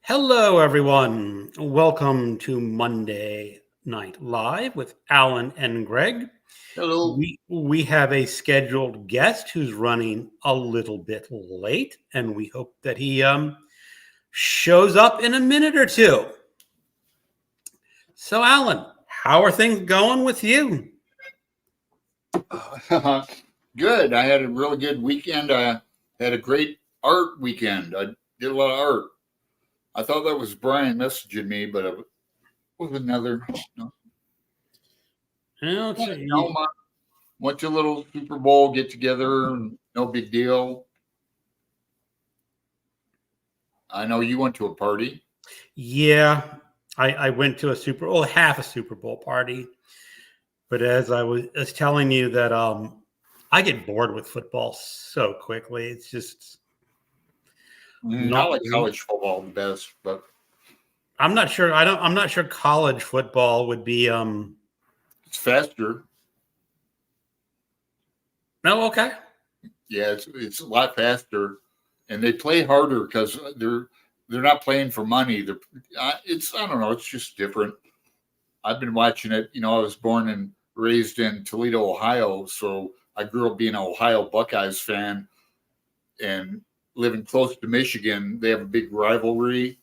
Hello, everyone. Welcome to Monday Night Live with Alan and Greg. Hello. We have a scheduled guest who's running a little bit late, and we hope that he shows up in a minute or two. So, Alan, how are things going with you? Good. I had a really good weekend. I had a great art weekend. I did a lot of art. I thought that was Brian messaging me, but it was another. No, Okay. went to a little Super Bowl get together. No big deal. I know you went to a party. Yeah, I went to half a Super Bowl party. But as I was telling you that I get bored with football so quickly. It's just I not. like college football the best, but I'm not sure. I'm not sure college football would be. it's faster. No, okay. Yeah, it's a lot faster, and they play harder because they're not playing for money. It's I don't know. It's just different. I've been watching it. I was born and raised in Toledo, Ohio, so I grew up being an Ohio Buckeyes fan, and living close to Michigan. They have a big rivalry.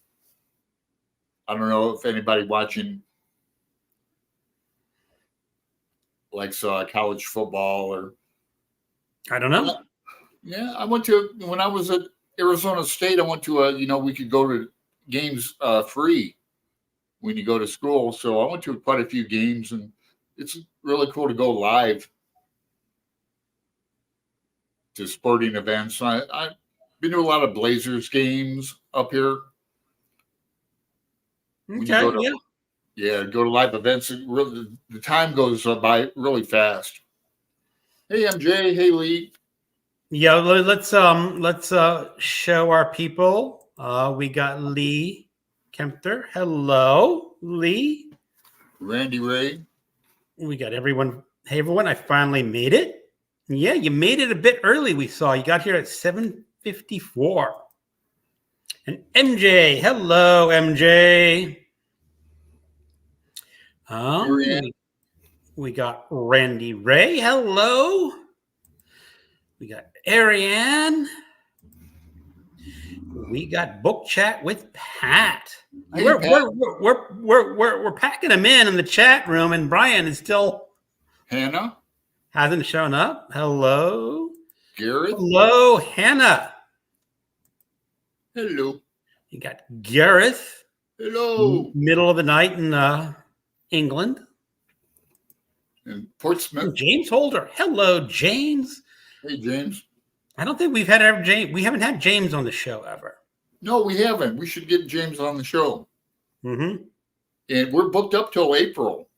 I don't know if anybody watching likes college football or. I don't know. Yeah, I went to when I was at Arizona State. I went to we could go to games free when you go to school. So I went to quite a few games, and it's really cool to go live to sporting events. I've been to a lot of Blazers games up here. When you go to, go to live events. The time goes by really fast. Hey, MJ. Hey, Lee. Yeah, let's show our people. We got Lee Kempter. Hello, Lee. Randy Ray. We got everyone. Hey, everyone! I finally made it. Yeah, you made it a bit early. We saw you got here at 7:54. And MJ, hello, MJ. We got Randy Ray. Hello. We got Ariane. We got book chat with Pat. Hey, Pat. We're packing them in the chat room, and Brian is still Hannah hasn't shown up. Hello, Garrett. Hello, Hannah. Hello. You got Gareth. Hello. Middle of the night in England. And Portsmouth. James Holder. Hello, James. Hey, James. I don't think we haven't had James on the show ever. No, we haven't. We should get James on the show. Mm-hmm. And we're booked up till April.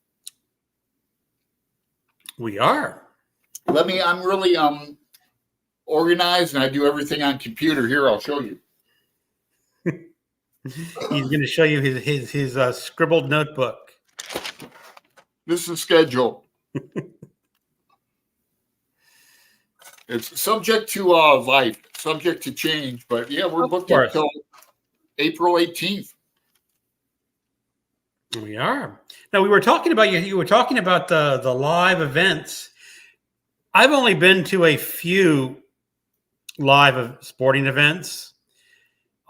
We are. I'm really organized, and I do everything on computer. Here, I'll show you. He's going to show you his scribbled notebook. This is schedule. It's subject to life, subject to change, but yeah, we're booked until April 18th. We are. Now we were talking about you were talking about the live events. I've only been to a few live sporting events,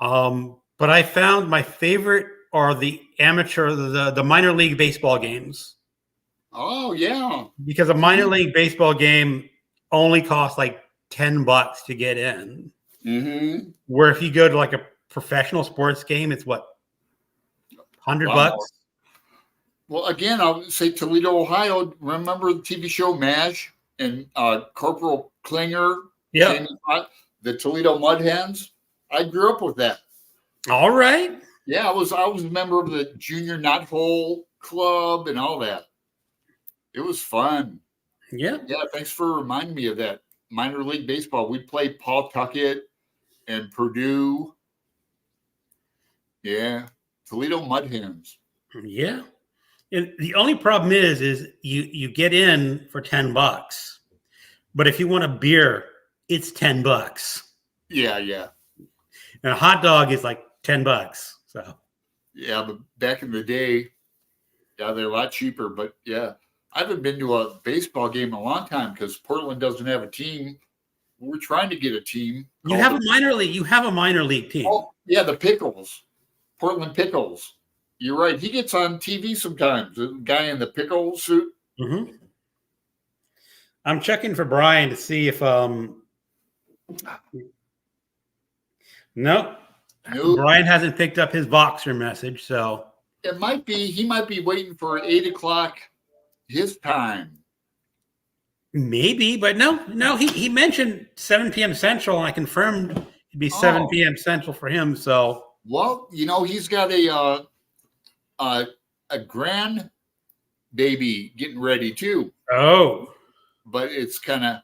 but I found my favorite are the minor league baseball games. Oh yeah, because a minor league baseball game only costs like $10 to get in. Mm-hmm. Where if you go to like a professional sports game, it's what, $100? Well, again, I would say Toledo, Ohio. Remember the TV show MASH and Corporal Klinger? Yeah. The Toledo Mud Hens. I grew up with that. All right. Yeah, I was a member of the Junior Knot Hole Club and all that. It was fun. Yeah. Yeah, thanks for reminding me of that. Minor league baseball. We played Pawtucket and Purdue. Yeah. Toledo Mud Hens. Yeah. And the only problem is you get in for $10. But if you want a beer, it's $10. Yeah. And a hot dog is like $10. So Yeah, but back in the day, yeah, they're a lot cheaper. But yeah, I haven't been to a baseball game in a long time because Portland doesn't have a team. We're trying to get a team you called have a minor league. You have a minor league team. yeah, the Pickles, Portland Pickles. You're right. He gets on TV sometimes. The guy in the pickle suit. Mm-hmm. I'm checking for Brian to see if nope. Nope. Brian hasn't picked up his Voxer message, so It might be he might be waiting for 8 o'clock his time. maybe, but no. He mentioned 7 p.m. Central, and I confirmed it'd be 7 p.m. Central for him. So well, he's got a grand baby getting ready too. oh, But it's kind of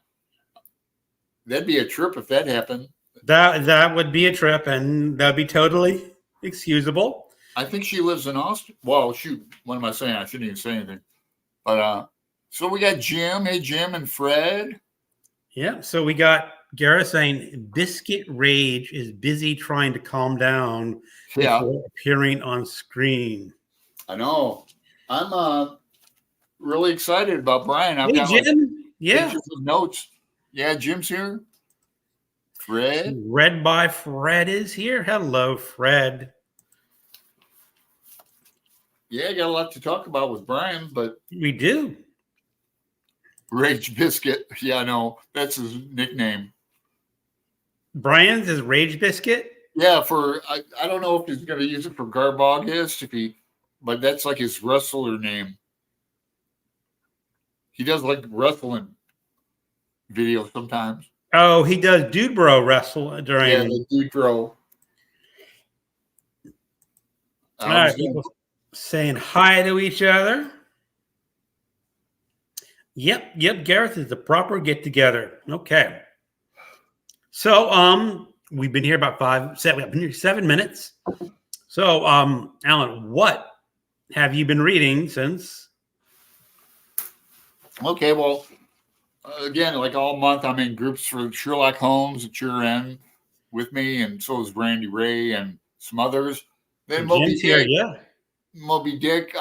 that'd be a trip if that happened. that would be a trip, and that'd be totally excusable. I think she lives in Austin. Well, shoot, what am I saying? I shouldn't even say anything. But so we got Jim. Hey, Jim and Fred. Yeah. So we got Gareth saying Biscuit Rage is busy trying to calm down before appearing on screen. I know. I'm really excited about Brian. I've got Jim. pictures of notes. Yeah, Jim's here. Fred. Read by Fred is here. Hello, Fred. Yeah, I got a lot to talk about with Brian, but we do. Rage Biscuit. Yeah, I know. That's his nickname. Brian's is Rage Biscuit? Yeah, I don't know if he's going to use it for Garbogist, but that's like his wrestler name. He does like wrestling videos sometimes. Oh, he does Dude Bro wrestle during. Yeah, the Dude Bro. All right, saying hi to each other. Yep. Gareth is the proper get together. Okay. So we've been here about 7 minutes. So Alan, what have you been reading since? Okay, well, again, like all month, I'm in groups for Sherlock Holmes that you're in with me, and so is Randy Ray and some others. Then Moby Dick. Moby Dick.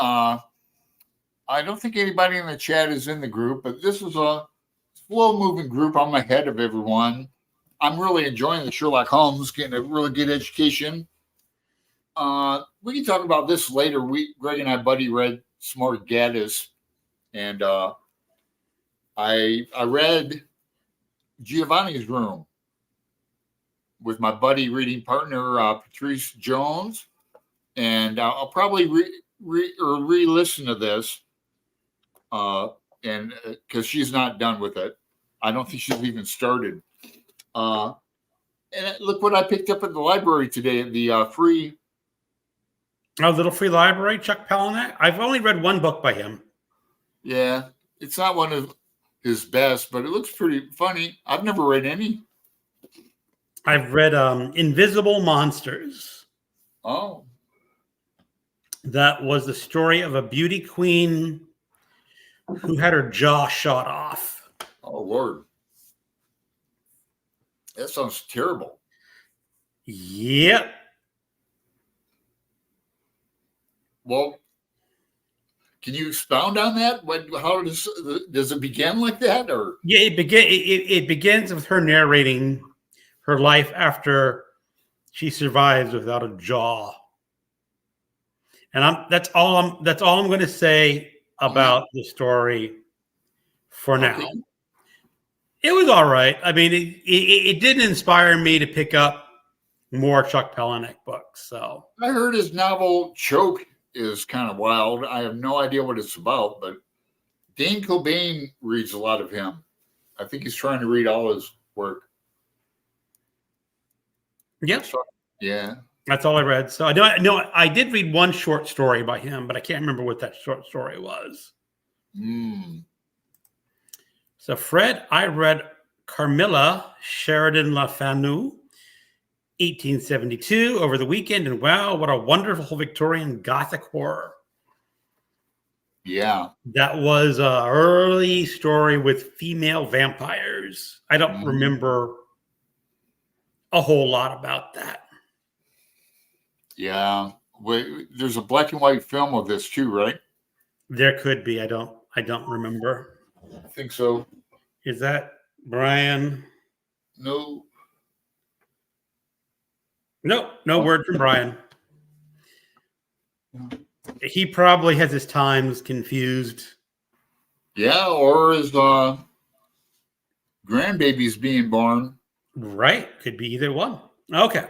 I don't think anybody in the chat is in the group, but this is a slow-moving group. I'm ahead of everyone. I'm really enjoying the Sherlock Holmes, getting a really good education. We can talk about this later. Greg and I, buddy, read Smart Gaddis, and I read Giovanni's Room with my buddy reading partner Patrice Jones, and I'll probably re-listen to this, and because she's not done with it. I don't think she's even started. And look what I picked up at the library today, the free. Oh, Little Free Library, Chuck Palahniuk. I've only read one book by him. Yeah, it's not one of his best, but it looks pretty funny. I've never read any. I've read Invisible Monsters. Oh. That was the story of a beauty queen who had her jaw shot off. Oh, Lord. That sounds terrible. Yep. Well, can you expound on that? How does it begin like that? Or yeah, it begins with her narrating her life after she survives without a jaw. And that's all I'm going to say about the story for now. It was all right. I mean, it didn't inspire me to pick up more Chuck Palahniuk books. So I heard his novel Choke is kind of wild. I have no idea what it's about, but Dane Cobain reads a lot of him. I think he's trying to read all his work. Yep. Yeah. That's all I read. So I did read one short story by him, but I can't remember what that short story was. So Fred, I read Carmilla Sheridan Le Fanu, 1872, over the weekend, and wow, what a wonderful Victorian Gothic horror. Yeah. That was an early story with female vampires. I don't remember a whole lot about that. Yeah. Wait, there's a black and white film of this too, right? There could be. I don't remember. I think so. Is that Brian? No. Nope, no word from Brian. He probably has his times confused. Yeah, or his grandbaby's being born. Right. Could be either one. Okay.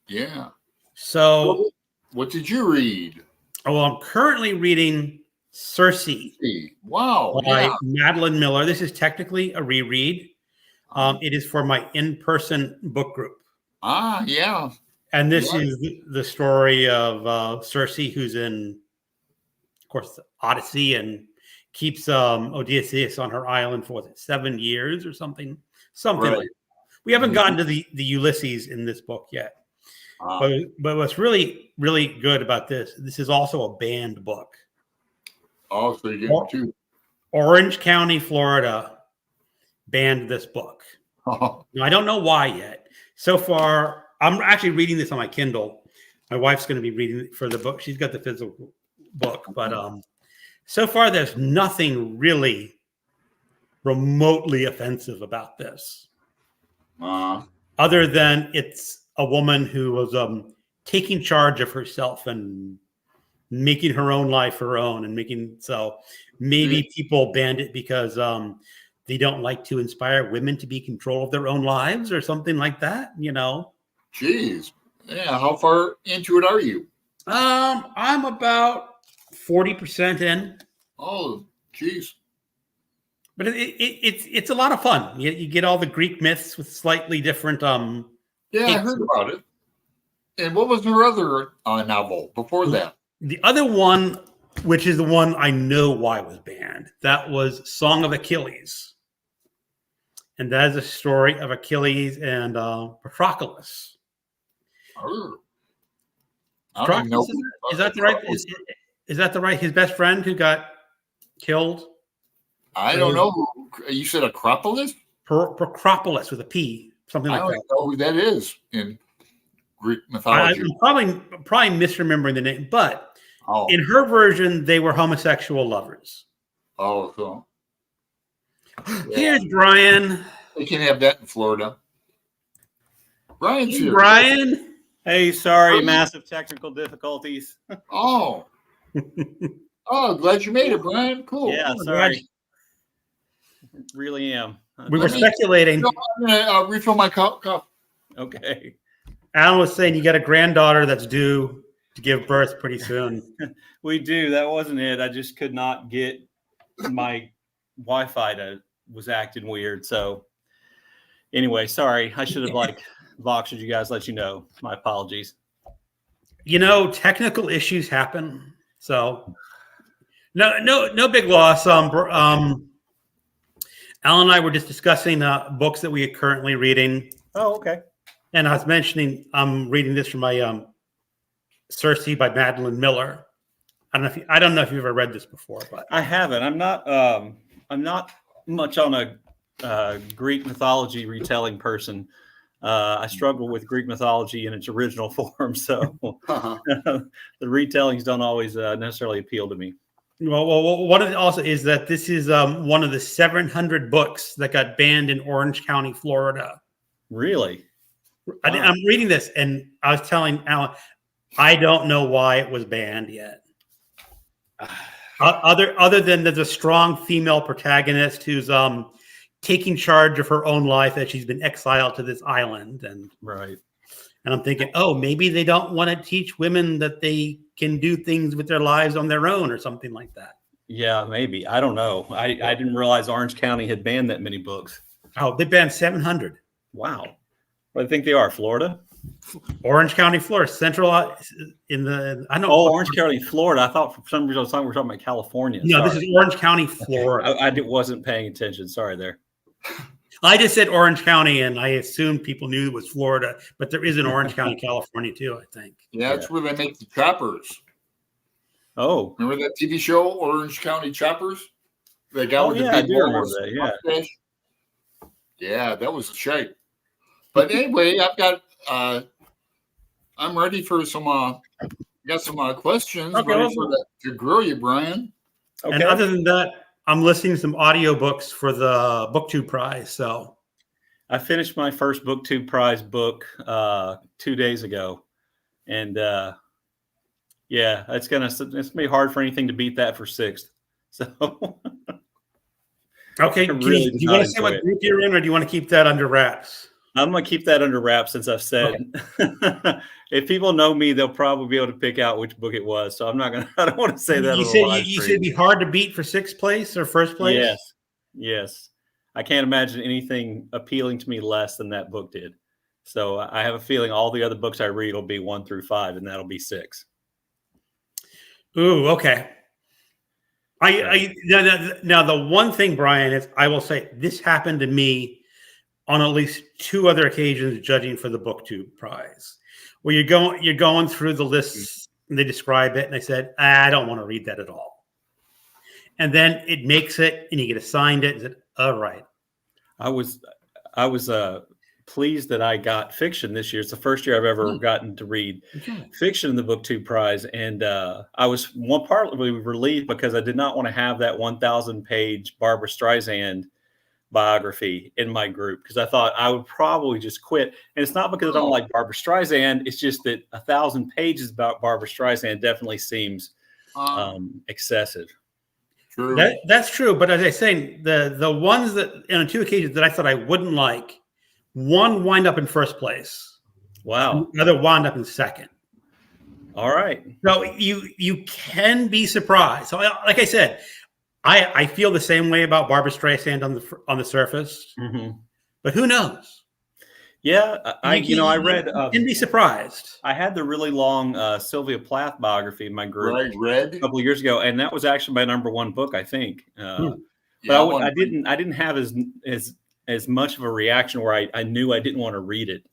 Yeah. So, What did you read? well, I'm currently reading Circe Wow. by Yeah. Madeline Miller. This is technically a reread. It is for my in-person book group. Yeah. And this Right. is the story of Circe, who's in, of course, Odyssey, and keeps Odysseus on her island for 7 years or something. Something Right. like that. We haven't gotten to the Ulysses in this book yet. Ah, But what's really, really good about this is also a banned book. oh, so you get two. Orange County, Florida banned this book. Now, I don't know why yet. So far, I'm actually reading this on my Kindle. My wife's going to be reading it for the book. She's got the physical book. But so far, there's nothing really remotely offensive about this, other than it's a woman who was taking charge of herself and making her own life her own, and making so maybe people banned it because they don't like to inspire women to be in control of their own lives or something like that, you know. Jeez. Yeah. How far into it are you? I'm about 40% in, Oh, jeez. but it's a lot of fun. You get all the Greek myths with slightly different Yeah, I heard about it. And what was her other novel before that? The other one, which is the one I know why it was banned, that was Song of Achilles. And that is a story of Achilles and Patroclus. Oh. I don't even know. Is that the right? Is that the right? His best friend who got killed? I don't know. You said Acropolis? Patroclus with a P, something I like don't that. know who that is in Greek mythology. I'm probably misremembering the name, but Oh, in her version, they were homosexual lovers. oh, so Here's Brian. they can have that in Florida. Brian's Hey, here. Brian. Hey, sorry, Hey. massive technical difficulties. Oh, oh, glad you made it, Brian. Cool. Yeah, sorry. Really am. We were Let me- speculating. No, I'm gonna refill my cup. Okay. Alan was saying you got a granddaughter that's due to give birth pretty soon. We do. That wasn't it. I just could not get my Wi-Fi was acting weird. So anyway, sorry. I should have Voxed you guys, let you know. My apologies. You know, technical issues happen. So no big loss. Alan and I were just discussing books that we are currently reading. Oh, okay. And I was mentioning I'm reading this from my Circe by Madeline Miller. I don't know if you've ever read this before, but I haven't. I'm not much on a Greek mythology retelling person. I struggle with Greek mythology in its original form, so the retellings don't always necessarily appeal to me. well, one of it also is that this is one of the 700 books that got banned in Orange County, Florida. Really? I'm reading this, and I was telling Alan, I don't know why it was banned yet. Other than there's a strong female protagonist who's taking charge of her own life as she's been exiled to this island, and Right. I'm thinking, oh, maybe they don't want to teach women that they can do things with their lives on their own or something like that. Yeah, maybe. I don't know. I didn't realize Orange County had banned that many books. Oh, they banned 700. Wow. What do you think they are? Florida? Orange County, Florida, central in the. I know. Oh, Orange County, Florida. I thought for some reason we were talking about California. No, Sorry. this is Orange County, Florida. I wasn't paying attention. Sorry there. I just said Orange County, and I assumed people knew it was Florida, but there is an Orange County, California, too, I think. Yeah, that's where they make the choppers. Oh. Remember that TV show, Orange County Choppers? They got Oh, with yeah, the I big do remember walrus that, yeah. mustache. Yeah, that was a shape. But anyway, I've got I'm ready for some got some questions Okay, ready well, to grill you, Brian. And other than that, I'm listening to some audiobooks for the BookTube Prize. So I finished my first BookTube Prize book 2 days ago, and yeah, it's gonna be hard for anything to beat that for sixth. So okay, I do really you, did do you not want to say enjoy what it. group you're in, or do you want to keep that under wraps? I'm gonna keep that under wraps, since I've said if people know me, they'll probably be able to pick out which book it was. So I'm not gonna. I don't want to say that on You the said live you said stream. it'd be hard to beat for sixth place or first place. Yes, yes. I can't imagine anything appealing to me less than that book did. So I have a feeling all the other books I read will be 1 through 5, and that'll be 6. Ooh, okay. Now the one thing, Brian, is I will say this happened to me on at least 2 other occasions judging for the BookTube Prize, where you're going through the lists and they describe it, and I said, I don't want to read that at all. And then it makes it, and you get assigned it. And said, all right. I was pleased that I got fiction this year. It's the first year I've ever gotten to read fiction in the BookTube Prize, and I was partly relieved because I did not want to have that 1,000-page Barbara Streisand biography in my group, because I thought I would probably just quit. And it's not because I don't like Barbara Streisand; it's just that 1,000 pages about Barbara Streisand definitely seems excessive. True. That's true, but as I say, the ones that on 2 occasions that I thought I wouldn't like, one wind up in first place. Wow. The other wound up in second. All right. So you can be surprised. So like I said, I feel the same way about Barbara Streisand on the surface, but who knows? Yeah, I read. You can be surprised. I had the really long Sylvia Plath biography in my group a couple of years ago, and that was actually my number 1 book, I think. But I didn't have as much of a reaction where I knew I didn't want to read it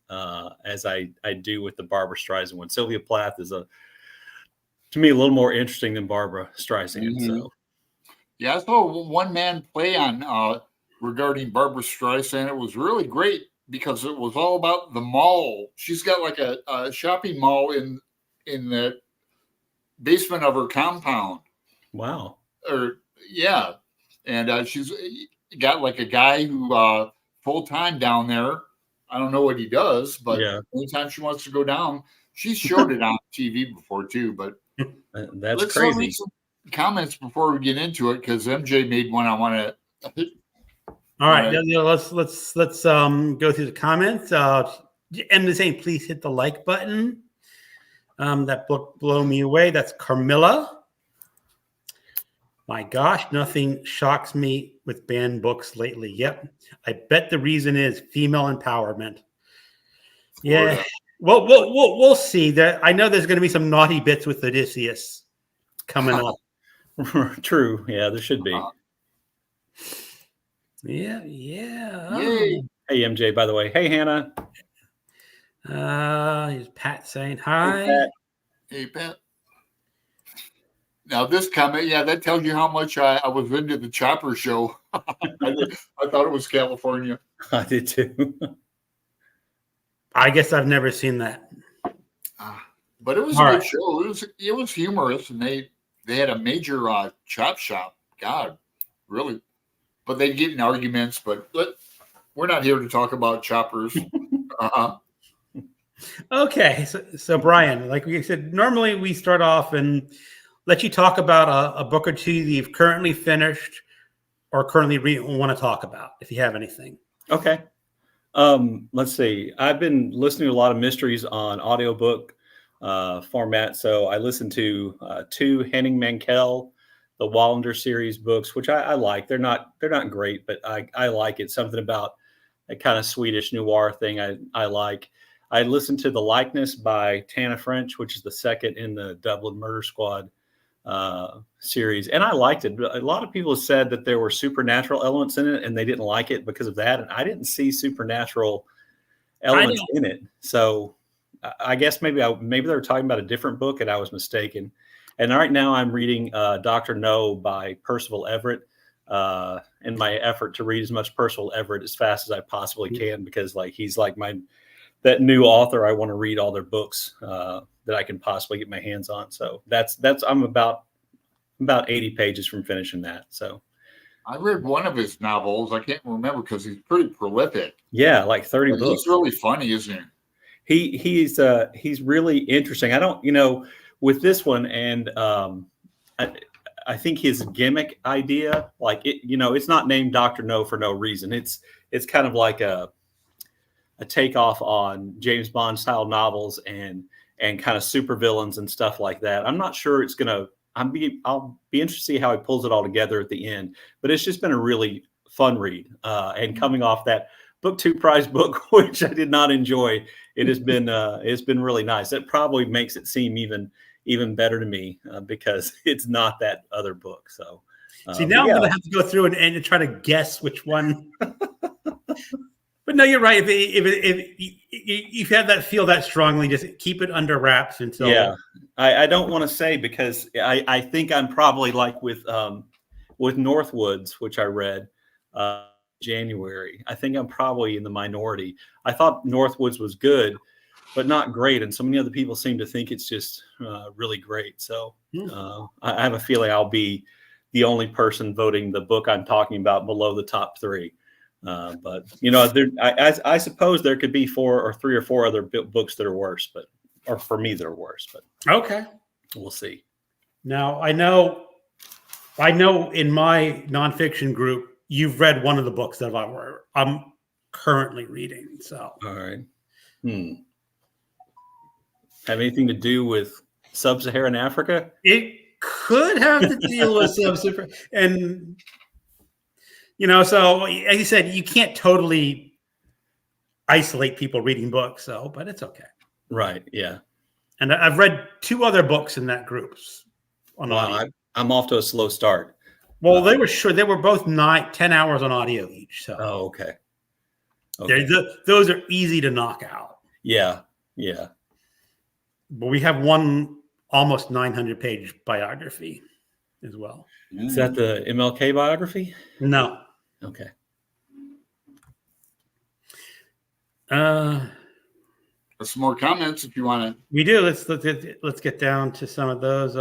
as I do with the Barbara Streisand one. Sylvia Plath is to me a little more interesting than Barbara Streisand. So yeah, I saw one man play on regarding Barbara Streisand. It was really great because it was all about the mall. She's got like a shopping mall in the basement of her compound. Wow. And she's got like a guy who full time down there. I don't know what he does, but anytime she wants to go down, she's showed it on TV before too. But that's crazy. Read some comments before we get into it, because MJ made one I want to. All right, let's go through the comments. And the same, please hit the like button. That book blew me away. That's Carmilla. My gosh, nothing shocks me with banned books lately. Yep, I bet the reason is female empowerment. Yeah, well, we'll see. That I know there's going to be some naughty bits with Odysseus coming up. True. Yeah, there should be. Yeah. Yay. Hey, MJ, by the way. Hey, Hannah. Here's Pat saying hi. Hey, Pat. Now, this comment, that tells you how much I was into the Chopper show. I thought it was California. I did too. I guess I've never seen that. But it was a good show. It was humorous, and they had a major chop shop. God, really. But they get in arguments, but we're not here to talk about choppers. Okay, so Brian, like we said, normally we start off and let you talk about a book or two that you've currently finished or currently want to talk about, if you have anything. Okay. Let's see. I've been listening to a lot of mysteries on audiobook format. So I listened to 2 Henning Mankell, the Wallander series books, which I like. They're not great, but I like it. Something about a kind of Swedish noir thing I like. I listened to The Likeness by Tana French, which is the second in the Dublin Murder Squad series, and I liked it. But a lot of people have said that there were supernatural elements in it, and they didn't like it because of that. And I didn't see supernatural elements in it, so I guess maybe they were talking about a different book, and I was mistaken. And right now, I'm reading Dr. No by Percival Everett. In my effort to read as much Percival Everett as fast as I possibly can, because he's like that new author. I want to read all their books that I can possibly get my hands on. So that's I'm about 80 pages from finishing that. So I read one of his novels. I can't remember because he's pretty prolific. yeah, like 30 But books. he's really funny, isn't he? He's really interesting. I don't, with this one, and I think his gimmick idea, like it's not named Dr. No for no reason. It's kind of like a takeoff on James Bond style novels and kind of supervillains and stuff like that. I'm not sure it's gonna. I'll be interested to see how he pulls it all together at the end. But it's just been a really fun read. And coming off that Book 2 prize book, which I did not enjoy, it's been really nice. It probably makes it seem even better to me because it's not that other book. So see, now I'm going to have to go through and try to guess which one. But no, you're right. If you have that feel that strongly, just keep it under wraps until. Yeah, I don't want to say because I think I'm probably like with Northwoods, which I read January. I think I'm probably in the minority. I thought Northwoods was good, but not great, and so many other people seem to think it's just really great. So I have a feeling I'll be the only person voting the book I'm talking about below the top 3. But I suppose there could be 3 or 4 other books that are worse, or for me that are worse. But okay, we'll see. Now I know in my nonfiction group you've read one of the books that I'm currently reading. So all right, have anything to do with sub-Saharan Africa? It could have to deal with sub-Saharan and. So as you said, you can't totally isolate people reading books, but it's okay. Right. Yeah. And I've read 2 other books in that group. Wow, I'm off to a slow start. Well, they were both 10 hours on audio each. So okay. Those are easy to knock out. Yeah. Yeah. But we have one almost 900-page biography as well. Is that the MLK biography? No. Okay. Some more comments if you want to. We do. Let's get down to some of those.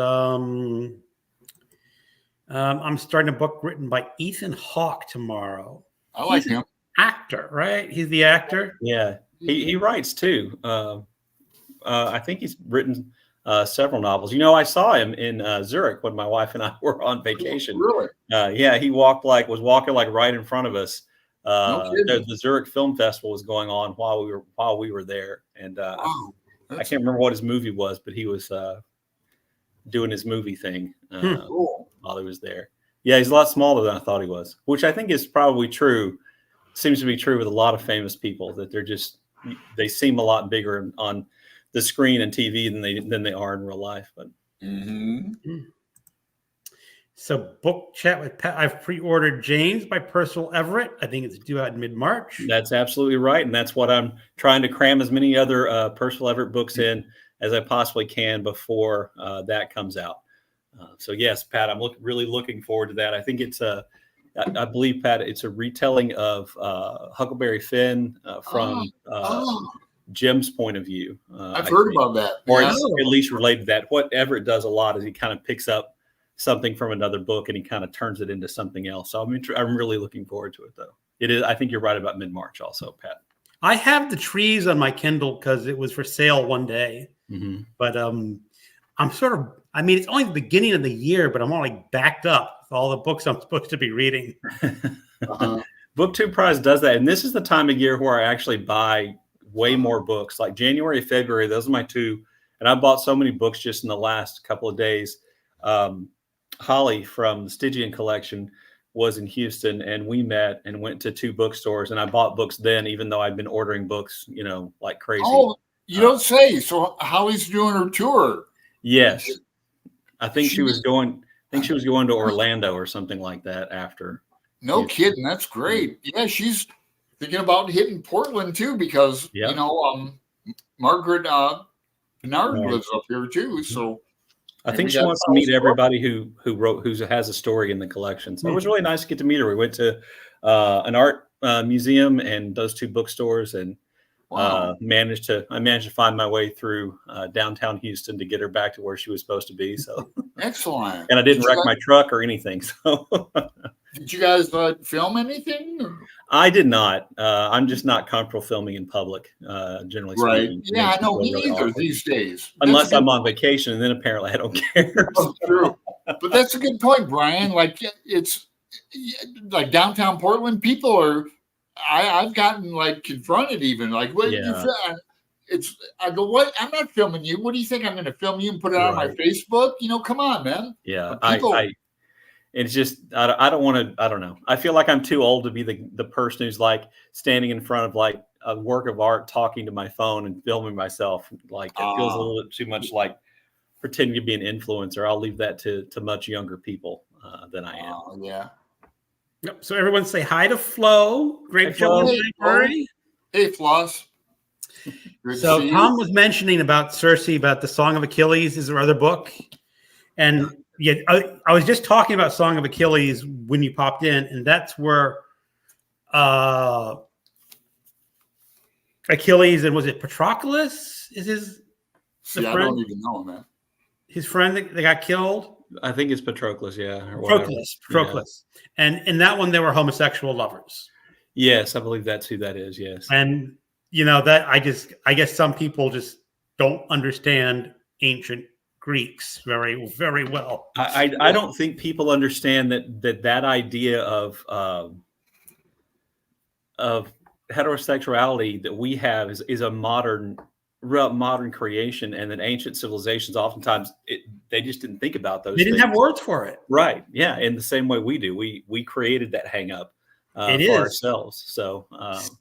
I'm starting a book written by Ethan Hawke tomorrow. I like him. Actor, right? He's the actor. Yeah. He writes too. I think he's written several novels. I saw him in Zurich when my wife and I were on vacation. Really? Yeah, he was walking like right in front of us. The Zurich Film Festival was going on while we were there, and I can't remember what his movie was, but he was doing his movie thing cool. while he was there. Yeah, he's a lot smaller than I thought he was, which I think is probably true. Seems to be true with a lot of famous people that they seem a lot bigger on the screen and TV than they are in real life. But So book chat with Pat. I've pre-ordered James by Percival Everett. I think it's due out in mid-March. That's absolutely right, and that's what I'm trying to cram as many other Percival Everett books in as I possibly can before that comes out. So yes, Pat, I'm really looking forward to that. I think I believe, Pat, it's a retelling of Huckleberry Finn from Jim's point of view. I've heard about that. Or at least related to that. What Everett does a lot is he kind of picks up something from another book and he kind of turns it into something else. So I'm really looking forward to it, though. It is. I think you're right about mid-March also, Pat. I have The Trees on my Kindle because it was for sale one day. Mm-hmm. But I'm sort of, it's only the beginning of the year, but I'm all like backed up with all the books I'm supposed to be reading. Book 2 Prize does that. And this is the time of year where I actually buy way more books. Like January, February, those are my 2. And I bought so many books just in the last couple of days. Holly from the Stygian collection was in Houston, and we met and went to 2 bookstores, and I bought books then, even though I'd been ordering books, like crazy. Oh, you don't say. So Holly's doing her tour. Yes. I think she was going to Orlando or something like that after. No kidding. That's great. Yeah, she's thinking about hitting Portland too, because Margaret Bernard lives up here too. So I think she wants to meet everybody who has a story in the collection. So it was really nice to get to meet her. We went to an art museum and those 2 bookstores, and Wow. I managed to find my way through downtown Houston to get her back to where she was supposed to be. So, Excellent. and I didn't wreck my truck or anything. So Did you guys film anything? I did not. I'm just not comfortable filming in public, generally Right. speaking. Yeah, I know. Me Really neither awkward. these days. Unless I'm on vacation, and then apparently I don't care. That's true. But that's a good point, Brian. Like it's like downtown Portland, people are. I've gotten like confronted even like, what did you Yeah. film? It's I go, what? I'm not filming you. What do you think I'm going to film you and put it on my Right. Facebook? Come on, man. Yeah, But people, it's just I don't want to. I don't know. I feel like I'm too old to be the person who's like standing in front of like a work of art, talking to my phone and filming myself. Like it feels a little bit too much like pretending to be an influencer. I'll leave that to much younger people than I am. yeah. Yep. So everyone say hi to Flo. Great Hi, show. Flo. Library. Hey, Floss. Good to So see you. Tom was mentioning about Circe, about the Song of Achilles is her other book. And yeah, I was just talking about Song of Achilles when you popped in, and that's where Achilles, and was it Patroclus? Is See, I don't even know, man. his friend that got killed? I think it's Patroclus, yeah, or whatever. Patroclus. And in that one, they were homosexual lovers. Yes, I believe that's who that is. Yes. And that I guess some people just don't understand ancient Greeks very, very well. I don't think people understand that idea of heterosexuality that we have is a modern creation, and that ancient civilizations oftentimes they just didn't think about those. They didn't things. have words for it. Right. Yeah. In the same way we do. We created that hang up for ourselves. So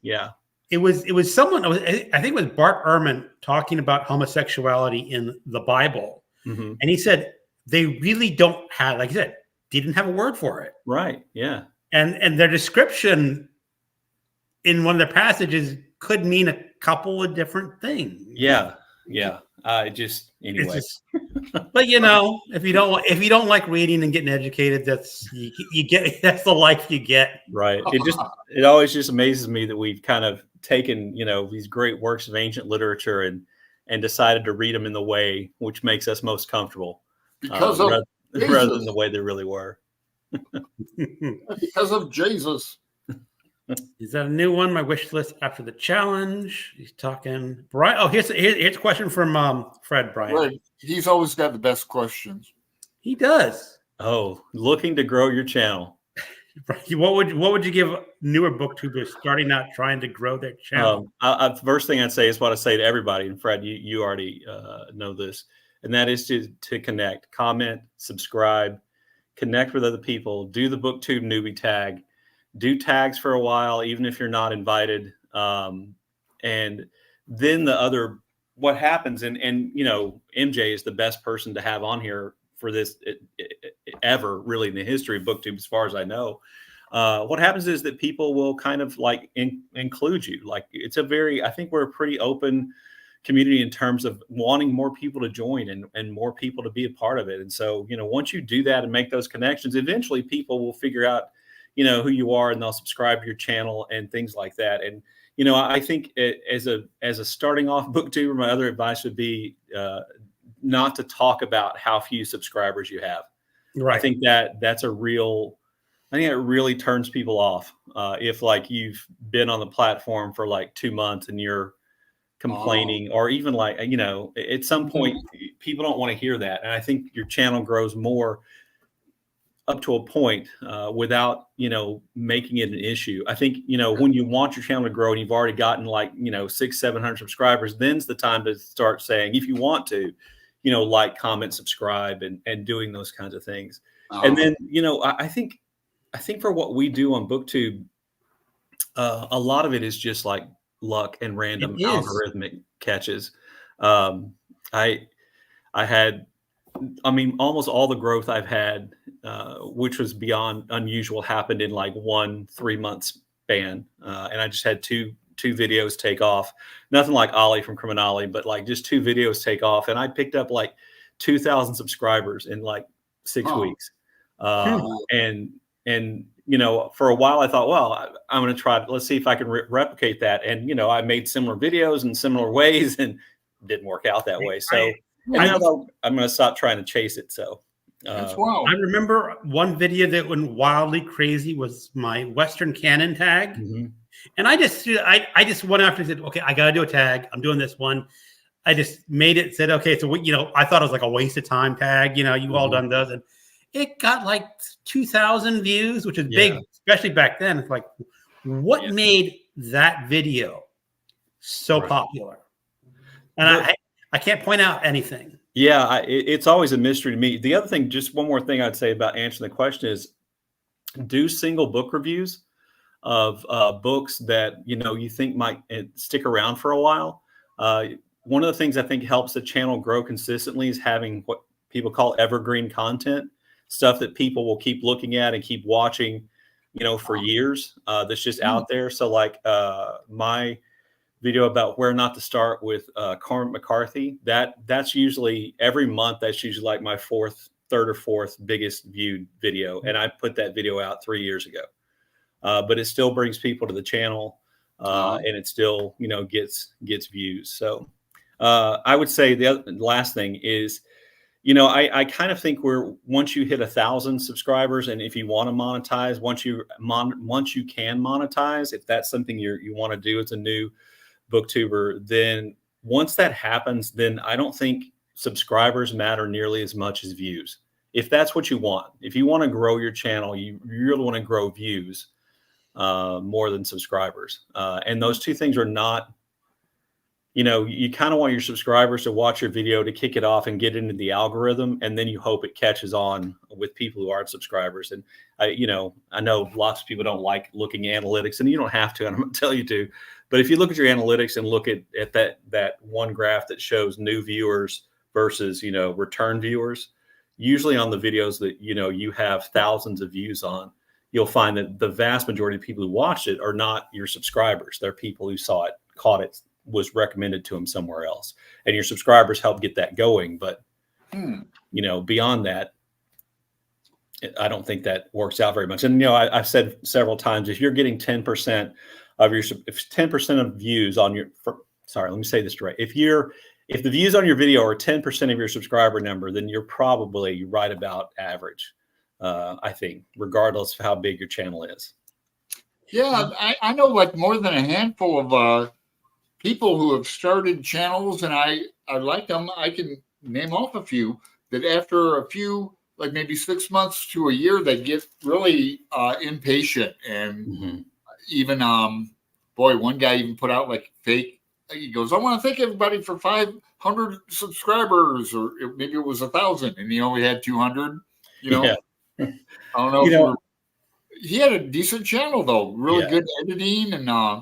yeah. It was someone, I think it was Bart Ehrman talking about homosexuality in the Bible. Mm-hmm. And he said they really don't have, like I said, didn't have a word for it. Right. Yeah. And their description in one of the passages could mean a couple of different things. Yeah. Yeah. Anyway. But if you don't like reading and getting educated, that's that's the life you get. Right. It always just amazes me that we've kind of taken, these great works of ancient literature and decided to read them in the way which makes us most comfortable, rather than the way they really were. Because of Jesus. Is that a new one? My wish list after the challenge. He's talking. Brian. Oh, here's a question from Fred. Brian. Right. He's always got the best questions. He does. Oh, looking to grow your channel. What would you give newer booktubers starting out trying to grow their channel? The first thing I'd say is what I say to everybody, and Fred, you already know this, and that is to connect, comment, subscribe, connect with other people, do the BookTube newbie tag, do tags for a while, even if you're not invited, and then what happens, and MJ is the best person to have on here for this ever, really, in the history of BookTube, as far as I know. What happens is that people will kind of like include you. Like I think we're a pretty open community in terms of wanting more people to join and more people to be a part of it. And so, once you do that and make those connections, eventually people will figure out, who you are, and they'll subscribe to your channel and things like that. And, I think as a starting off BookTuber, my other advice would be, not to talk about how few subscribers you have. Right. I think that it really turns people off. If like you've been on the platform for like 2 months and you're complaining, or even like, at some point people don't want to hear that. And I think your channel grows more up to a point without, making it an issue. I think, when you want your channel to grow and you've already gotten like, 600-700 subscribers, then's the time to start saying, if you want to, like, comment, subscribe, and doing those kinds of things. And then, I think for what we do on BookTube, a lot of it is just like luck and random algorithmic catches. I had, almost all the growth I've had, which was beyond unusual, happened in like 1-3 month span. And I just had two videos take off. Nothing like Ollie from Criminale, but like just 2 videos take off. And I picked up like 2,000 subscribers in like 6 weeks. And you know, for a while I thought, well, I'm going to try. Let's see if I can replicate that. And you know, I made similar videos in similar ways, and didn't work out that way. So, and now I'm going to stop trying to chase it. So, That's wild. I remember one video that went wildly crazy was my Western Canon tag. And I just went after and said, okay, I got to do a tag. I'm doing this one. I just made it, said, okay, so, you know, I thought it was like a waste of time tag, you know, you all done does. And it got like 2,000 views, which is big, especially back then. It's like, what made that video so popular? And I can't point out anything. Yeah, it's always a mystery to me. The other thing, just one more thing I'd say about answering the question is, do single book reviews of books that, you know, you think might stick around for a while. One of the things I think helps the channel grow consistently is having what people call evergreen content, stuff that people will keep looking at and keep watching, you know, for years. That's just out there. So like my video about where not to start with Cormac McCarthy, that's usually every month. That's usually like my third or fourth biggest viewed video. And I put that video out 3 years ago. But it still brings people to the channel, and it still, you know, gets views. So I would say the last thing is, you know, I kind of think once you hit 1,000 subscribers, and if you want to monetize, once you can monetize, if that's something you want to do as a new booktuber, then once that happens, then I don't think subscribers matter nearly as much as views. If that's what you want, if you want to grow your channel, you really want to grow views more than subscribers. And those two things are not, you know, you kind of want your subscribers to watch your video to kick it off and get into the algorithm. And then you hope it catches on with people who aren't subscribers. And you know, I know lots of people don't like looking at analytics, and you don't have to, and I'm going to tell you to, but if you look at your analytics and look at that one graph that shows new viewers versus, you know, return viewers, usually on the videos that, you know, you have thousands of views on, you'll find that the vast majority of people who watched it are not your subscribers. They're people who saw it, caught it, was recommended to them somewhere else. And your subscribers help get that going. But, you know, beyond that, I don't think that works out very much. And, you know, I've said several times, if you're getting 10% of your, if 10% of views on your, sorry, let me say this right. If the views on your video are 10% of your subscriber number, then you're probably right about average. I think, regardless of how big your channel is. Yeah, I know like more than a handful of people who have started channels, and I like them. I can name off a few that after a few, like maybe 6 months to a year, they get really impatient. And even, boy, one guy even put out like fake. He goes, I want to thank everybody for 500 subscribers, or maybe it was 1,000, and he only had 200, you know. Yeah. I don't know. He had a decent channel though, really good editing, and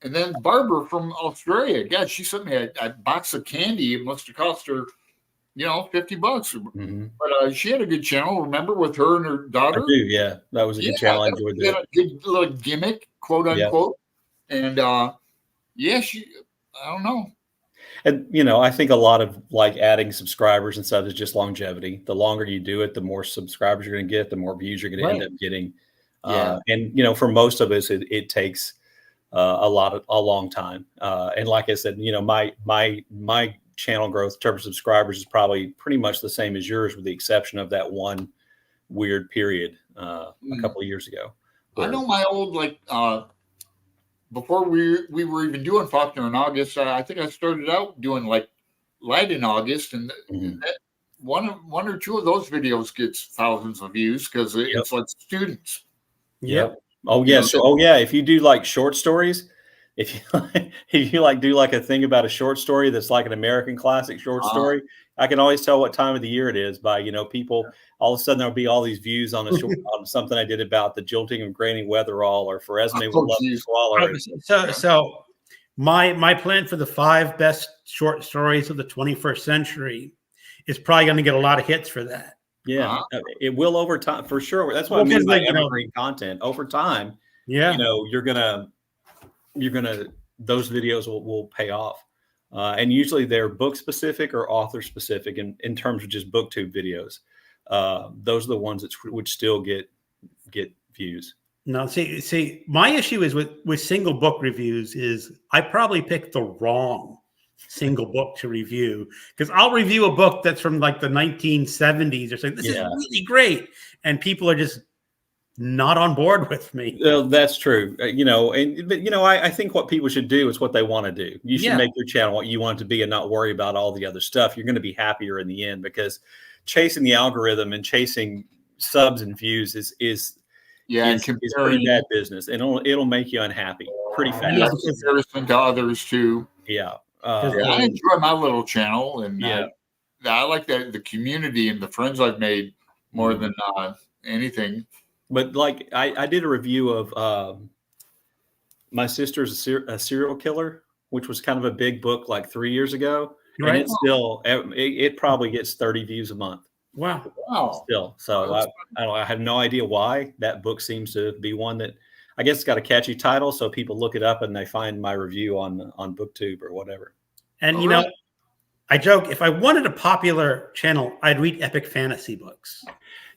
then Barbara from Australia, God, she sent me a box of candy. It must have cost her, you know, $50. But she had a good channel. Remember, with her and her daughter? I do, yeah. That was a good channel. I enjoyed that. A good little gimmick, quote unquote. And yeah, I don't know. And, you know, I think a lot of like adding subscribers and stuff is just longevity. The longer you do it, the more subscribers you're going to get, the more views you're going to end up getting. And, you know, for most of us, it takes a long time. And like I said, you know, my channel growth in terms of subscribers is probably pretty much the same as yours, with the exception of that one weird period a couple of years ago. I know my old, like, before we were even doing Faulkner in August, I think I started out doing like Light in August, and one or two of those videos gets thousands of views because it's like students. Oh yes. Oh yeah. If you do like short stories, if you like do like a thing about a short story that's like an American classic short story, I can always tell what time of the year it is by, you know, people. All of a sudden there'll be all these views on on something I did about the jilting of Granny Weatherall, or for Esme with Love and Squalor. So my plan for the 5 best short stories of the 21st century is probably going to get a lot of hits for that. Yeah, it will over time for sure. That's what I mean by evergreen content. Over time, you know, you're gonna those videos will pay off. And usually they're book specific or author specific in terms of just booktube videos. Those are the ones that would still get views. No, see, my issue is with single book reviews is I probably picked the wrong single book to review, because I'll review a book that's from like the 1970s or something. This is really great, and people are just not on board with me. Well, that's true. But I think what people should do is what they want to do. You should make your channel what you want it to be and not worry about all the other stuff. You're going to be happier in the end, because chasing the algorithm and chasing subs and views is pretty bad business, and it'll make you unhappy pretty fast. Yeah, comparison to others too. Yeah. I enjoy my little channel, and I like the community and the friends I've made more than anything. But like I did a review of My Sister's a Serial Killer, which was kind of a big book like 3 years ago, and it's still it probably gets 30 views a month. Wow. Still, so I have no idea why. That book seems to be one that, I guess, it's got a catchy title, so people look it up and they find my review on BookTube or whatever. And I joke, if I wanted a popular channel, I'd read epic fantasy books.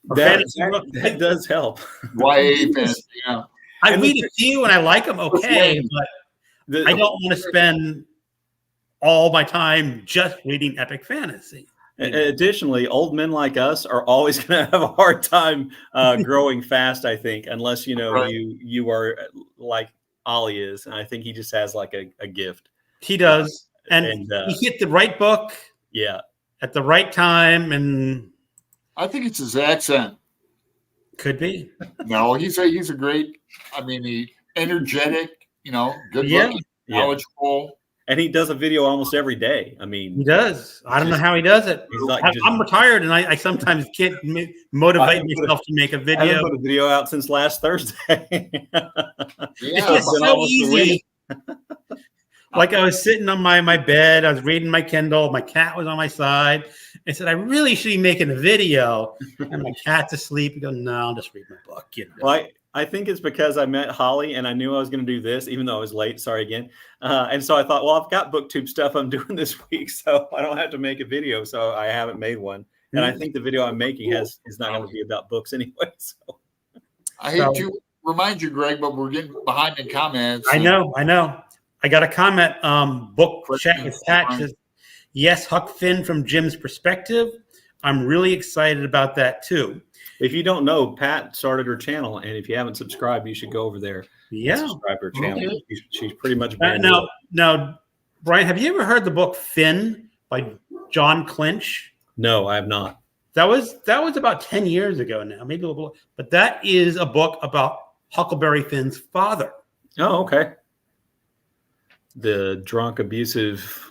That does help. YA fantasy, yeah. I read a few and I like them, okay, but I don't want to spend all my time just reading epic fantasy. Additionally, old men like us are always going to have a hard time growing fast, I think, unless you are like Ollie is, and I think he just has like a gift. He does, and he hit the right book, at the right time, and I think it's his accent. Could be. No, he's a great. I mean, he energetic, good looking, knowledgeable. And he does a video almost every day. I mean, he does. I don't know how he does it. I'm retired, and I sometimes can't motivate myself to make a video. I haven't put a video out since last Thursday. It's just so easy. Like I was sitting on my bed, I was reading my Kindle, my cat was on my side. I said, I really should be making a video. And my cat's asleep. You go, no, I'll just read my book. Well, I think it's because I met Holly and I knew I was going to do this, even though I was late. Sorry again. And so I thought, well, I've got BookTube stuff I'm doing this week, so I don't have to make a video. So I haven't made one. And I think the video I'm making is not going to be about books anyway. So I hate to remind you, Greg, but we're getting behind in comments. I know. I got a comment. Book chat with Pat says, yes, Huck Finn from Jim's perspective. I'm really excited about that too. If you don't know, Pat started her channel, and if you haven't subscribed, you should go over there. And subscribe to her channel. Okay. She's pretty much now, Brian, have you ever heard the book Finn by John Clinch? No, I have not. That was about 10 years ago now, maybe a little. But that is a book about Huckleberry Finn's father. Oh, okay. The drunk, abusive.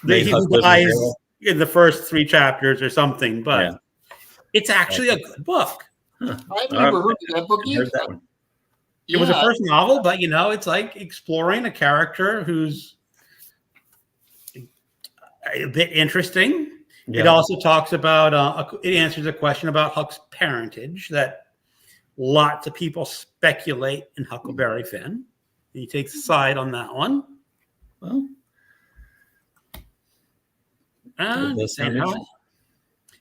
He dies in the first 3 chapters or something, but it's actually a good book. I've never heard of that book either. It was a first novel, but it's like exploring a character who's a bit interesting. Yeah. It also talks about it answers a question about Huck's parentage that lots of people speculate in Huckleberry Finn. He takes a side on that one. Well,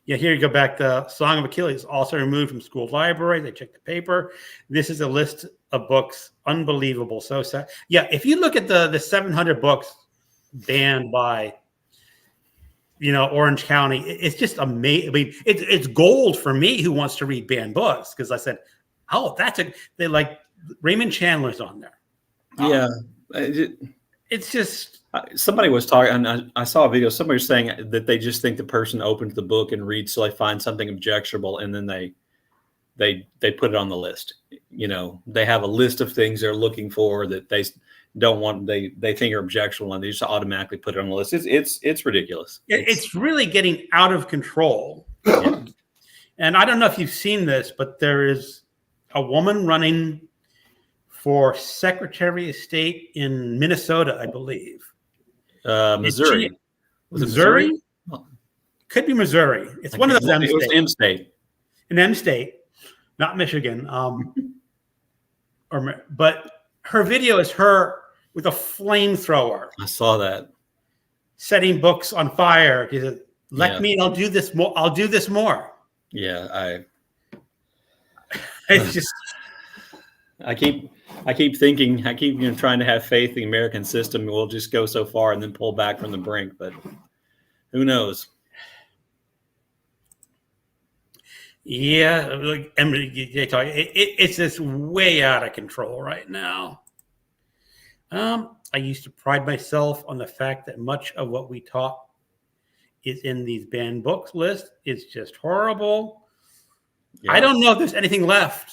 here you go back. The Song of Achilles, also removed from school libraries. I checked the paper. This is a list of books. Unbelievable. So sad. Yeah, if you look at the 700 books banned by Orange County, it's just amazing. I mean, it's gold for me who wants to read banned books, because I said, oh, they like Raymond Chandler's on there. Yeah. It's just somebody was talking, and I saw a video. Somebody was saying that they just think the person opens the book and reads till they find something objectionable, and then they put it on the list. They have a list of things they're looking for that they don't want. They think are objectionable, and they just automatically put it on the list. It's ridiculous. It's really getting out of control. And I don't know if you've seen this, but there is a woman running for Secretary of State in Minnesota, I believe. Missouri. Was it Missouri? Could be Missouri. It's one of those M states. It was M state. An M state, not Michigan. But her video is her with a flamethrower. I saw that. Setting books on fire. She said, "Let me. I'll do this more. I'll do this more." Yeah, It's just. I keep thinking, trying to have faith in the American system. We'll just go so far and then pull back from the brink, but who knows? Yeah, like Emily, it's just way out of control right now. I used to pride myself on the fact that much of what we taught is in these banned books list. It's just horrible. Yeah. I don't know if there's anything left.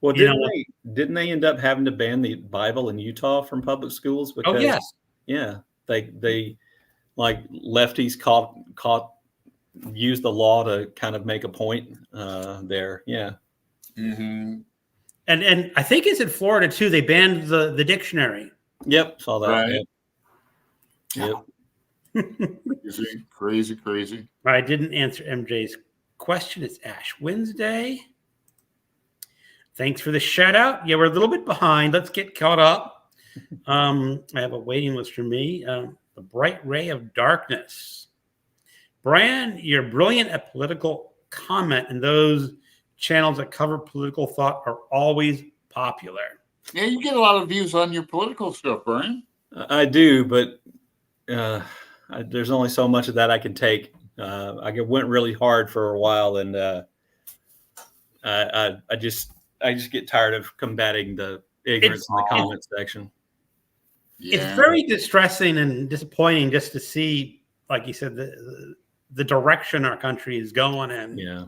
Well, You didn't they end up having to ban the Bible in Utah from public schools? Because, Oh, yes. yeah, they like lefties caught used the law to kind of make a point there. Yeah. Mm-hmm. And I think it's in Florida too. They banned the dictionary. Yep, saw that. Right. Yep. Crazy. I didn't answer MJ's question. It's Ash Wednesday. Thanks for the shout out. Yeah, we're a little bit behind. Let's get caught up. I have a waiting list for me. The Bright Ray of Darkness. Brian, you're brilliant at political comment, and those channels that cover political thought are always popular. Yeah, you get a lot of views on your political stuff, Brian. I do, but there's only so much of that I can take. I went really hard for a while, and I just get tired of combating the ignorance in the comment section. Yeah. It's very distressing and disappointing just to see, like you said, the direction our country is going in. Yeah.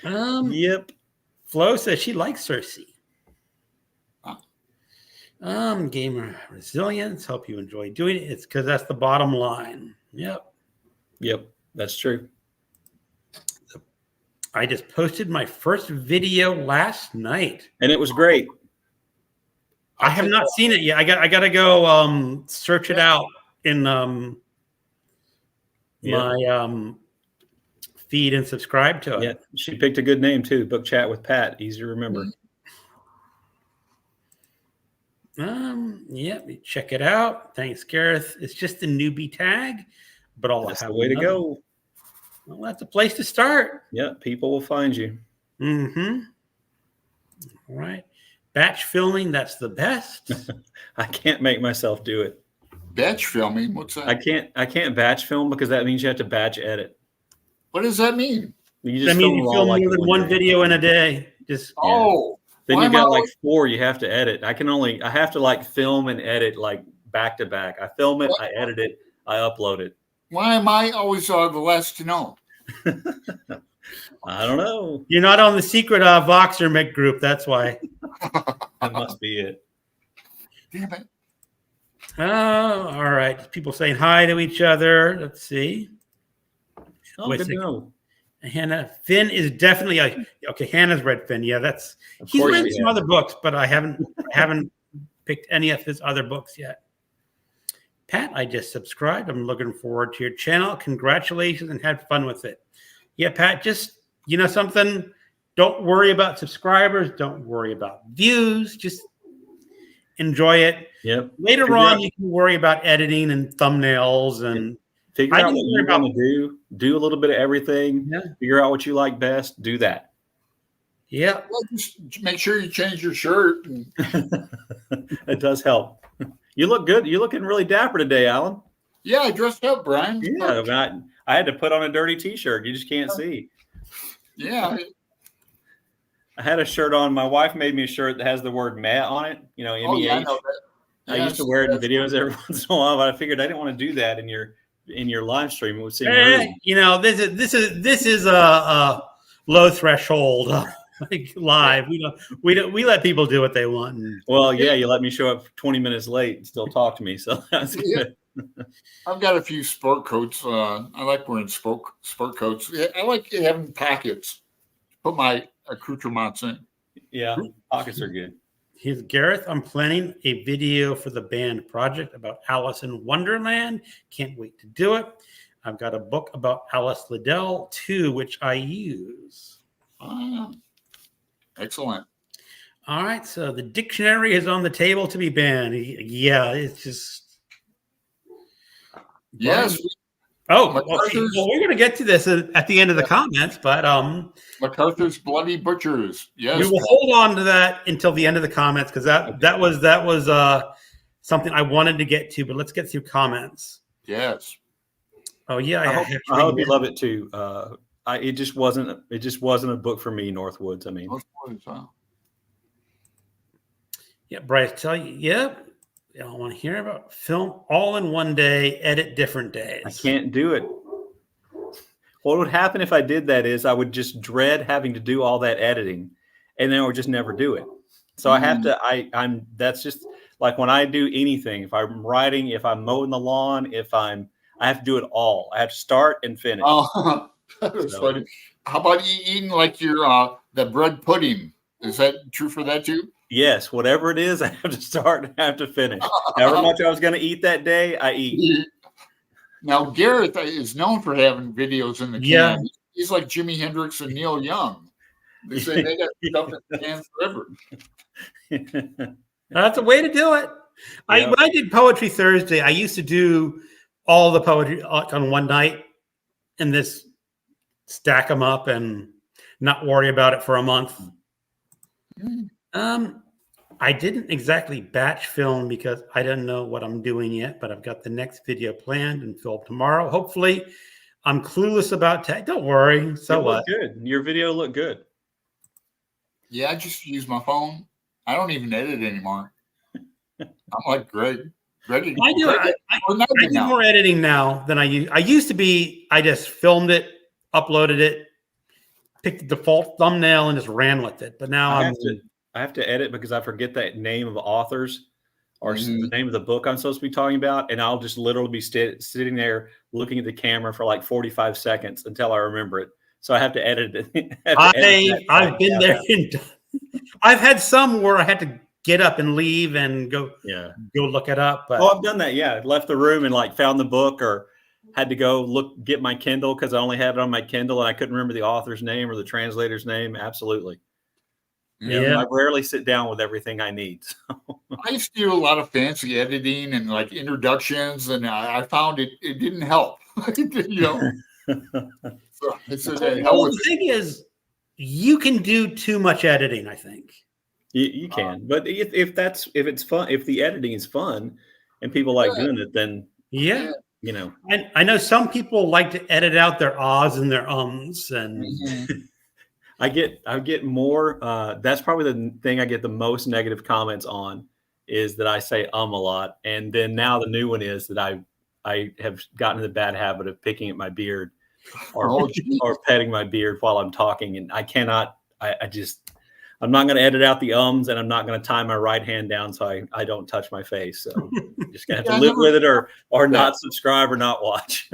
Yep. Flo says she likes Cersei. Gamer resilience. Hope you enjoy doing it. It's because that's the bottom line. Yep. That's true. I just posted my first video last night, and it was great. I have not seen it yet. I got to go search it out in my feed and subscribe to it. Yeah, she picked a good name too. Book Chat with Pat, easy to remember. Yeah, check it out. Thanks, Gareth. It's just a newbie tag, but that's the way to go. Well, that's a place to start. Yeah, people will find you. Mm-hmm. All right. Batch filming, that's the best. I can't make myself do it. Batch filming? What's that? I can't batch film because that means you have to batch edit. What does that mean? You that means you film more than one video in a day. Just then you got like 4 you have to edit. I have to like film and edit like back to back. I film it, I edit it, I upload it. Why am I always the last to know? I don't know. You're not on the secret Voxer Mick group. That's why. That must be it. Damn it. All right. People saying hi to each other. Let's see. Oh, good to know. Hannah, Finn is definitely okay. Hannah's read Finn. Yeah, he's read some other books, but I haven't picked any of his other books yet. Pat, I just subscribed. I'm looking forward to your channel. Congratulations and have fun with it. Yeah, Pat, just, something, don't worry about subscribers. Don't worry about views. Just enjoy it. Yep. Later on, you can worry about editing and thumbnails and figure out what you want to do. Do a little bit of everything. Yeah. Figure out what you like best. Do that. Yeah. Well, just make sure you change your shirt. It does help. You look good. You're looking really dapper today, Alan. Yeah, I dressed up, Brian. Yeah, I had to put on a dirty T-shirt. You just can't see. Yeah. I had a shirt on. My wife made me a shirt that has the word "Matt" on it. M-E-H. Oh, yeah, I know that. I used to wear it in videos every once in a while, but I figured I didn't want to do that in your live stream. It would seem rude. This is a low threshold. Like live, we let people do what they want. Well, yeah, you let me show up 20 minutes late and still talk to me, so that's good. I've got a few sport coats. I like wearing sport coats. Yeah, I like having pockets. Put my accoutrements in. Yeah, pockets are good. Here's Gareth. I'm planning a video for the band project about Alice in Wonderland. Can't wait to do it. I've got a book about Alice Liddell too, which I use. Excellent. All right, so the dictionary is on the table to be banned. Yeah, it's just Yes, Oh, MacArthur's- well, we're going to get to this at the end of the comments, but MacArthur's Bloody Butchers. Yes. we will hold on to that until the end of the comments because that was something I wanted to get to. But let's get through comments. Yes. Oh yeah, I hope you love it too. It just wasn't a book for me, Northwoods. I mean, yeah, Bryce, tell you, yeah. I want to hear about film all in one day, edit different days. I can't do it. What would happen if I did that is I would just dread having to do all that editing, and then I would just never do it. So I have to. I'm. That's just like when I do anything. If I'm writing, if I'm mowing the lawn, I have to do it all. I have to start and finish. Oh, that's funny. How about eating like your the bread pudding? Is that true for that too? Yes, whatever it is, I have to start and I have to finish. However much I was going to eat that day, I eat. Now, Gareth is known for having videos in the can. Yeah. He's like Jimi Hendrix and Neil Young. They say they got stuff in the can forever. That's a way to do it. Yeah. When I did Poetry Thursday, I used to do all the poetry on one night and this stack them up and not worry about it for a month. I didn't exactly batch film because I don't know what I'm doing yet, but I've got the next video planned and filmed tomorrow. Hopefully, I'm clueless about tech. Don't worry. So what? Good. Your video looked good. Yeah, I just use my phone. I don't even edit anymore. I'm like Greg. I do more editing now than I used. I used to be. I just filmed it, uploaded it, picked the default thumbnail, and just ran with it. But now I have to edit because I forget that name of authors or the name of the book I'm supposed to be talking about. And I'll just literally be sitting there looking at the camera for like 45 seconds until I remember it. So I have to edit it. I've been there. I've had some where I had to get up and leave and go look it up. But I've done that. Yeah. I left the room and like found the book or had to go get my Kindle because I only had it on my Kindle and I couldn't remember the author's name or the translator's name. Absolutely. Yeah, I rarely sit down with everything I need. So. I used to do a lot of fancy editing and like introductions, and I found it didn't help. You know, so the thing is, you can do too much editing. I think you can, but if it's fun, if the editing is fun, and people like doing it, then you know. And I know some people like to edit out their ahs and their ums and. I get more. That's probably the thing I get the most negative comments on is that I say a lot. And then now the new one is that I have gotten in the bad habit of picking at my beard or petting my beard while I'm talking. And I cannot. I'm not going to edit out the ums and I'm not going to tie my right hand down so I don't touch my face. So I'm just going to have to live with it or not subscribe or not watch.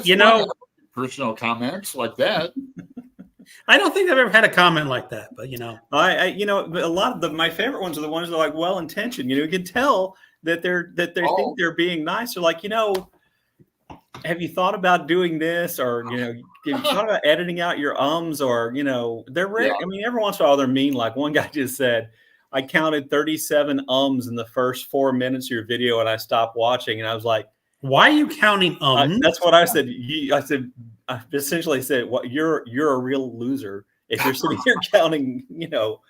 You know, personal comments like that. I don't think I've ever had a comment like that, but you know, a lot of my favorite ones are the ones that are like well intentioned. You know, you can tell that they think they're being nice. They're like, you know, have you thought about doing this, or you know, have you thought about editing out your ums, or you know, they're rare. Yeah. I mean, every once in a while they're mean. Like one guy just said, I counted 37 ums in the first 4 minutes of your video, and I stopped watching, and I was like, why are you counting ums? That's what I said. I essentially said, "What you're a real loser if you're sitting here counting, you know,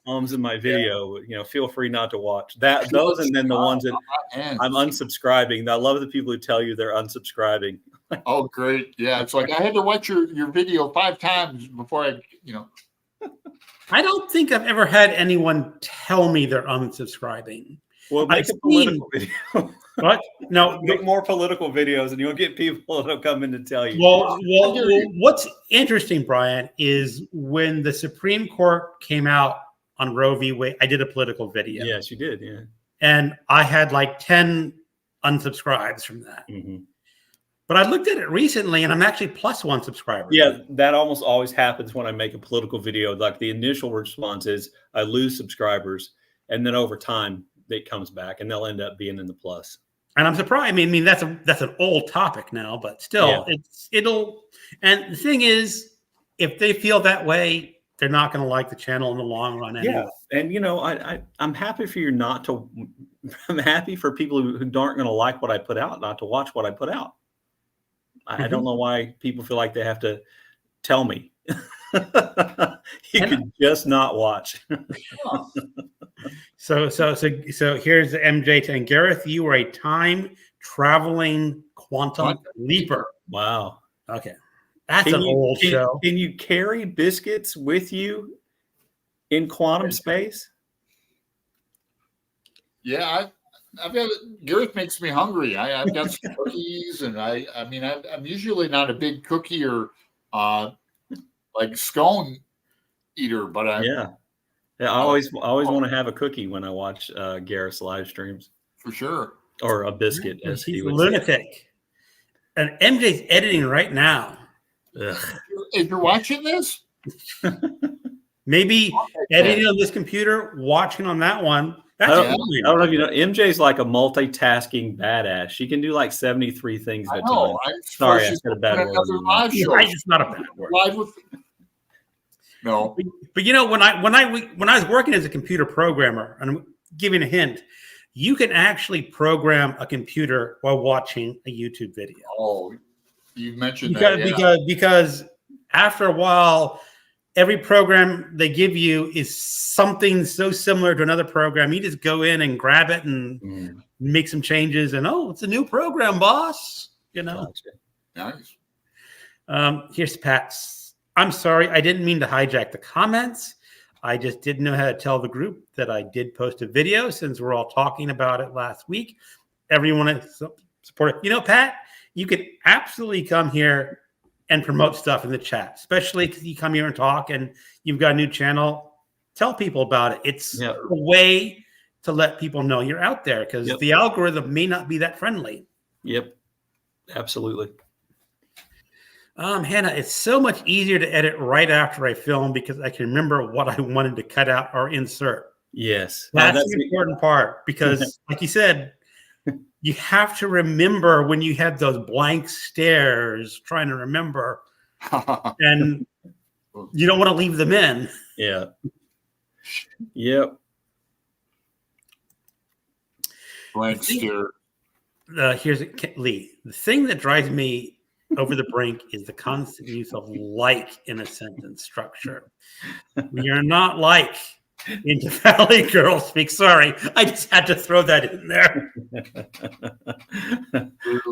ums in my video. You know, feel free not to watch those, and then the ones that I'm unsubscribing. I love the people who tell you they're unsubscribing. Oh, great! Yeah, it's like I had to watch your video 5 times before I, you know. I don't think I've ever had anyone tell me they're unsubscribing. Well, make a political video. What? No, make more political videos, and you'll get people that'll come in to tell you. Well, what's interesting, Brian, is when the Supreme Court came out on Roe v. Wade, I did a political video. Yes, you did, yeah. And I had like 10 unsubscribes from that. Mm-hmm. But I looked at it recently, and I'm actually +1 subscriber. Yeah, that almost always happens when I make a political video. Like the initial response is I lose subscribers, and then over time it comes back, and they'll end up being in the plus. And I'm surprised. I mean, that's an old topic now, but still, it'll. And the thing is, if they feel that way, they're not going to like the channel in the long run. Anyway. Yeah, and you know, I'm happy for you not to. I'm happy for people who aren't going to like what I put out, not to watch what I put out. I don't know why people feel like they have to tell me. You could just not watch. So here's the MJ and Gareth. You were a time traveling quantum leaper. Wow. Okay, that's an old show. Can you carry biscuits with you in quantum space? Yeah, I've got Gareth makes me hungry. I've got some cookies, and I mean, I'm usually not a big cookie or like scone eater, but I always want to have a cookie when I watch Gareth's live streams, for sure, or a biscuit, as He's he a would lunatic. say. And MJ's editing right now. Ugh. If you're watching this, Maybe editing on this computer, watching on that one. That's I fine. don't know if you know, MJ's like a multitasking badass. She can do like 73 things at a time. Sorry, I said a bad word. Another live show. Right, it's not a bad word. Live with no. But you know, when I was working as a computer programmer, and I'm giving a hint, you can actually program a computer while watching a YouTube video. Oh, you mentioned because after a while, every program they give you is something so similar to another program. You just go in and grab it and make some changes, and it's a new program, boss. You know. Gotcha. Nice. Here's Pat's. I'm sorry, I didn't mean to hijack the comments. I just didn't know how to tell the group that I did post a video since we're all talking about it last week. Everyone is supportive. You know, Pat, you could absolutely come here and promote stuff in the chat, especially because you come here and talk and you've got a new channel. Tell people about it. It's a way to let people know you're out there, because the algorithm may not be that friendly. Yep, absolutely. Hannah, it's so much easier to edit right after I film because I can remember what I wanted to cut out or insert. Yes. That's the important part, because like you said, you have to remember when you had those blank stares trying to remember, and you don't want to leave them in. Yeah. Yep. Blank stare. Here's Lee. The thing that drives me over the brink is the constant use of like in a sentence structure. We are not like into Valley Girl speak. Sorry, I just had to throw that in there.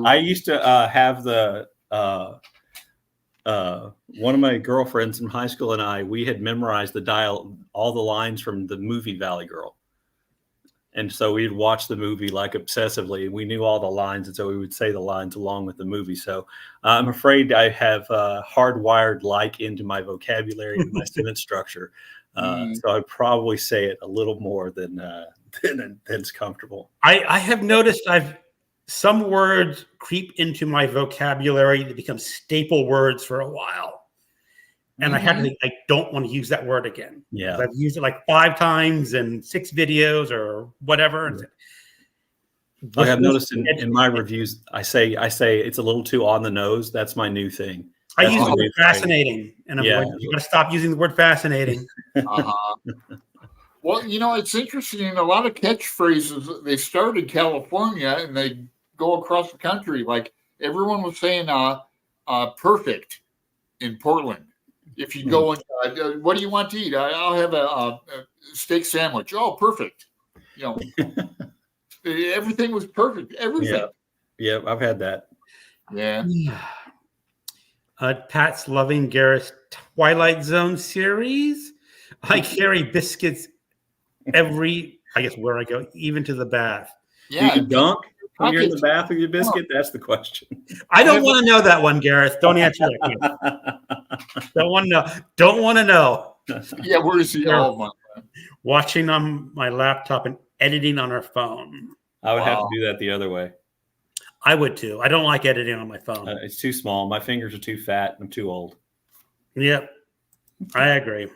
I used to have the one of my girlfriends in high school and we had memorized all the lines from the movie Valley Girl. And so we'd watch the movie like obsessively. We knew all the lines, and so we would say the lines along with the movie. So I'm afraid I have hardwired like into my vocabulary and my sentence structure. So I'd probably say it a little more than's comfortable. I have noticed some words creep into my vocabulary that become staple words for a while. And I had to think, I don't want to use that word again. Yeah. I've used it like 5 times in 6 videos or whatever. I have noticed in my reviews, I say it's a little too on the nose. That's my new thing. I use the word fascinating, and you got to stop using the word fascinating. Well, you know, it's interesting. A lot of catchphrases, they start in California and they go across the country. Like everyone was saying, perfect in Portland. If you go and what do you want to eat? I'll have a steak sandwich. Oh, perfect. You know, everything was perfect. Everything. Yeah, I've had that. Yeah. Pat's loving Gareth's Twilight Zone series. I carry biscuits where I go, even to the bath. Yeah. Do you dunk when you're in the bath with your biscuit? That's the question. I don't want to know that one, Gareth. Don't answer that question. Don't want to know. Don't want to know. Yeah, where is he? Watching on my laptop and editing on our phone. I would have to do that the other way. I would too. I don't like editing on my phone. It's too small. My fingers are too fat. I'm too old. Yep. I agree.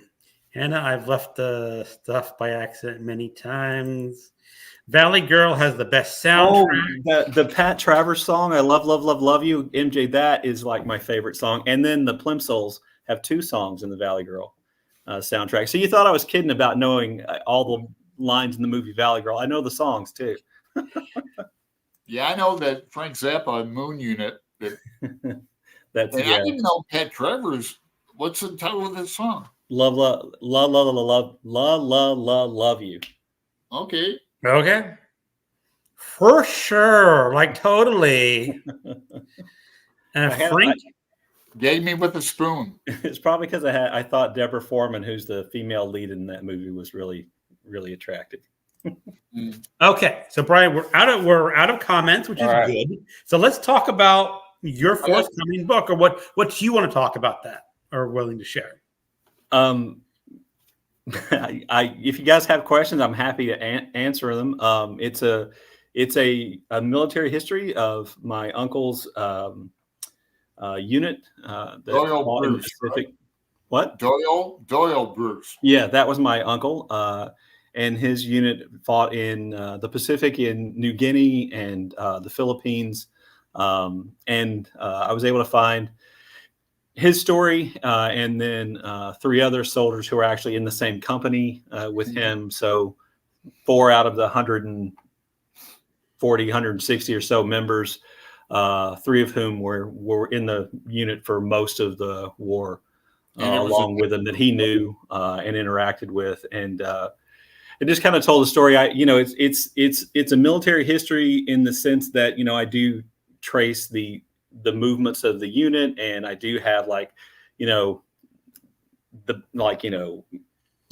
Hannah, I've left the stuff by accident many times. Valley Girl has the best soundtrack. Oh, the Pat Travers song, I Love, Love, Love, Love You. MJ, that is like my favorite song. And then the Plimsolls have 2 songs in the Valley Girl soundtrack. So you thought I was kidding about knowing all the lines in the movie Valley Girl. I know the songs too. Yeah, I know that Frank Zappa and Moon Unit That's And yeah. I didn't know Pat Trevor's. What's the title of this song? Love, love, love, love, love, love, love, love, love you. Okay. Okay. For sure. Like totally. And I had- Frank. Gave me with a spoon. It's probably because I thought Deborah Foreman, who's the female lead in that movie, was really, really attractive. Okay. So Brian, we're out of comments, which is All right. good. So let's talk about your forthcoming book, or what you want to talk about that or willing to share. If you guys have questions, I'm happy to answer them. It's a military history of my uncle's unit that Doyle fought in the Bruce, Pacific. What? Doyle Bruce. Yeah, that was my uncle, and his unit fought in the Pacific, in New Guinea and the Philippines, and I was able to find his story, and then 3 other soldiers who were actually in the same company with him. So 4 out of the 140, 160 or so members, 3 of whom were in the unit for most of the war, along with him, that he knew and interacted with. And it just kind of told the story. It's a military history in the sense that, I do trace the movements of the unit, and I do have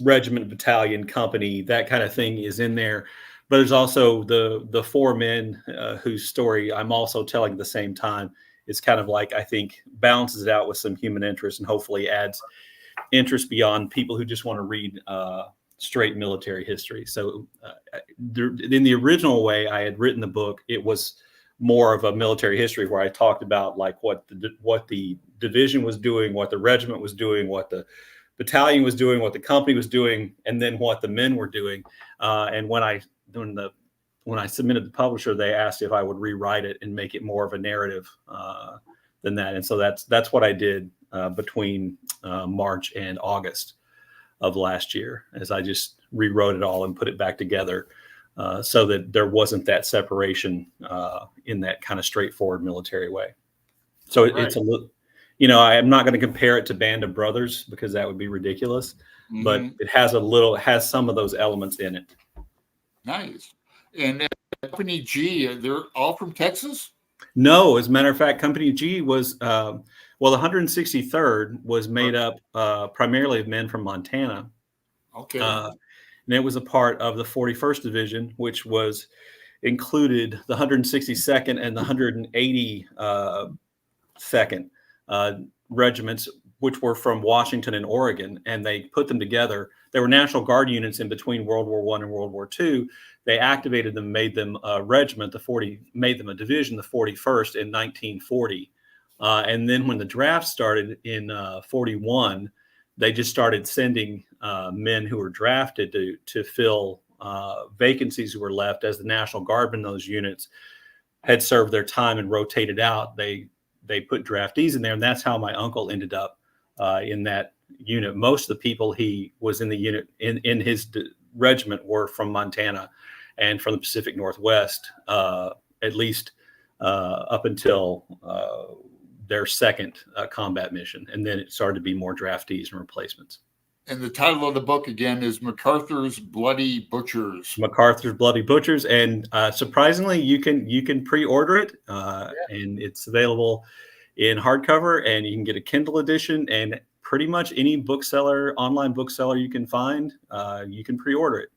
regiment, battalion, company, that kind of thing is in there. But there's also the 4 men whose story I'm also telling at the same time. It's kind of I think balances it out with some human interest, and hopefully adds interest beyond people who just want to read straight military history. So in the original way I had written the book, it was more of a military history where I talked about what the division was doing, what the regiment was doing, what the battalion was doing, what the company was doing, and then what the men were doing. And when I submitted to the publisher, they asked if I would rewrite it and make it more of a narrative than that. And so that's what I did between March and August of last year, as I just rewrote it all and put it back together. So that there wasn't that separation in that kind of straightforward military way. So it's a little, I'm not going to compare it to Band of Brothers because that would be ridiculous, but it has some of those elements in it. Nice. And Company G, they're all from Texas? No, as a matter of fact, Company G was, the 163rd was made up primarily of men from Montana. Okay. And it was a part of the 41st Division, which included the 162nd and the 182nd regiments, which were from Washington and Oregon. And they put them together. They were National Guard units in between World War I and World War II. They activated them, made them a regiment, made them a division, the 41st, in 1940. And then when the draft started in 41, they just started sending men who were drafted to fill vacancies who were left, as the National Guardmen, those units had served their time and rotated out. They put draftees in there, and that's how my uncle ended up in that unit. Most of the people he was in the unit in his regiment were from Montana and from the Pacific Northwest, at least up until their second combat mission. And then it started to be more draftees and replacements. And the title of the book again is MacArthur's Bloody Butchers. MacArthur's Bloody Butchers, and surprisingly, you can pre-order it, and it's available in hardcover, and you can get a Kindle edition, and pretty much any bookseller, online bookseller you can find, you can pre-order it.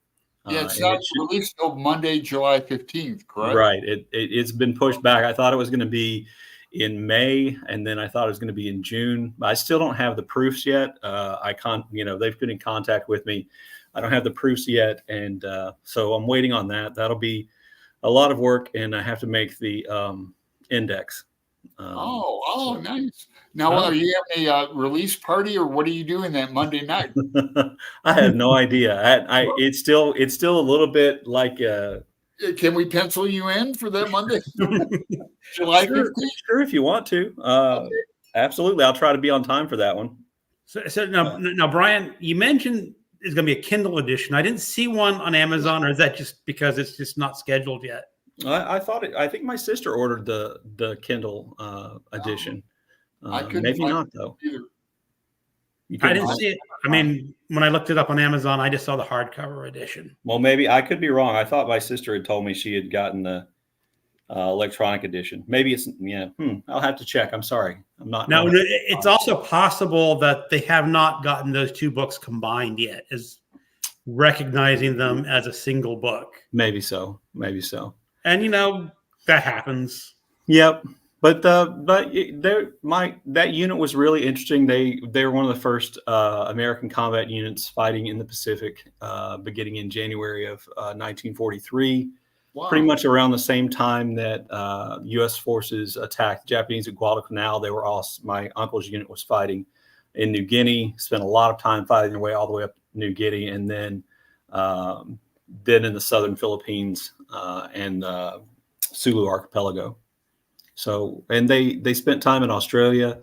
Yeah, it's not released till Monday, July 15th, correct? Right. It's been pushed back. I thought it was going to be in May, and then I thought it was going to be in June. I still don't have the proofs yet. They've been in contact with me. I don't have the proofs yet, and so I'm waiting on that. That'll be a lot of work, and I have to make the index. Nice. Now, are you having a release party, or what are you doing that Monday night? I have no idea. It's still a little bit like. Can we pencil you in for that Monday, July 15th? Sure, if you want to. Absolutely, I'll try to be on time for that one. So now, Brian, you mentioned there's going to be a Kindle edition. I didn't see one on Amazon, or is that just because it's just not scheduled yet? I thought it. I think my sister ordered the Kindle edition. I couldn't Maybe find not though. it either. You I couldn't didn't find see it. I mean, when I looked it up on Amazon, I just saw the hardcover edition. Well, maybe I could be wrong. I thought my sister had told me she had gotten the electronic edition. Maybe it's I'll have to check. I'm sorry. I'm not. Now, it's also possible that they have not gotten those two books combined yet, as recognizing them as a single book. Maybe so. Maybe so. And that happens. Yep. But that unit was really interesting. They were one of the first American combat units fighting in the Pacific, beginning in January of 1943. Wow. Pretty much around the same time that U.S. forces attacked the Japanese at Guadalcanal. My uncle's unit was fighting in New Guinea. Spent a lot of time fighting their way all the way up New Guinea, and then in the southern Philippines and Sulu Archipelago. So, and they spent time in Australia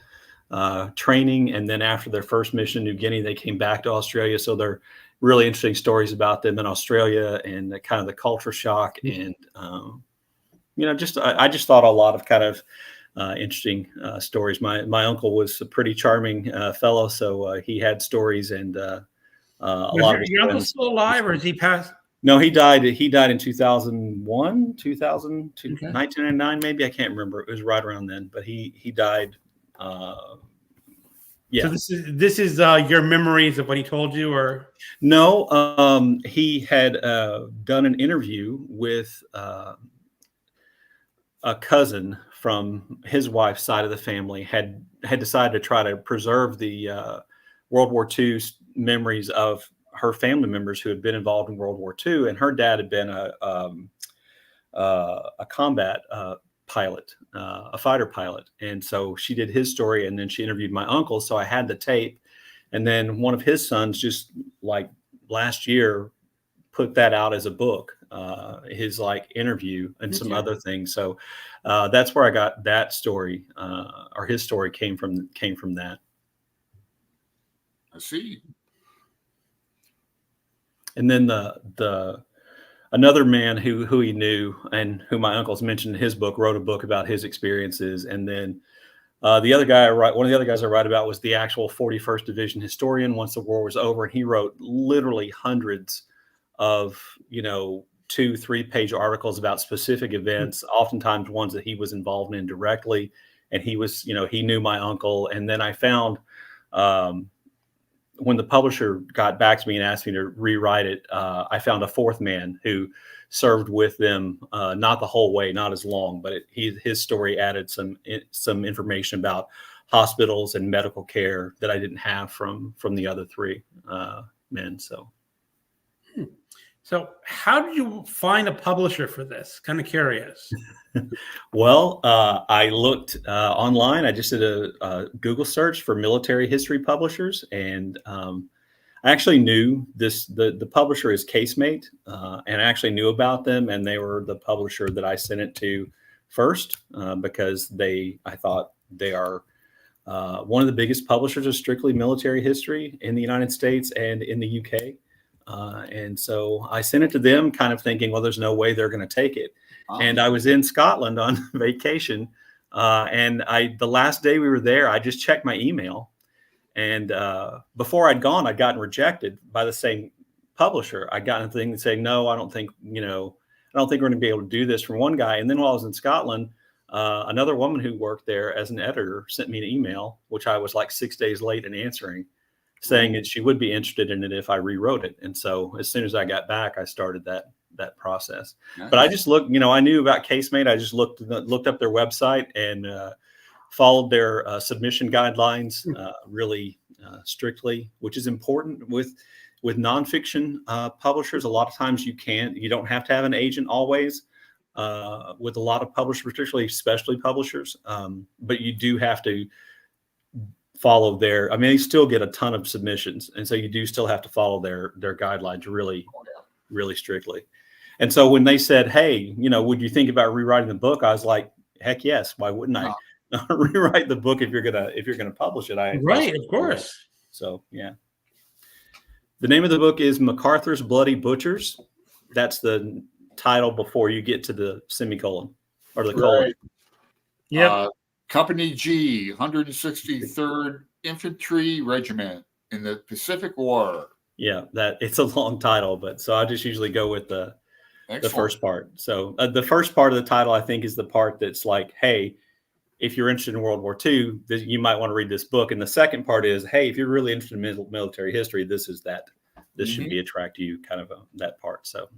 training, and then after their first mission in New Guinea, they came back to Australia. So they're really interesting stories about them in Australia and kind of the culture shock, and I just thought a lot of kind of interesting stories. My uncle was a pretty charming fellow, so he had stories, and a lot of his your uncle friends. still alive, or is he passed? No, he died in 2001, 2000, Okay. 1999, maybe. I can't remember. It was right around then, but he died. Yeah. So this is your memories of what he told you, or No, he had done an interview with a cousin from his wife's side of the family, had decided to try to preserve the World War II memories of her family members who had been involved in World War II, and her dad had been a combat pilot, a fighter pilot, and so she did his story, and then she interviewed my uncle. So I had the tape, and then one of his sons just like last year put that out as a book, his like interview and some other things. So that's where I got that story, or his story came from that. I see. And then the another man who he knew and who my uncle's mentioned in his book wrote a book about his experiences. And then one of the other guys I write about was the actual 41st Division historian once the war was over, and he wrote literally hundreds of 2-3 page articles about specific events, oftentimes ones that he was involved in directly. And he was he knew my uncle. And then I found when the publisher got back to me and asked me to rewrite it, I found a fourth man who served with them, not the whole way, not as long, but his story added some information about hospitals and medical care that I didn't have from the other three men. So how did you find a publisher for this? Kind of curious. Well, I looked online. I just did a Google search for military history publishers, and I actually knew the publisher is Casemate, and I actually knew about them, and they were the publisher that I sent it to first, because I thought they are one of the biggest publishers of strictly military history in the United States and in the UK. And so I sent it to them kind of thinking, well, there's no way they're going to take it. And I was in Scotland on vacation. And the last day we were there, I just checked my email. And before I'd gone, I'd gotten rejected by the same publisher. I got a thing saying, no, I don't think we're going to be able to do this, from one guy. And then while I was in Scotland, another woman who worked there as an editor sent me an email, which I was like 6 days late in answering, saying that she would be interested in it if I rewrote it. And so as soon as I got back, I started that process. Nice. But I just looked, I knew about Casemate. I just looked up their website and followed their submission guidelines really strictly, which is important with nonfiction publishers. A lot of times you don't have to have an agent always with a lot of publishers, particularly specialty publishers. But you do have to follow they still get a ton of submissions. And so you do still have to follow their guidelines really, really strictly. And so when they said, hey, would you think about rewriting the book? I was like, heck yes. Why wouldn't I rewrite the book if you're gonna publish it? Right, of course. So yeah. The name of the book is MacArthur's Bloody Butchers. That's the title before you get to the semicolon or the colon. Right. Yep. Company G, 163rd Infantry Regiment in the Pacific War. Yeah, that it's a long title, but so I just usually go with the Excellent. first part. So the first part of the title, I think, is the part that's like, hey, if you're interested in World War II, you might want to read this book. And the second part is, hey, if you're really interested in military history, this is that. This should be attract you, kind of that part. So,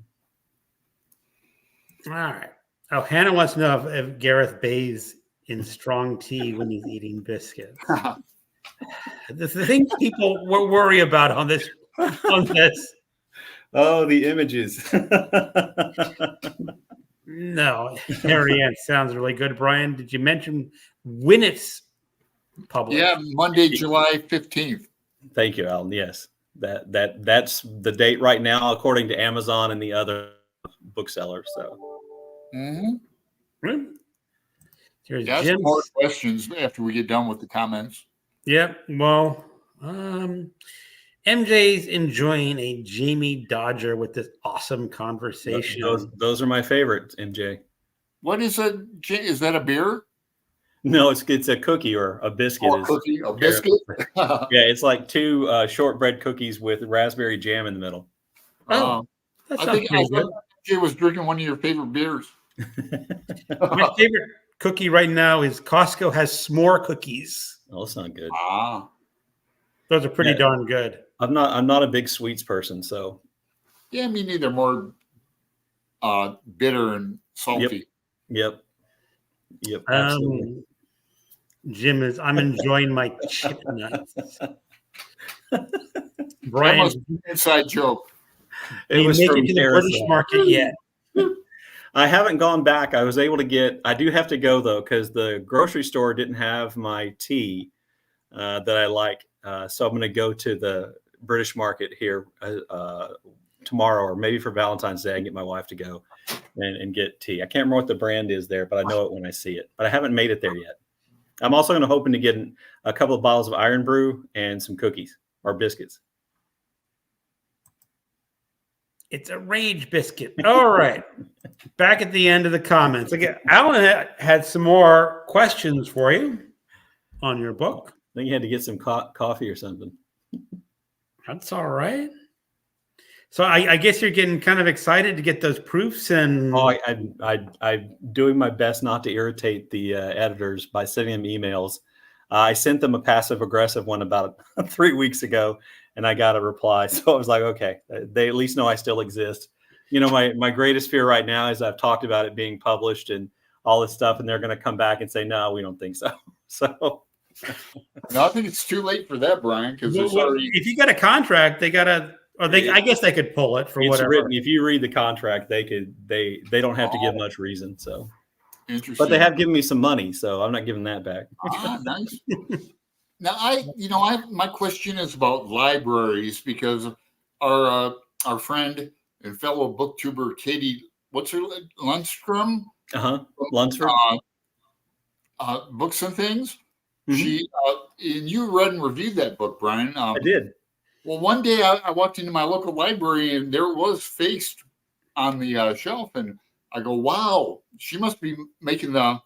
All right. Oh, Hannah wants to know if Gareth bathes in strong tea when he's eating biscuits. The things people worry about on this. Oh, the images. No, Harry Ann sounds really good. Brian, did you mention when it's published? Yeah, Monday, July 15th. Thank you, Alan. Yes, that's the date right now, according to Amazon and the other booksellers. So, Here's Got some more questions after we get done with the comments. Yep. Well, MJ's enjoying a Jamie Dodger with this awesome conversation. Those are my favorites, MJ. What is it? Is that a beer? No, it's a cookie or a biscuit. Oh, a biscuit? Yeah, it's like two shortbread cookies with raspberry jam in the middle. Oh, I think MJ was drinking one of your favorite beers. My favorite cookie right now is Costco has s'more cookies. Oh, that's not good. Those are pretty darn good. I'm not a big sweets person, so yeah, me neither. More bitter and salty. Yep. Absolutely. Jim I'm enjoying my chip nuts. Brian, that must be an inside joke. It was make from it to the British market yet. I haven't gone back. I was able to get. I do have to go though because the grocery store didn't have my tea that I like. So I'm going to go to the British market here tomorrow, or maybe for Valentine's Day, and get my wife to go and get tea. I can't remember what the brand is there, but I know it when I see it. But I haven't made it there yet. I'm also going to hoping to get a couple of bottles of Iron Brew and some cookies or biscuits. It's a rage biscuit. All right. Back at the end of the comments. Again, Alan had some more questions for you on your book. I think you had to get some coffee or something. That's all right. So I guess you're getting kind of excited to get those proofs and. Oh, I'm doing my best not to irritate the editors by sending them emails. I sent them a passive aggressive one about 3 weeks ago, and I got a reply. So I was like, okay, they at least know I still exist. You know, my greatest fear right now is I've talked about it being published and all this stuff, and they're going to come back and say, no, we don't think so. So. No, I think it's too late for that, Brian. Because if you got a contract, they got to. Or I guess they could pull it for whatever. Written. If you read the contract, they could. They don't have to give much reason. So, interesting. But they have given me some money, so I'm not giving that back. Nice. Now, my question is about libraries because our friend and fellow booktuber Katie, what's her Lundstrom? Lunsford. Books and Things. Mm-hmm. She and you read and reviewed that book, Brian. I did. Well, one day I walked into my local library and there it was faced on the shelf, and I go, "Wow, she must be making the."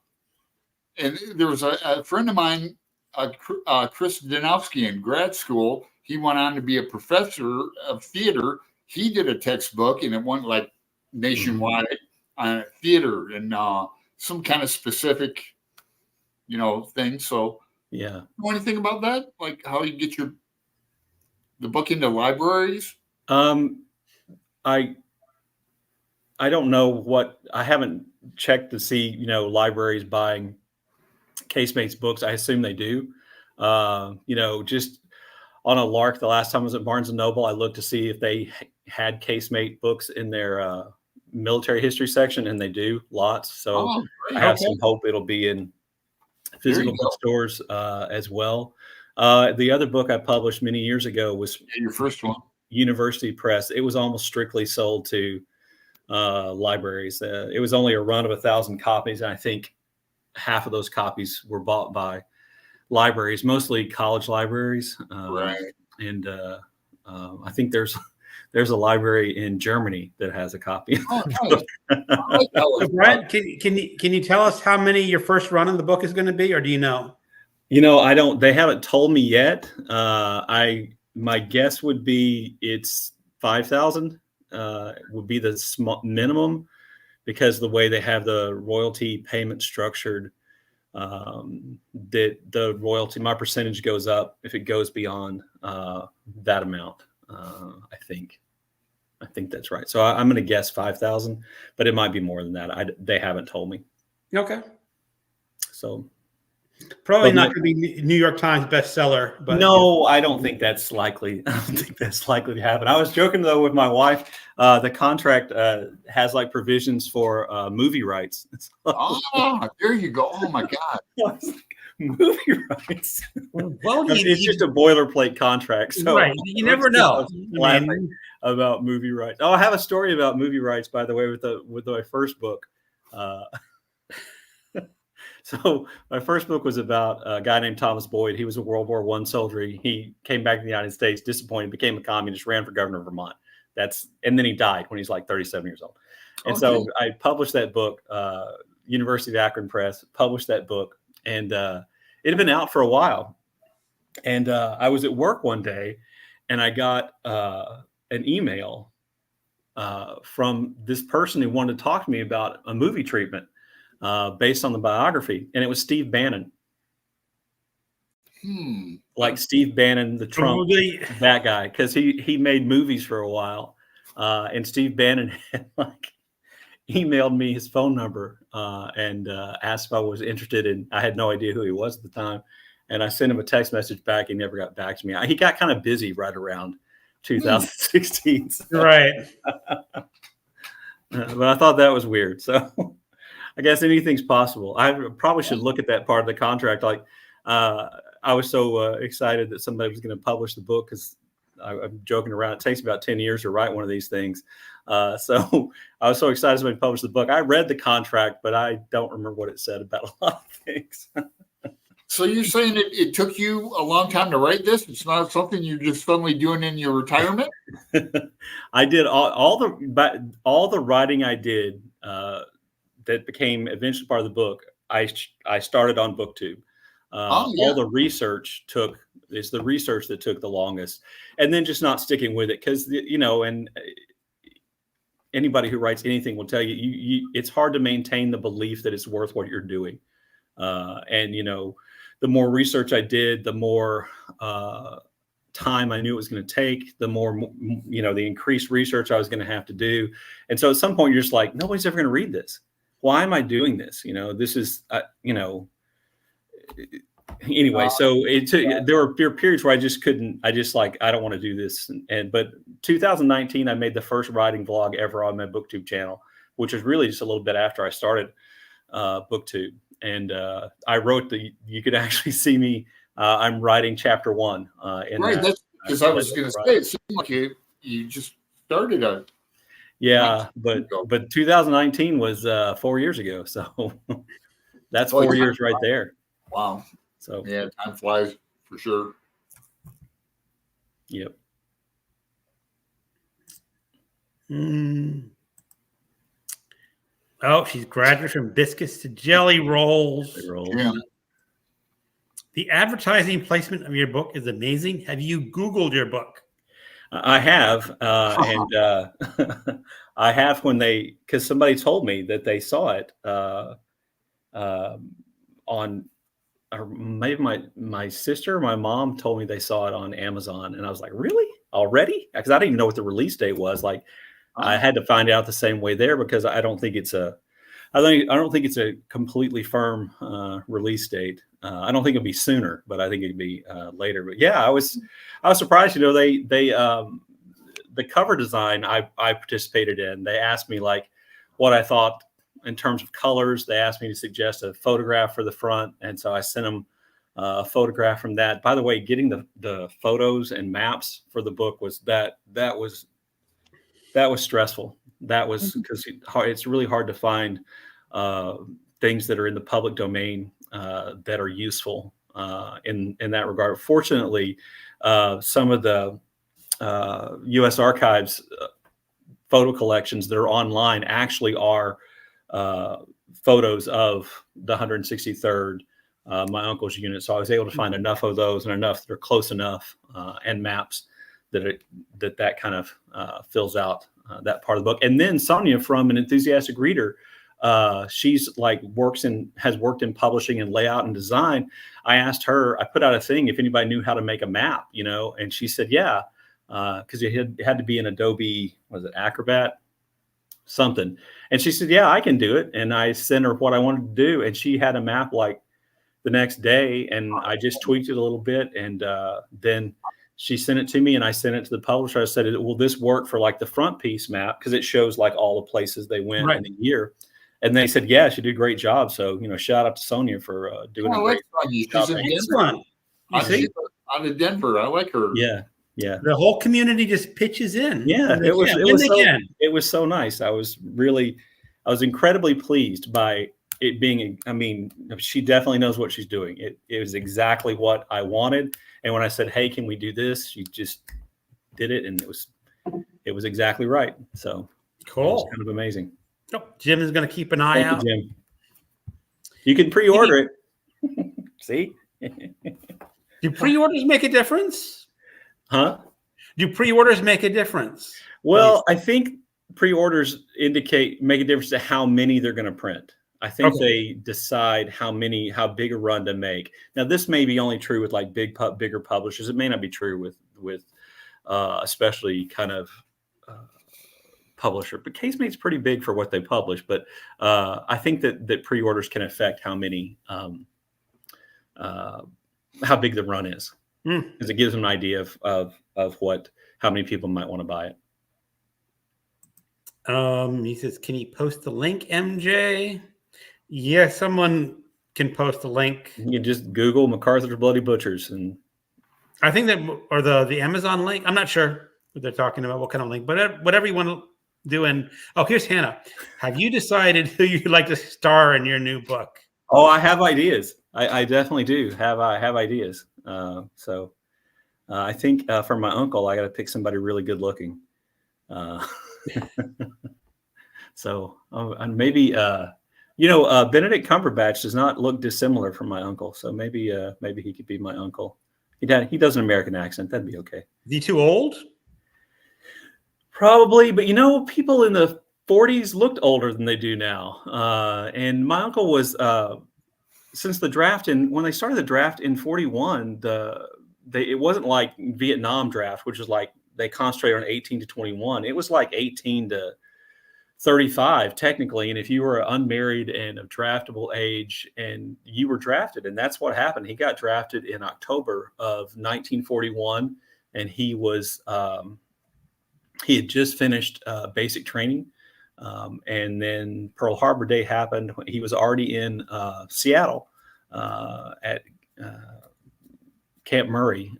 And there was a friend of mine, Chris Danowski, in grad school. He went on to be a professor of theater. He did a textbook, and it went like nationwide on theater and some kind of specific, thing. So, yeah. Know anything about that? Like how you get the book into libraries? I don't know what. I haven't checked to see, libraries buying Casemates books. I assume they do. Just on a lark, the last time I was at Barnes & Noble, I looked to see if they had Casemate books in their military history section, and they do lots. So I have some hope it'll be in physical bookstores as well. The other book I published many years ago was your first one, University Press. It was almost strictly sold to libraries. It was only a run of 1,000 copies, and I think half of those copies were bought by libraries, mostly college libraries. Right. And I think there's there's a library in Germany that has a copy. Oh, nice. I like that So one. Brad, can you tell us how many your first run in the book is going to be, or do you know? I don't. They haven't told me yet. My guess would be it's 5,000. Would be the minimum, because the way they have the royalty payment structured, that the royalty, my percentage goes up if it goes beyond that amount. I think that's right. So I'm going to guess 5,000, but it might be more than that. They haven't told me. Okay. So Probably not going to be New York Times bestseller, but no, I don't think that's likely. I don't think that's likely to happen. I was joking though with my wife. The contract has like provisions for movie rights. Oh, there you go. Oh my God. Movie rights. well, It's just a boilerplate contract. So right. You never know. Laughing about movie rights. Oh, I have a story about movie rights, by the way, with my first book. So my first book was about a guy named Thomas Boyd. He was a World War I soldier. He came back to the United States, disappointed, became a communist, ran for governor of Vermont. And then he died when he's like 37 years old. And so I published that book, University of Akron Press, published that book, and it had been out for a while. And I was at work one day, and I got an email from this person who wanted to talk to me about a movie treatment based on the biography, and it was Steve Bannon. Like Steve Bannon, the Trump, that guy, because he made movies for a while, and Steve Bannon had like emailed me his phone number and asked if I was interested in. I had no idea who he was at the time, and I sent him a text message back. He never got back to me. He got kind of busy right around 2016. So. Right. But I thought that was weird. So I guess anything's possible. I probably should look at that part of the contract. Like I was so excited that somebody was going to publish the book, because I'm joking around. It takes about 10 years to write one of these things. So I was so excited somebody published the book. I read the contract, but I don't remember what it said about a lot of things. So you're saying it took you a long time to write this? It's not something you're just suddenly doing in your retirement? I did all the writing I did that became eventually part of the book. I started on BookTube. All the research is the research that took the longest, and then just not sticking with it, because and anybody who writes anything will tell you it's hard to maintain the belief that it's worth what you're doing. And the more research I did, the more time I knew it was going to take, the more the increased research I was going to have to do. And so at some point you're just like, nobody's ever going to read this. Why am I doing this? This is anyway. So there were periods where I just couldn't. I don't want to do this. But 2019, I made the first writing vlog ever on my BookTube channel, which was really just a little bit after I started BookTube. And I wrote you could actually see me. I'm writing chapter 1. Right. That's because I was going to say, it seemed like you just started a. Yeah, but 2019 was 4 years ago, so that's 4 years right there. Wow. So yeah, time flies for sure. Yep. Oh, she's graduated from biscuits to jelly rolls. Yeah. The advertising placement of your book is amazing. Have you Googled your book? I have, and I have because somebody told me that they saw it on, or maybe my sister or my mom told me they saw it on Amazon, and I was like, really? Already? Because I didn't even know what the release date was. Like, I had to find out the same way there, because I don't think it's a completely firm release date. I don't think it'll be sooner, but I think it'd be later. But yeah, I was surprised. They the cover design I participated in. They asked me like what I thought in terms of colors. They asked me to suggest a photograph for the front, and so I sent them a photograph from that. By the way, getting the photos and maps for the book was stressful. That was because it's really hard to find things that are in the public domain that are useful in that regard. Fortunately, some of the U.S. Archives photo collections that are online actually are photos of the 163rd, my uncle's unit. So I was able to find enough of those and enough that are close enough, and maps that kind of fills out that part of the book. And then Sonia, from An Enthusiastic Reader, she's like has worked in publishing and layout and design. I asked her, I put out a thing if anybody knew how to make a map, and she said, yeah, because it had to be an Adobe, was it Acrobat? Something. And she said, yeah, I can do it. And I sent her what I wanted to do. And she had a map like the next day, and I just tweaked it a little bit. And then she sent it to me, and I sent it to the publisher. I said, will this work for like the front piece map? Because it shows like all the places they went in the year. And they said, yeah, she did a great job. So, shout out to Sonia for doing a great job. Excellent. She's out of Denver. I like her. Yeah. Yeah. The whole community just pitches in. Yeah. It was so nice. I was incredibly pleased by it being, she definitely knows what she's doing. It was exactly what I wanted. And when I said, hey, can we do this? She just did it. And it was exactly right. So cool. It was kind of amazing. Oh, Jim is going to keep an eye out. You, Jim. You can pre-order it. See? Do pre-orders make a difference? Huh? Do pre-orders make a difference? Well, I think pre-orders make a difference to how many they're going to print. I think they decide how big a run to make. Now, this may be only true with like bigger publishers. It may not be true with especially kind of publisher. But Casemate's pretty big for what they publish. But I think that pre-orders can affect how many, how big the run is, because it gives them an idea of how many people might want to buy it. He says, can you post the link, MJ? Yeah, someone can post the link. You just Google MacArthur's Bloody Butchers, and I think that, or the Amazon link. I'm not sure what they're talking about, what kind of link, but whatever you want to do. And here's Hannah. Have you decided who you'd like to star in your new book? Oh, I have ideas. I definitely do have ideas. So I think for my uncle, I got to pick somebody really good looking. So and maybe Benedict Cumberbatch does not look dissimilar from my uncle. So maybe he could be my uncle. He does an American accent. That'd be okay. Is he too old? Probably, but people in the 40s looked older than they do now. And my uncle was since the draft, and when they started the draft in 41, it wasn't like Vietnam draft, which was like they concentrated on 18 to 21. It was like 18 to 35 technically. And if you were unmarried and of draftable age, and you were drafted, and that's what happened. He got drafted in October of 1941, and he had just finished basic training. And then Pearl Harbor Day happened. He was already in Seattle at Camp Murray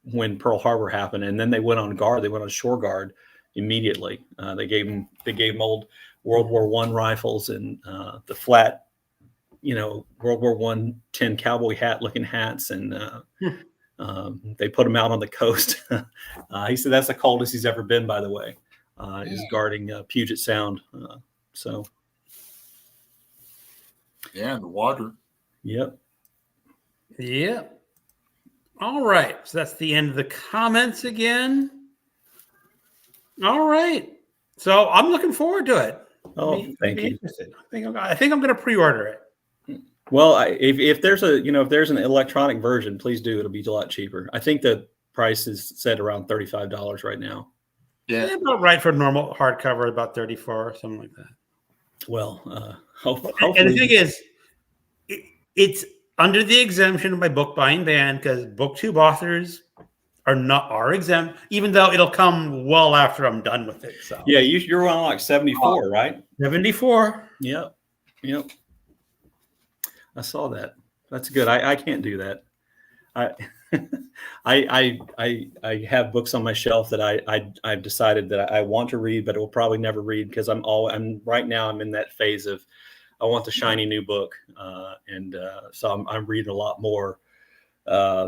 when Pearl Harbor happened. And then they went on guard. They went on shore guard immediately. They gave him old World War I rifles and the flat, World War I 10 cowboy hat looking hats. And they put him out on the coast. He said that's the coldest he's ever been, by the way. Is guarding Puget Sound. So. Yeah, the water. Yep. Yep. All right. So that's the end of the comments again. All right. So I'm looking forward to it. Oh, thank you. I think I'm going to pre-order it. Well, if there's an electronic version, please do. It'll be a lot cheaper. I think the price is set around $35 right now. Yeah, about right for normal hardcover, about 34 or something like that. Well, hopefully. And the thing is, it's under the exemption of my book buying ban, because BookTube authors are exempt, even though it'll come well after I'm done with it. So yeah, you're on like 74, right? 74. Yep. I saw that. That's good. I can't do that. I have books on my shelf that I've decided that I want to read, but I will probably never read, because right now I'm in that phase of I want the shiny new book, and so I'm reading a lot more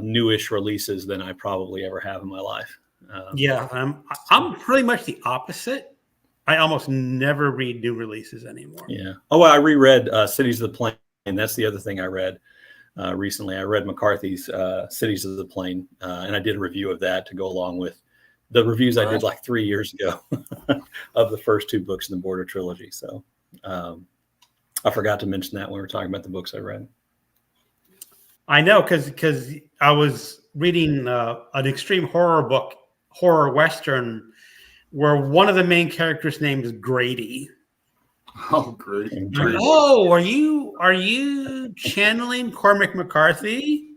newish releases than I probably ever have in my life. Yeah, I'm pretty much the opposite. I almost never read new releases anymore. Yeah. Oh, well, I reread Cities of the Plain. That's the other thing I read recently. I read McCarthy's Cities of the Plain, and I did a review of that to go along with the reviews I did like 3 years ago of the first 2 books in the Border trilogy. So I forgot to mention that when we were talking about the books I read. I know because I was reading an extreme horror Western, where one of the main characters' name is Grady. Oh, great. Like, oh, are you channeling Cormac McCarthy?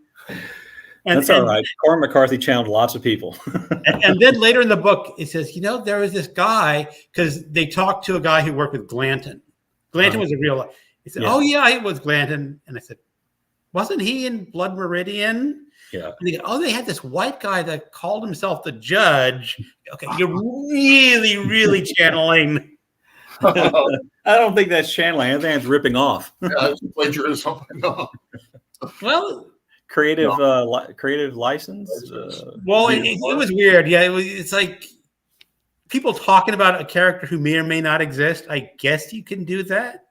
That's all right. Cormac McCarthy channeled lots of people. and then later in the book, it says, there was this guy, because they talked to a guy who worked with Glanton. Glanton was a real. He said, "Oh yeah, it was Glanton," and I said, "Wasn't he in Blood Meridian?" Yeah. And they go, "Oh, they had this white guy that called himself the judge." Okay, you're really, really channeling. I don't think that's channeling. I think that's ripping off. It's plagiarism. No. Well, Creative license. well, it was weird. Yeah, it's like people talking about a character who may or may not exist. I guess you can do that.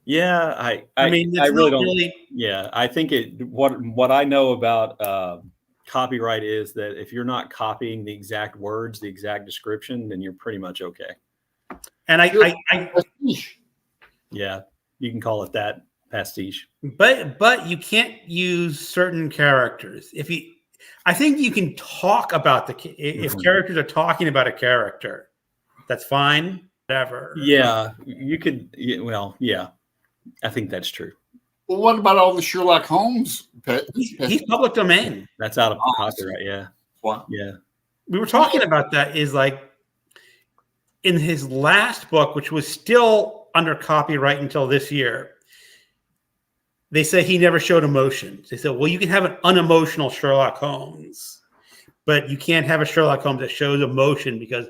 Yeah, I mean, it's I really not don't. really. Yeah, I think what I know about copyright is that if you're not copying the exact words, the exact description, then you're pretty much okay. And Yeah, you can call it that, pastiche. but you can't use certain characters. I think you can talk about if characters are talking about a character, that's fine. Whatever. Yeah, you could. Well, yeah, I think that's true. Well, what about all the Sherlock Holmes? He's public domain. That's out of copyright. Yeah. Wow. Yeah. We were talking about that. Is like in his last book, which was still under copyright until this year. They say he never showed emotions. They said, well, you can have an unemotional Sherlock Holmes, but you can't have a Sherlock Holmes that shows emotion because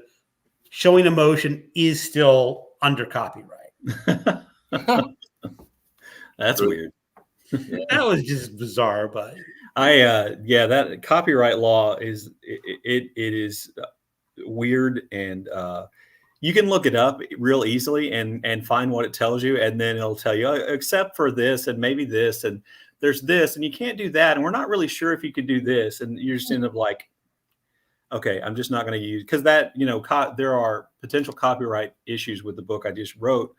showing emotion is still under copyright. That's weird. That was just bizarre, but that copyright law is it is weird, and you can look it up real easily and find what it tells you, and then it'll tell you, except for this and maybe this, and there's this, and you can't do that, and we're not really sure if you could do this, and you just end up like, okay, I'm just not going to use, because that, there are potential copyright issues with the book I just wrote,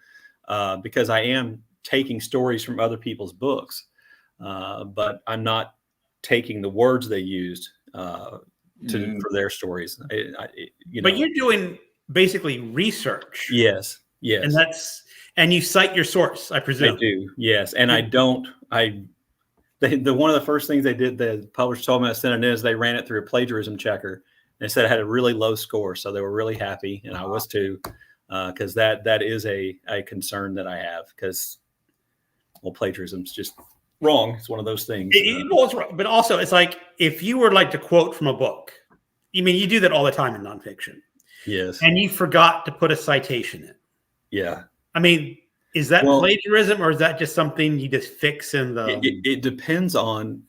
because I am taking stories from other people's books, but I'm not taking the words they used for their stories. But you're doing basically research. Yes. And you cite your source, I presume. I do. Yes. And I don't, one of the first things they did, the publisher told me I sent it in, is they ran it through a plagiarism checker. They said it had a really low score. So they were really happy. And I was too, because that is a concern that I have, because, well, plagiarism's just wrong. It's one of those things. It's wrong, but also it's like, if you were like to quote from a book, you do that all the time in nonfiction. Yes. And you forgot to put a citation in. Yeah. Is that plagiarism, or is that just something you just fix in the? It depends on.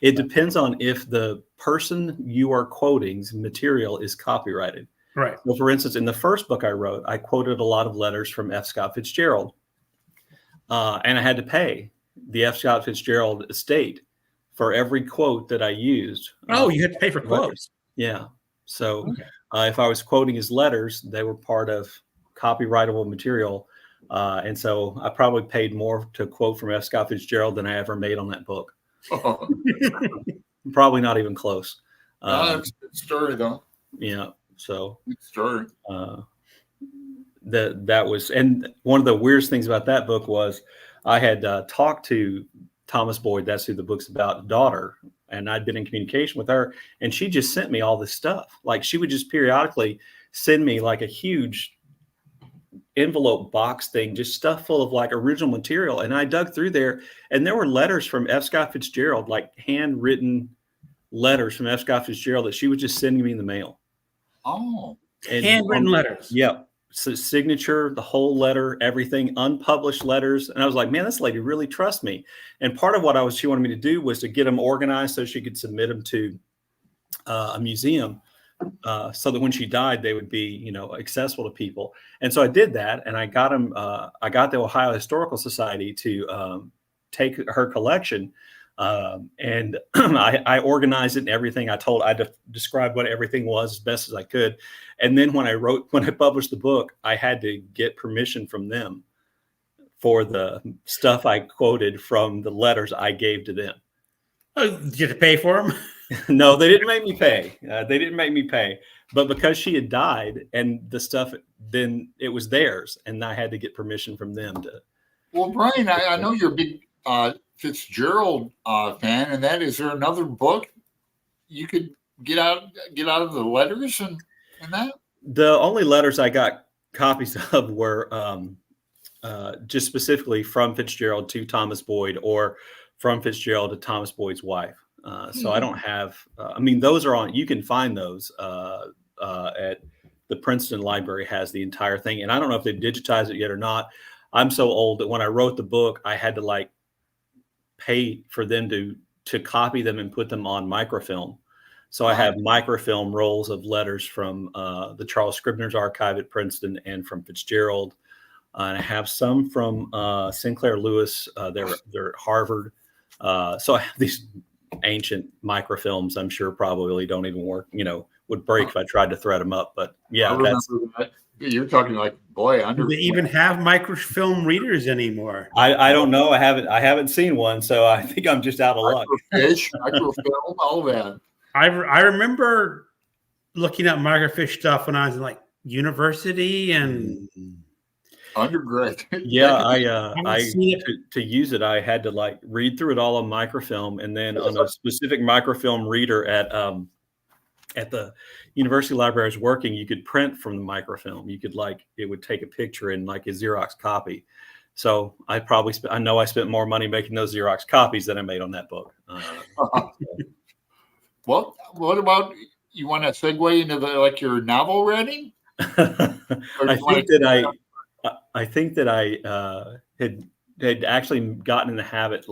It depends on if the person you are quoting's material is copyrighted. Right. Well, for instance, in the first book I wrote, I quoted a lot of letters from F. Scott Fitzgerald, and I had to pay the F. Scott Fitzgerald estate for every quote that I used. Oh, you had to pay for quotes. Yeah. So if I was quoting his letters, they were part of copyrightable material. And so I probably paid more to quote from F. Scott Fitzgerald than I ever made on that book. Probably not even close. That's a good story, though. Yeah. So good story. That was, and one of the weirdest things about that book was I had talked to Thomas Boyd, that's who the book's about, daughter, and I'd been in communication with her, and she just sent me all this stuff. Like, she would just periodically send me like a huge envelope box thing, just stuff full of like original material. And I dug through there, and there were letters from F. Scott Fitzgerald, like handwritten letters from F. Scott Fitzgerald that she was just sending me in the mail. Oh, and handwritten letters. Yep. So signature, the whole letter, everything, unpublished letters. And I was like, man, this lady really trusts me. And part of what she wanted me to do was to get them organized so she could submit them to a museum. so that when she died, they would be, accessible to people. And so I did that, and I got them. I got the Ohio Historical Society to take her collection, and I organized it and everything. I described what everything was as best as I could, and then when I published the book, I had to get permission from them for the stuff I quoted from the letters I gave to them. Oh, did you have to pay for them? No, they didn't make me pay. They didn't make me pay. But because she had died and the stuff, then it was theirs. And I had to get permission from them to. Well, Brian, I know you're a big Fitzgerald fan, and is there another book you could get out of the letters and that? The only letters I got copies of were just specifically from Fitzgerald to Thomas Boyd, or from Fitzgerald to Thomas Boyd's wife. So I don't have, those are on, you can find those at the Princeton Library has the entire thing. And I don't know if they've digitized it yet or not. I'm so old that when I wrote the book, I had to pay for them to copy them and put them on microfilm. So I have microfilm rolls of letters from the Charles Scribner's archive at Princeton and from Fitzgerald. And I have some from Sinclair Lewis. They're at Harvard. So I have these ancient microfilms. I'm sure probably don't even work, would break if I tried to thread them up. But yeah, that. You're talking Do they even have microfilm readers anymore? I don't know. I haven't seen one, so I think I'm just out of luck. Microfilm, all that. I remember looking at microfiche stuff when I was in university and undergrad. Yeah, to use it, I had to read through it all on microfilm, and then on a specific microfilm reader at the university library I was working, you could print from the microfilm. You could it would take a picture in a Xerox copy. So I spent more money making those Xerox copies than I made on that book. Well, what about, you want to segue into your novel writing? I think that I had actually gotten in the habit,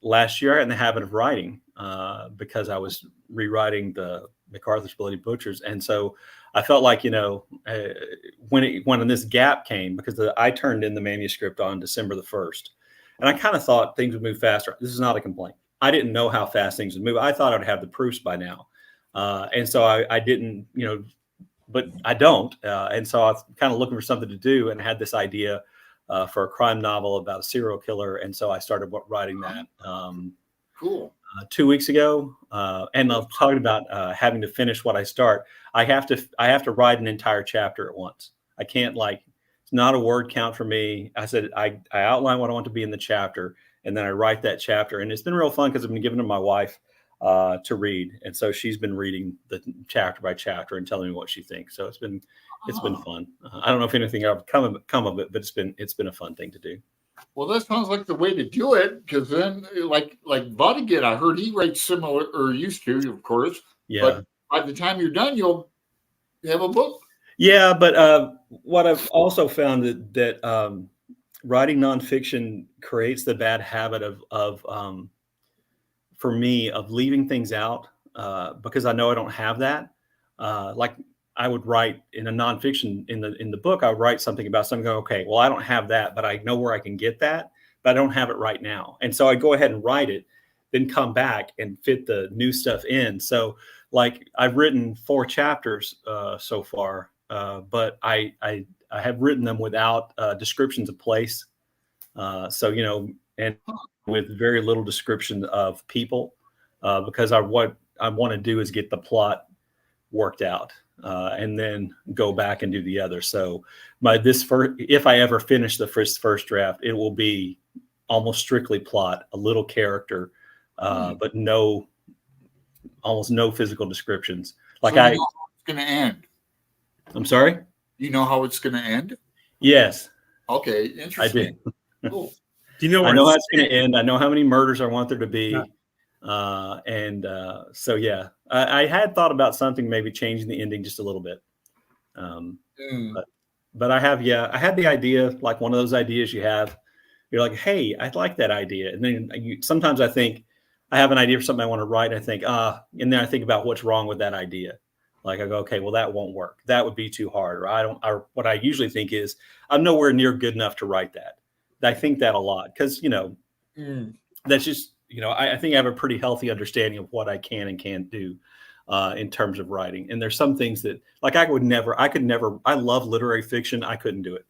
last year, in the habit of writing because I was rewriting the MacArthur's Bloody Butchers. And so I felt when this gap came, because I turned in the manuscript on December the 1st, and I kind of thought things would move faster. This is not a complaint. I didn't know how fast things would move. I thought I'd have the proofs by now. And so I didn't, but I don't. And so I was kind of looking for something to do, and had this idea for a crime novel about a serial killer. And so I started writing that cool 2 weeks ago. And I'm talking about having to finish what I start. I have to write an entire chapter at once. I can't it's not a word count for me. I said, I outline what I want to be in the chapter, and then I write that chapter. And it's been real fun because I've been giving it to my wife to read, and so she's been reading the chapter by chapter and telling me what she thinks. So it's been fun. I don't know if anything ever come of it, but it's been a fun thing to do. Well, that sounds like the way to do it, because then like Vonnegut, I heard he writes similar, or used to, of course. Yeah. But by the time you're done, you'll have a book. Yeah, but what I've also found that writing nonfiction creates the bad habit of for me, of leaving things out because I know I don't have that. I would write in a nonfiction in the book, I would write something about something. Okay, well, I don't have that, but I know where I can get that, but I don't have it right now. And so I go ahead and write it, then come back and fit the new stuff in. So I've written 4 chapters so far, but I have written them without descriptions of place. And with very little description of people, because what I want to do is get the plot worked out. And then go back and do the other. So if I ever finish the first draft, it will be almost strictly plot, a little character, but almost no physical descriptions. So you know how it's going to end. I'm sorry? You know how it's going to end? Yes. Okay, interesting. I do. Cool. Do you know? I know how it's going to end. I know how many murders I want there to be. Yeah. So yeah, I had thought about something, maybe changing the ending just a little bit. But I had the idea, like one of those ideas you have, you're like, hey, I like that idea. And then sometimes I think I have an idea for something I want to write. I think, and then I think about what's wrong with that idea. Like I go, okay, well that won't work. That would be too hard. Or what I usually think is I'm nowhere near good enough to write that. I think that a lot because, that's just, I think I have a pretty healthy understanding of what I can and can't do in terms of writing. And there's some things that like I love literary fiction. I couldn't do it.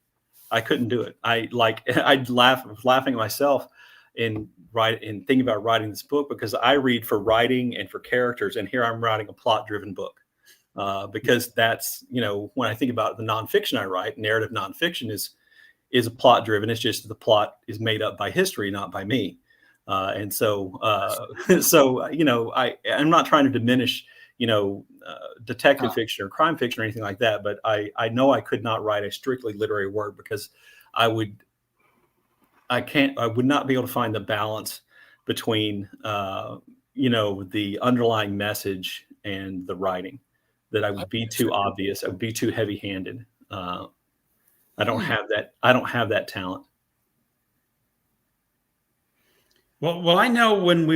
I'd laughing at myself in thinking about writing this book because I read for writing and for characters. And here I'm writing a plot driven book because that's, when I think about the nonfiction I write, narrative nonfiction is a plot driven. It's just the plot is made up by history, not by me. I'm not trying to diminish, detective fiction or crime fiction or anything like that. But I know I could not write a strictly literary work because I would not be able to find the balance between, the underlying message and the writing. That I would be too obvious. I would be too heavy handed. I don't have that. I don't have that talent. Well, I know when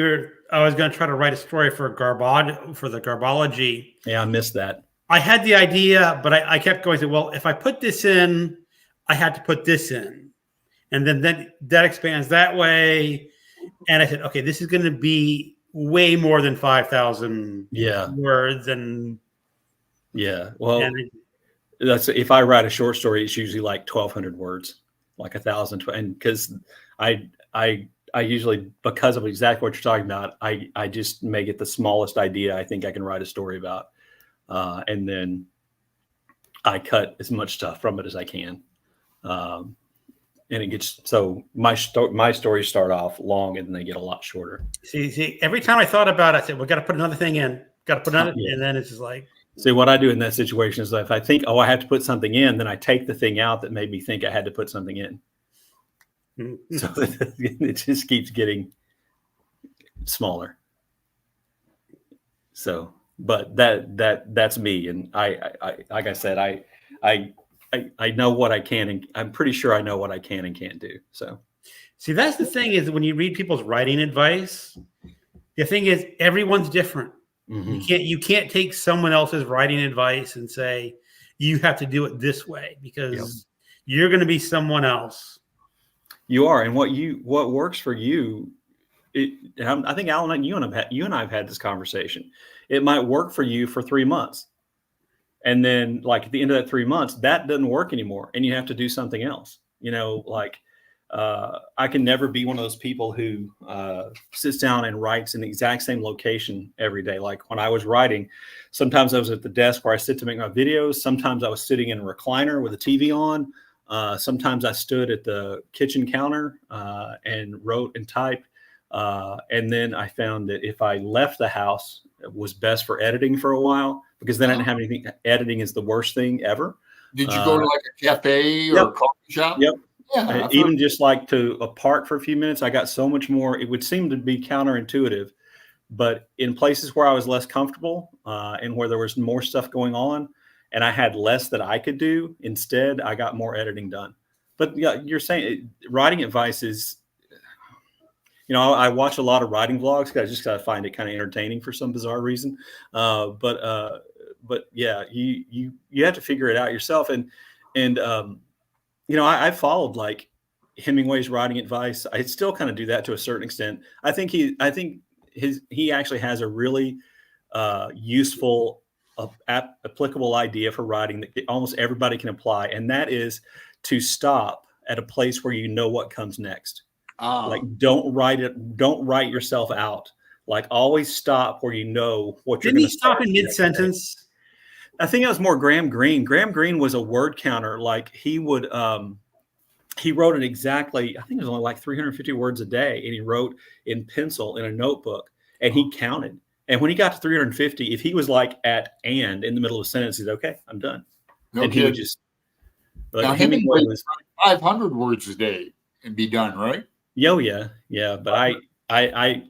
I was going to try to write a story for the Garbology. Yeah, I missed that. I had the idea, but I kept going to, well, if I put this in, I had to put this in. And then that expands that way. And I said, okay, this is going to be way more than 5,000 words. And yeah, well, that's if I write a short story, it's usually like 1,200 words, like 1,000. And because I usually, because of exactly what you're talking about, I just make it the smallest idea I think I can write a story about. And then I cut as much stuff from it as I can. And it gets, so my stories start off long and then they get a lot shorter. See, every time I thought about it, I said, we got to put another thing in, and then it's just like. See, what I do in that situation is if I think, I have to put something in, then I take the thing out that made me think I had to put something in. So it just keeps getting smaller. So, but that's me. And I like I said, I know what I can, and I'm pretty sure I know what I can and can't do. So, see, that's the thing is when you read people's writing advice, the thing is everyone's different. Mm-hmm. You can't take someone else's writing advice and say you have to do it this way because you're going to be someone else. You are, and what works for you. I think Alan, you and I have had this conversation. It might work for you for 3 months, and then like at the end of that 3 months, that doesn't work anymore, and you have to do something else. I can never be one of those people who sits down and writes in the exact same location every day. Like when I was writing, sometimes I was at the desk where I sit to make my videos. Sometimes I was sitting in a recliner with a TV on. Sometimes I stood at the kitchen counter and wrote and typed. And then I found that if I left the house, it was best for editing for a while because then I didn't have anything. Editing is the worst thing ever. Did you go to like a cafe or a coffee shop? Yep. Yeah, even just like to a park for a few minutes, I got so much more. It would seem to be counterintuitive, but in places where I was less comfortable and where there was more stuff going on and I had less that I could do, instead, I got more editing done. But yeah, you're saying writing advice is, I watch a lot of writing vlogs because I just got to find it kind of entertaining for some bizarre reason. But yeah, you have to figure it out yourself. I followed like Hemingway's writing advice. I still kind of do that to a certain extent. I think he actually has a really useful, applicable idea for writing that almost everybody can apply, and that is to stop at a place where you know what comes next. Like don't write yourself out. Like always stop where you know what you're going to stop in mid-sentence. I think it was more Graham Greene. Graham Greene was a word counter. Like he would, he wrote it exactly, I think it was only like 350 words a day. And he wrote in pencil in a notebook and he counted. And when he got to 350, if he was like in the middle of a sentence, he's okay, I'm done. No and kid. He would just, now Hemingway was 500 words a day and be done, right? Yeah. But I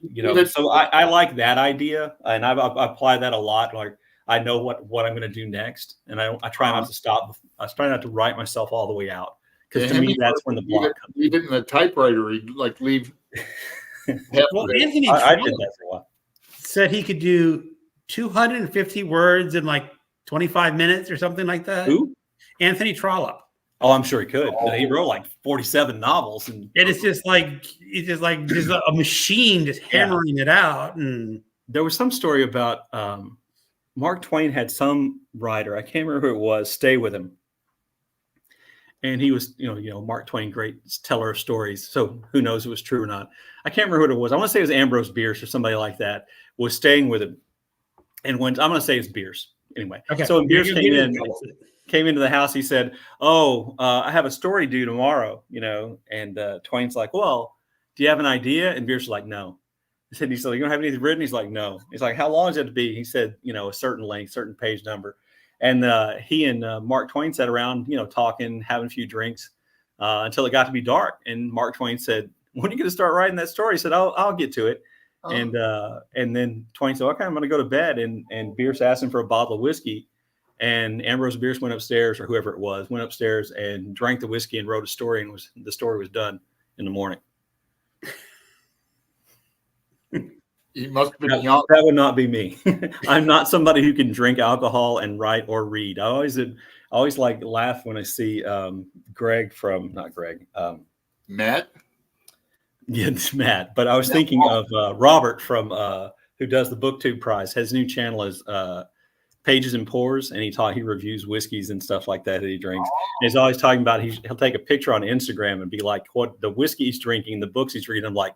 so I like that idea. And I apply that a lot. Like, I know what I'm going to do next, and I try not to stop. I try not to write myself all the way out because to me that's when the block comes. Leave it in the typewriter. He'd like leave. Well, Anthony I did that for a while. Said he could do 250 words in like 25 minutes or something like that. Who? Anthony Trollope. Oh, I'm sure he could. He wrote like 47 novels, and It is just like just a machine just hammering it out. And there was some story about Mark Twain had some writer, I can't remember who it was, stay with him. And he was, Mark Twain, great teller of stories. So who knows if it was true or not. I can't remember who it was. I want to say it was Ambrose Bierce or somebody like that was staying with him. And when I'm going to say it's Bierce anyway. okay, So when Bierce came into the house, he said, I have a story due tomorrow, and Twain's like, well, do you have an idea? And Bierce was like, no. He said, you don't have anything written? He's like, no. He's like, how long does it have to be? He said, a certain length, certain page number. And he and Mark Twain sat around, talking, having a few drinks until it got to be dark. And Mark Twain said, when are you going to start writing that story? He said, I'll get to it. Oh. And then Twain said, okay, I'm going to go to bed. And Bierce asked him for a bottle of whiskey. And Ambrose Bierce went upstairs, or whoever it was, went upstairs and drank the whiskey and wrote a story. And the story was done in the morning. He must have been young. That would not be me. I'm not somebody who can drink alcohol and write or read. I always like laugh when I see Matt. Yeah, it's Matt. But I was thinking of Robert from who does the BookTube Prize. His new channel is Pages and Pours, and he reviews whiskeys and stuff like that he drinks. And he's always talking about he'll take a picture on Instagram and be like, what the whiskey he's drinking, the books he's reading. I'm like,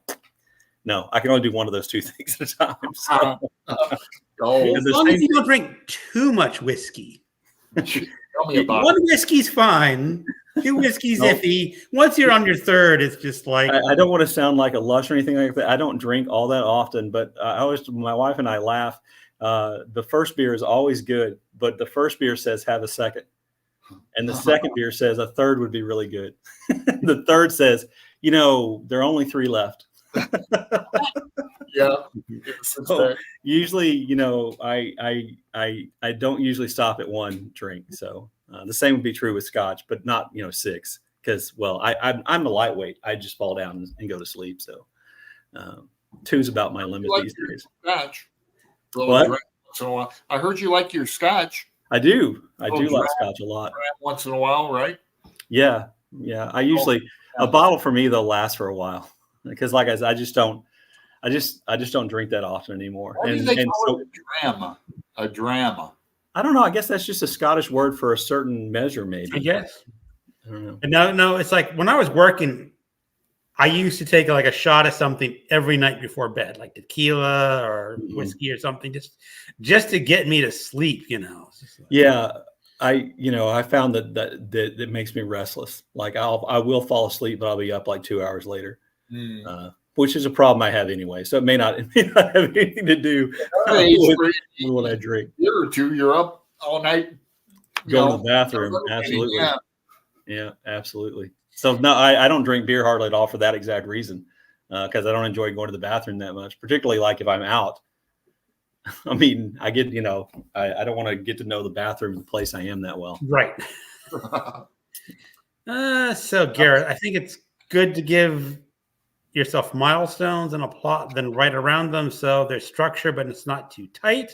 no, I can only do one of those two things at a time. So. As long as you don't drink too much whiskey. Tell me about one whiskey's fine. Two whiskeys iffy. Once you're on your third, it's just like I don't want to sound like a lush or anything like that. I don't drink all that often, but my wife and I laugh. The first beer is always good, but the first beer says have a second, and the second beer says a third would be really good. The third says, there are only 3 left. Yeah. So usually, I don't usually stop at 1 drink. So the same would be true with scotch, but not 6, because I'm a lightweight. I just fall down and go to sleep. So 2's about my limit these days. Scotch. What? So I heard you like your scotch. I do. I do like scotch a lot. Once in a while, right? Yeah. I usually a bottle for me though lasts for a while. Because, like I said, I just don't drink that often anymore. Why do they call it a drama? I don't know. I guess that's just a Scottish word for a certain measure, maybe. I guess. I don't know. No. It's like when I was working, I used to take like a shot of something every night before bed, like tequila or whiskey or something, just to get me to sleep. Yeah. I found that makes me restless. Like I will fall asleep, but I'll be up like 2 hours later. Which is a problem I have anyway. So it may not have anything to do with what I drink. Year or two, you're up all night. Going to the bathroom. Absolutely. Yeah, absolutely. So no, I don't drink beer hardly at all for that exact reason. Because I don't enjoy going to the bathroom that much, particularly like if I'm out. I mean, I get, I don't want to get to know the bathroom, the place I am that well. Right. So Garrett, I think it's good to give yourself milestones and a plot, then right around them so there's structure, but it's not too tight.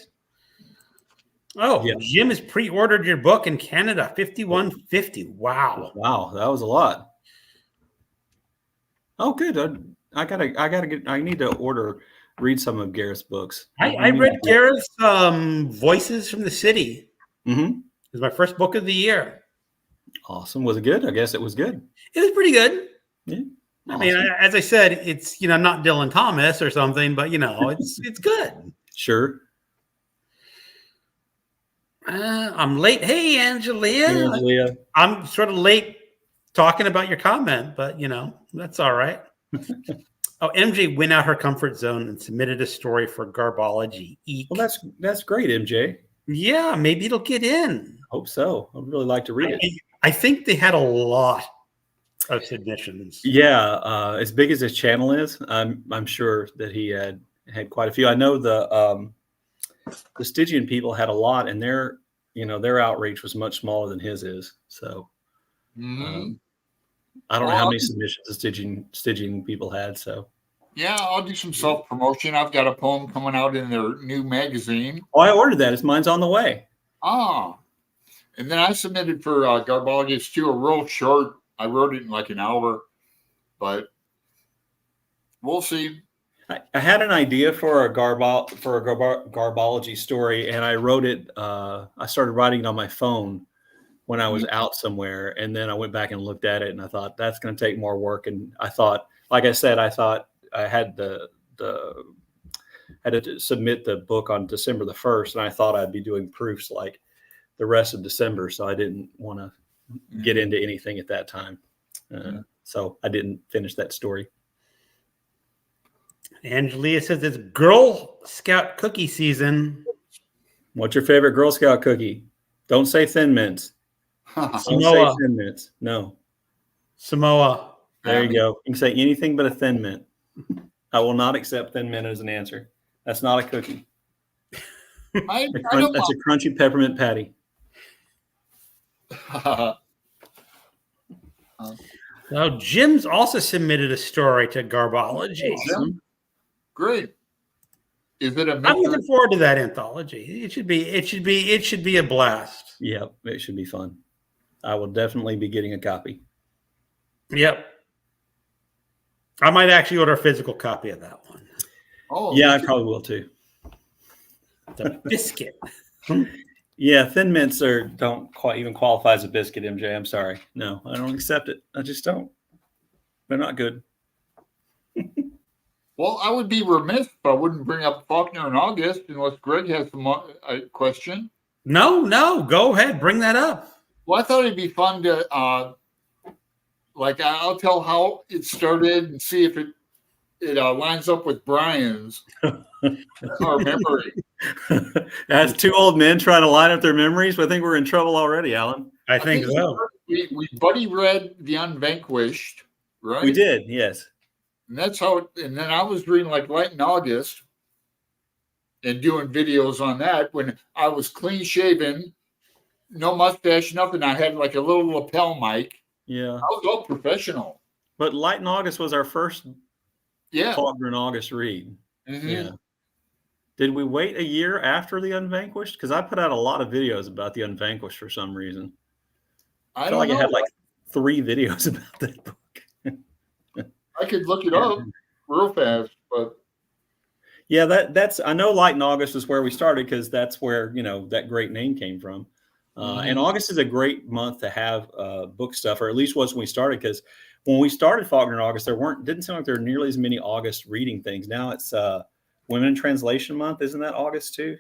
Oh, yeah. Jim has pre-ordered your book in Canada, 5150. Wow, that was a lot. Oh, good. I need to read some of Garrett's books. I read Garrett's Voices from the City. Mm-hmm. It was my first book of the year. Awesome. Was it good? I guess it was good. It was pretty good. Yeah. Awesome. I mean, as I said, it's not Dylan Thomas or something, but it's good. Sure. I'm late. Hey, Angelia. Hey, Angelia. I'm sort of late talking about your comment, but that's all right. Oh, MJ went out her comfort zone and submitted a story for Garbology. Eek. Well, that's great, MJ. Yeah, maybe it'll get in. Hope so. I'd really like to read it. I think they had a lot of submissions. Yeah, as big as his channel is, I'm sure that he had quite a few. I know the Stygian people had a lot, and their outreach was much smaller than his is. So I don't know how many submissions the Stygian people had. So yeah, I'll do some self promotion. I've got a poem coming out in their new magazine. Oh, I ordered that. Mine's on the way. Ah, and then I submitted for Garbologists too, a real short. I wrote it in like an hour, but we'll see. I had an idea for a garbology story, and I wrote it. I started writing it on my phone when I was out somewhere, and then I went back and looked at it, and I thought that's going to take more work. And I thought, like I said, I thought I had had to submit the book on December the 1st, and I thought I'd be doing proofs like the rest of December, so I didn't want to get into anything at that time. So I didn't finish that story. Angelia says it's Girl Scout cookie season. What's your favorite Girl Scout cookie? Don't say Thin Mints. Don't Samoa. say Thin Mints. No. Samoa. There you go. You can say anything but a Thin Mint. I will not accept Thin Mint as an answer. That's not a cookie. That's a crunchy peppermint patty. Now, Jim's also submitted a story to Garbology. Jim? Great. Is it a I'm looking forward to that anthology. It should be a blast. Yep, it should be fun. I will definitely be getting a copy. Yep. I might actually order a physical copy of that one. Oh, yeah, I probably will too. The biscuit. Yeah, Thin Mints don't quite even qualify as a biscuit, MJ. I'm sorry. No, I don't accept it. I just don't. They're not good. Well, I would be remiss if I wouldn't bring up Faulkner in August unless Greg has a question. No, go ahead. Bring that up. Well, I thought it'd be fun to, I'll tell how it started and see if it lines up with Brian's our memory. That's two old men trying to line up their memories. But I think we're in trouble already, Alan. I think so. We buddy read The Unvanquished, right? We did, yes. And that's how. And then I was reading like Light in August and doing videos on that when I was clean shaven, no mustache, nothing. I had like a little lapel mic. Yeah, I was all professional. But Light in August was our first Faulkner in August read. Mm-hmm. Yeah. Did we wait a year after The Unvanquished? Because I put out a lot of videos about The Unvanquished for some reason. I feel like I had like 3 videos about that book. I could look it up real fast, but yeah, that's. I know Light in August is where we started because that's where that great name came from. And August is a great month to have book stuff, or at least was when we started. Because when we started Faulkner in August, didn't seem like there were nearly as many August reading things. Now it's Women in Translation Month. Isn't that August too?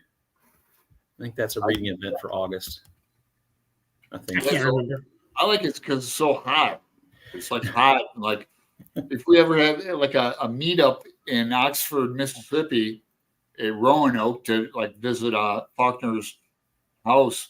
I think that's a reading event for August. I think. I like it because it's so hot. It's like hot. Like if we ever had like a meetup in Oxford, Mississippi, at Roanoke to like visit Faulkner's house,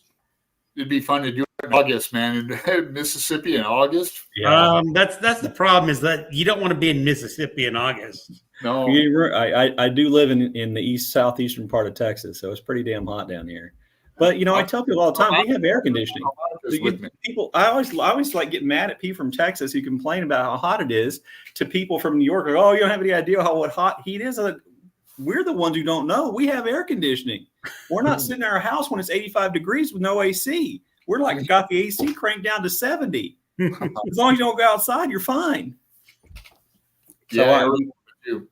it'd be fun to do it in August, man. In Mississippi in August. Yeah. That's the problem is that you don't want to be in Mississippi in August. No, I do live in the southeastern part of Texas, so it's pretty damn hot down here. But I tell people all the time we have air conditioning. I always like get mad at people from Texas who complain about how hot it is to people from New York. Like, oh, you don't have any idea what hot heat is. We're the ones who don't know. We have air conditioning. We're not sitting in our house when it's 85 degrees with no AC. We're like got the AC cranked down to 70. As long as you don't go outside, you're fine. Yeah. So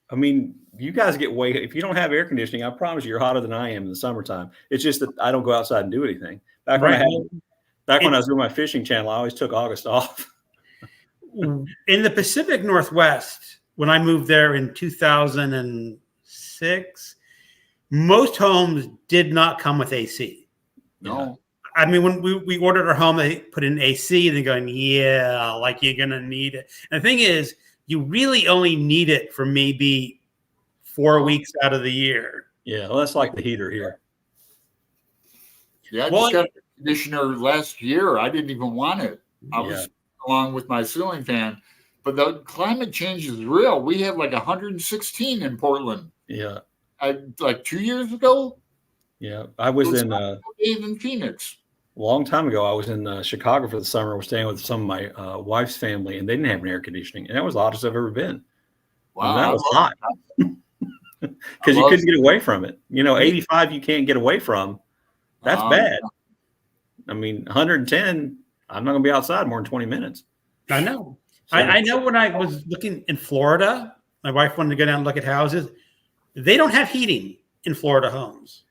I mean, you guys get if you don't have air conditioning, I promise you're hotter than I am in the summertime. It's just that I don't go outside and do anything. Back when I was doing my fishing channel, I always took August off. In the Pacific Northwest, when I moved there in 2006, most homes did not come with AC. No. I mean, when we ordered our home, they put in AC and they're going, yeah, like you're going to need it. And the thing is, you really only need it for maybe 4 weeks out of the year. Yeah, well, that's like the heater here. Yeah, I just got a conditioner last year. I didn't even want it. I was along with my ceiling fan. But the climate change is real. We have like 116 in Portland. Yeah. Like 2 years ago. Yeah, I was in Phoenix. A long time ago, I was in Chicago for the summer. I was staying with some of my wife's family, and they didn't have an air conditioning. And that was the hottest I've ever been. Wow. And that was hot. Because you couldn't get away from it. 85 you can't get away from. That's bad. I mean, 110, I'm not going to be outside more than 20 minutes. I know. So, I know when I was looking in Florida, my wife wanted to go down and look at houses. They don't have heating in Florida homes.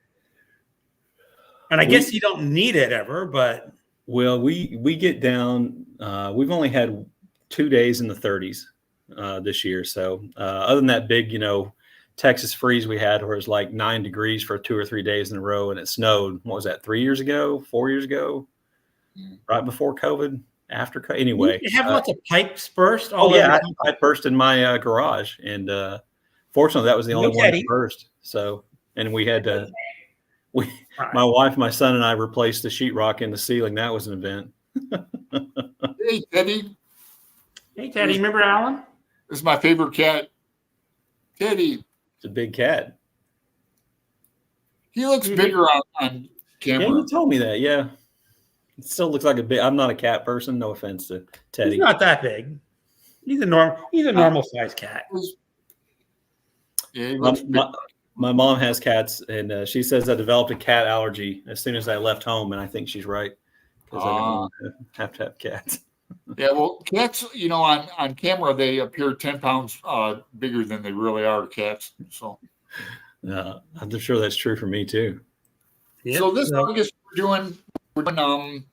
And I guess you don't need it ever, but. Well, we get down, we've only had 2 days in the 30s this year. So other than that big, Texas freeze we had where it was like 9 degrees for 2 or 3 days in a row and it snowed. What was that, 3 years ago, 4 years ago? Right before COVID, after anyway. You have lots of pipes burst. I burst in my garage, and fortunately, that was the only one that burst. So, and we had to. My wife, my son, and I replaced the sheetrock in the ceiling. That was an event. Hey, Teddy. Hey, Teddy. Remember Alan? This is my favorite cat. Teddy. It's a big cat. He looks bigger on camera. Yeah, you told me that. Yeah. It still looks like a big. I'm not a cat person. No offense to Teddy. He's not that big. He's a normal sized cat. Yeah, he looks big. My mom has cats, and she says I developed a cat allergy as soon as I left home, and I think she's right because I don't have to have cats. Yeah, well, cats, on camera they appear 10 pounds bigger than they really are. Cats, so. I'm sure that's true for me too. Yep. So this August we're doing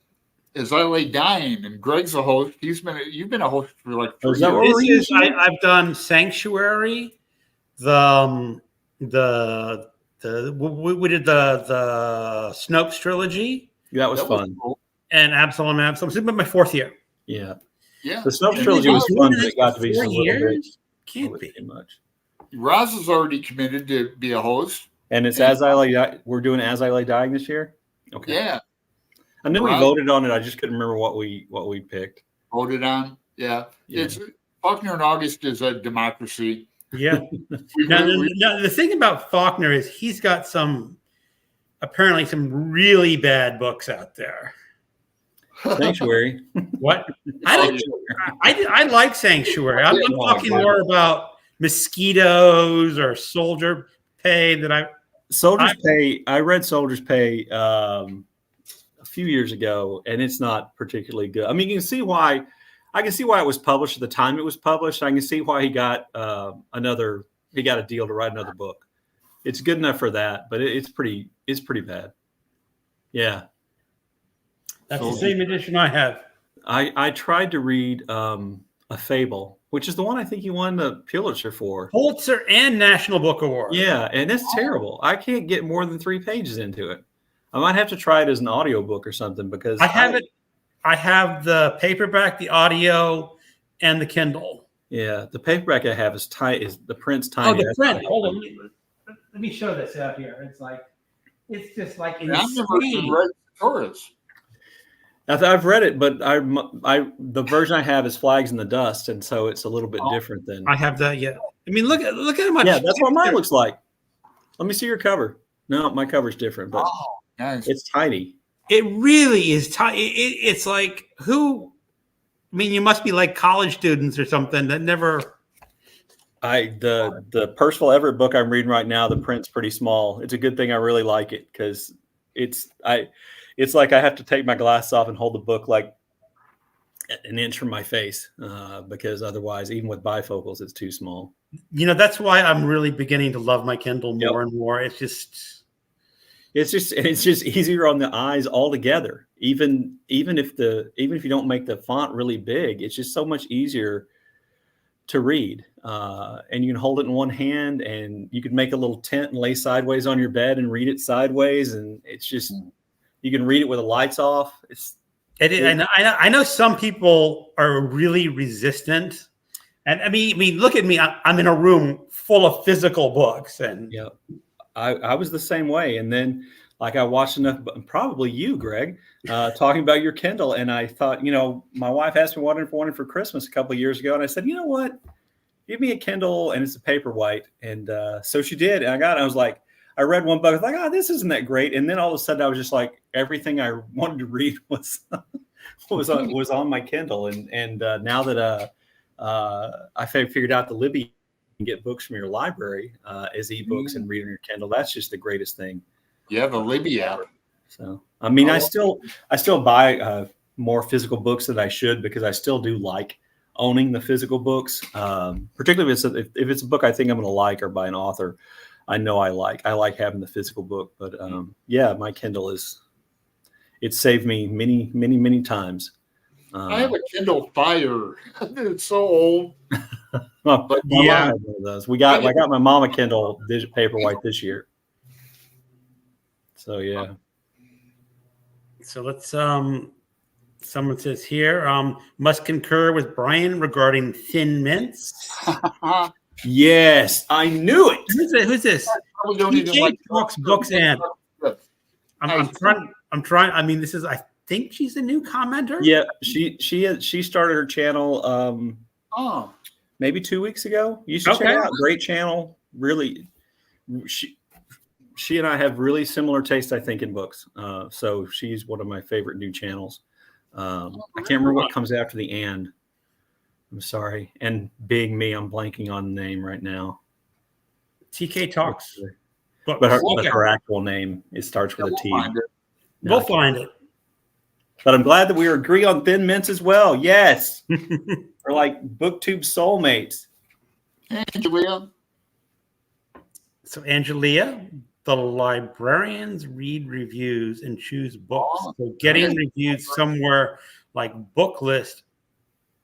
As I Lay Dying, and Greg's a host. You've been a host for like 3 years. I've done Sanctuary, we did the Snopes trilogy. That was fun. Cool. And Absalom. It's been my 4th year. Yeah. Yeah. The Snopes trilogy was fun, but it got to be 4 a little years. bit Can't be too much. Roz is already committed to be a host. And it's As I Lay. We're doing As I Lay Dying this year. Okay. Yeah. I knew we voted on it. I just couldn't remember what we picked. Voted on. Yeah. It's Faulkner in August is a democracy. Yeah. Now, the thing about Faulkner is he's got apparently some really bad books out there. Sanctuary. What? I like Sanctuary. I'm talking more about Mosquitoes or Soldier Pay Soldier's Pay. I read Soldier's Pay a few years ago, and it's not particularly good. I mean, you can see why. I can see why it was published at the time it was published. I can see why he got he got a deal to write another book. It's good enough for that, but it's pretty bad. Yeah. That's the same edition I have. I tried to read A Fable, which is the one I think he won the Pulitzer for. Pulitzer and National Book Award. Yeah, and it's terrible. I can't get more than 3 pages into it. I might have to try it as an audiobook or something because I have it. I have the paperback, the audio, and the Kindle. Yeah, the paperback I have is the print's tiny. Oh, the print. Hold on. Let me show this out here. It's just like insane. I've never even read Taurus. I've read it, but the version I have is Flags in the Dust, and so it's a little bit different than. I have that. Yeah. I mean, look at how much. Yeah, that's what mine looks like. Let me see your cover. No, my cover's different, but nice. It's tiny. It really is tiny. It's like who? I mean, you must be like college students or something that never. The Percival Everett book I'm reading right now, the print's pretty small. It's a good thing I really like it because it's like I have to take my glasses off and hold the book like an inch from my face because otherwise, even with bifocals, it's too small. That's why I'm really beginning to love my Kindle more and more. It's just easier on the eyes altogether. Even if you don't make the font really big, it's just so much easier to read. And you can hold it in one hand, and you can make a little tent and lay sideways on your bed and read it sideways. And it's just you can read it with the lights off. I know some people are really resistant, and I mean, look at me. I'm in a room full of physical books, and I was the same way. And then I watched enough, probably you, Greg, talking about your Kindle. And I thought, my wife asked me what I wanted for Christmas a couple of years ago. And I said, you know what, give me a Kindle, and it's a Paperwhite. And so she did. And I got it. I was like, I read one book. I was like, this isn't that great. And then all of a sudden I was just like, everything I wanted to read was on my Kindle. And now that I figured out the Libby can get books from your library as ebooks and read on your Kindle. That's just the greatest thing. You have a Libby app. So, I mean, Oh. I still buy more physical books than I should because I still do like owning the physical books, particularly if it's a book I think I'm going to like or by an author I know I like. I like having the physical book, but yeah, my Kindle it's saved me many times. I have a Kindle Fire. It's so old. But my Yeah. mom had one of those. I got my mom a Kindle Paperwhite this year. So yeah. So let's someone says here, must concur with Brian regarding Thin Mints. Yes, I knew it. Who's this? Probably don't even TK like Talks Books and I'm trying. I mean, I think she's a new commenter. Yeah, she started her channel Oh, maybe 2 weeks ago. You should check it out. Great channel. Really, she and I have really similar taste, I think, in books. So she's one of my favorite new channels. I can't remember what comes after the and. I'm sorry. And being me, I'm blanking on the name right now. TK Talks. But her actual name, it starts with a T. We'll find it. But I'm glad that we agree on Thin Mints as well. Yes. We're like BookTube soulmates. Angelia. So Angelia, the librarians read reviews and choose books. So getting reviews somewhere like Booklist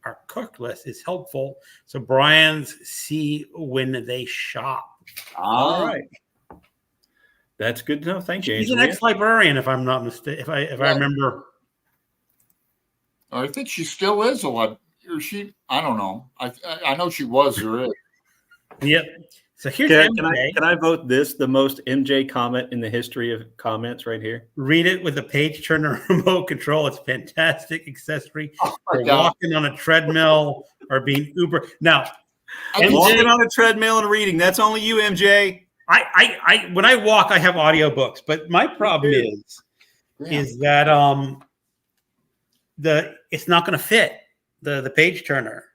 or Cooklist is helpful. So Brian's see when they shop. All right. That's good to know. Thank you, He's an Angelia. ex-librarian, if I'm not mistaken. If I remember. I think she still is a lot. Or I don't know. I know she was or is. Yep. So here's Can I vote this the most MJ comment in the history of comments right here? Read it with a page turner remote control. It's a fantastic accessory for God. walking on a treadmill or being Uber. Now, Walking on a treadmill and reading. That's only you, MJ. I when I walk, I have audiobooks, but my problem is that it's not going to fit the page turner.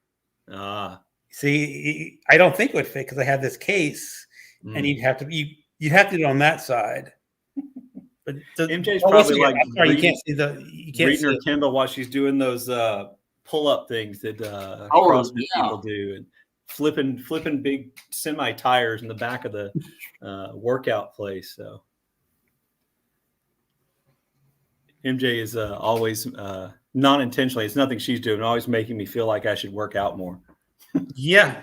See, I don't think it would fit because I have this case, and you'd have to do it on that side. But MJ's probably like you can't see reading her Kindle while she's doing those pull-up things that people do, and flipping big semi tires in the back of the workout place. So MJ is always non-intentionally. It's nothing she's doing. Always making me feel like I should work out more. Yeah,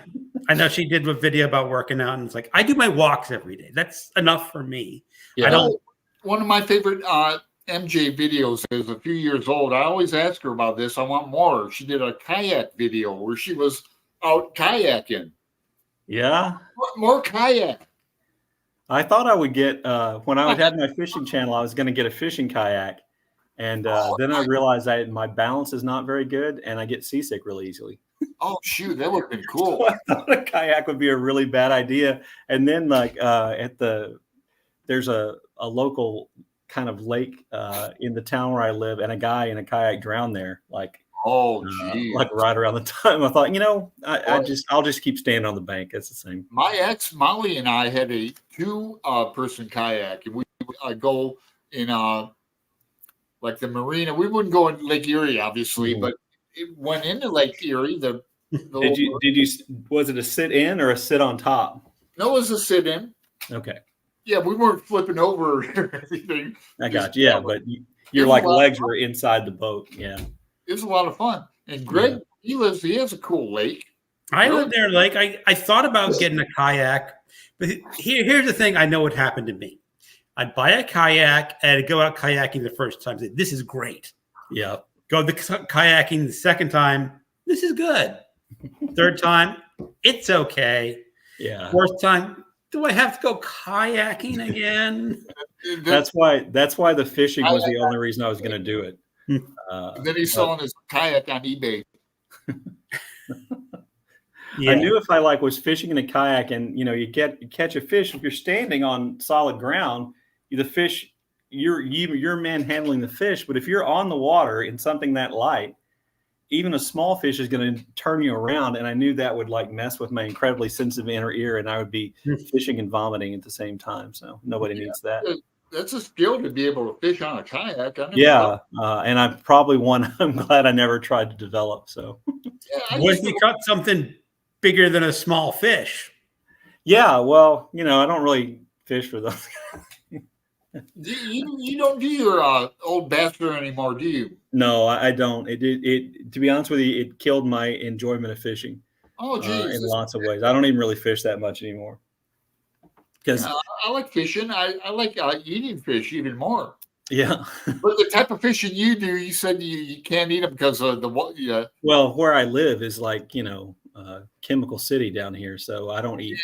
I know she did a video about working out, and it's like I do my walks every day. That's enough for me. Yeah. I don't. One of my favorite MJ videos is a few years old. I always ask her about this. I want more. She did a kayak video where she was out kayaking. Yeah, more kayak. I thought I would get when I had my fishing channel. I was going to get a fishing kayak, and then I realized my balance is not very good, and I get seasick really easily. Oh shoot, that would have been cool. I thought a kayak would be a really bad idea. And then there's a local kind of lake in the town where I live, and a guy in a kayak drowned there. Like right around the time I thought, I'll just keep standing on the bank. It's the same. My ex Molly and I had a 2-person kayak, and we go in like the marina. We wouldn't go in Lake Erie, obviously, but it went into Lake Erie. Did you was it a sit in or a sit on top? No, it was a sit in. Okay. Yeah, we weren't flipping over or anything. I got you. Yeah, but your legs were inside the boat. Yeah. It was a lot of fun. And Greg, he has a cool lake. I live near a lake. I thought about getting a kayak, but here's the thing. I know what happened to me. I'd buy a kayak and I'd go out kayaking the first time. Say, this is great. Yeah. Go kayaking the second time. This is good. Third time, it's okay. Yeah. Fourth time, do I have to go kayaking again? That's why the fishing was the only reason I was going to do it. Then he's selling his kayak on eBay. I knew if I was fishing in a kayak and you catch a fish, if you're standing on solid ground, the fish you're manhandling the fish. But if you're on the water in something that light, even a small fish is going to turn you around. And I knew that would mess with my incredibly sensitive inner ear, and I would be fishing and vomiting at the same time. So nobody needs that. that's a skill to be able to fish on a kayak. I never Yeah, thought- and I'm probably one I'm glad I never tried to develop. So yeah, I What used if you to- caught something bigger than a small fish? yeah, well, I don't really fish for those. you don't do your old bastard anymore, do you? No, I don't. It to be honest with you, it killed my enjoyment of fishing Oh, geez. in lots of ways. I don't even really fish that much anymore because I like fishing. I like eating fish even more. yeah. But the type of fishing you do, you said you can't eat them because of the what? Yeah, Well, where I live is like chemical city down here, so I wouldn't eat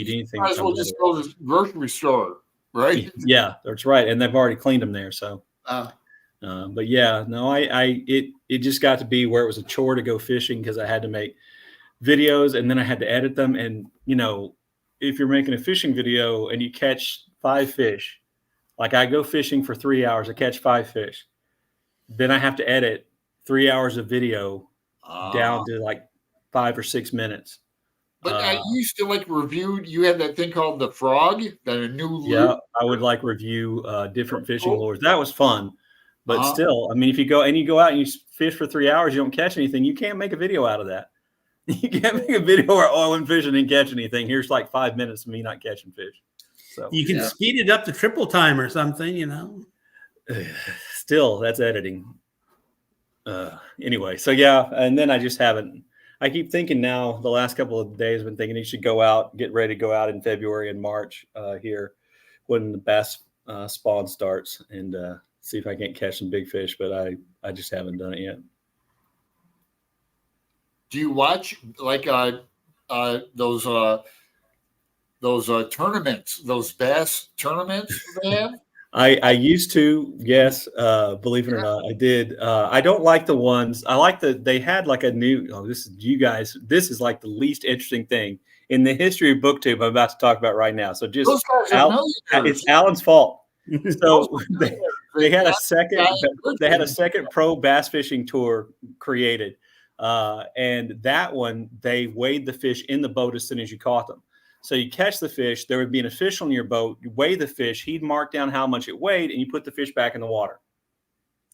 anything. might as well just go to the grocery store, right? Yeah, that's right, and they've already cleaned them there. So, Uh, but yeah, no, it just got to be where it was a chore to go fishing because I had to make videos and then I had to edit them. And if you're making a fishing video and you catch 5 fish, like I go fishing for 3 hours, I catch 5 fish, then I have to edit 3 hours of video down to like 5 or 6 minutes. But I used to like review. You had that thing called the Frog, that a new lure. Yeah, I would like review different fishing lures. That was fun, but Uh-huh. still, I mean, if you go out and you fish for 3 hours, you don't catch anything. You can't make a video out of that. You can't make a video where I went fishing and didn't catch anything. Here's like 5 minutes of me not catching fish. So You can speed it up to triple time or something, still, that's editing. Anyway, so yeah, and then I just haven't. I keep thinking now. The last couple of days, I've been thinking you should go out, get ready to go out in February and March here when the bass spawn starts, and see if I can't catch some big fish. But I just haven't done it yet. Do you watch like those tournaments, those bass tournaments they have? I used to, yes, believe it or not, I did. I don't like the ones. I like they had like a new. Oh, this is like the least interesting thing in the history of BookTube I'm about to talk about right now. So just Those guys are millionaires. it's Alan's fault. So They they had a got second. guys They had a looking. second pro bass fishing tour created, and that one they weighed the fish in the boat as soon as you caught them. So you catch the fish, there would be an official in your boat, you weigh the fish, he'd mark down how much it weighed, and you put the fish back in the water.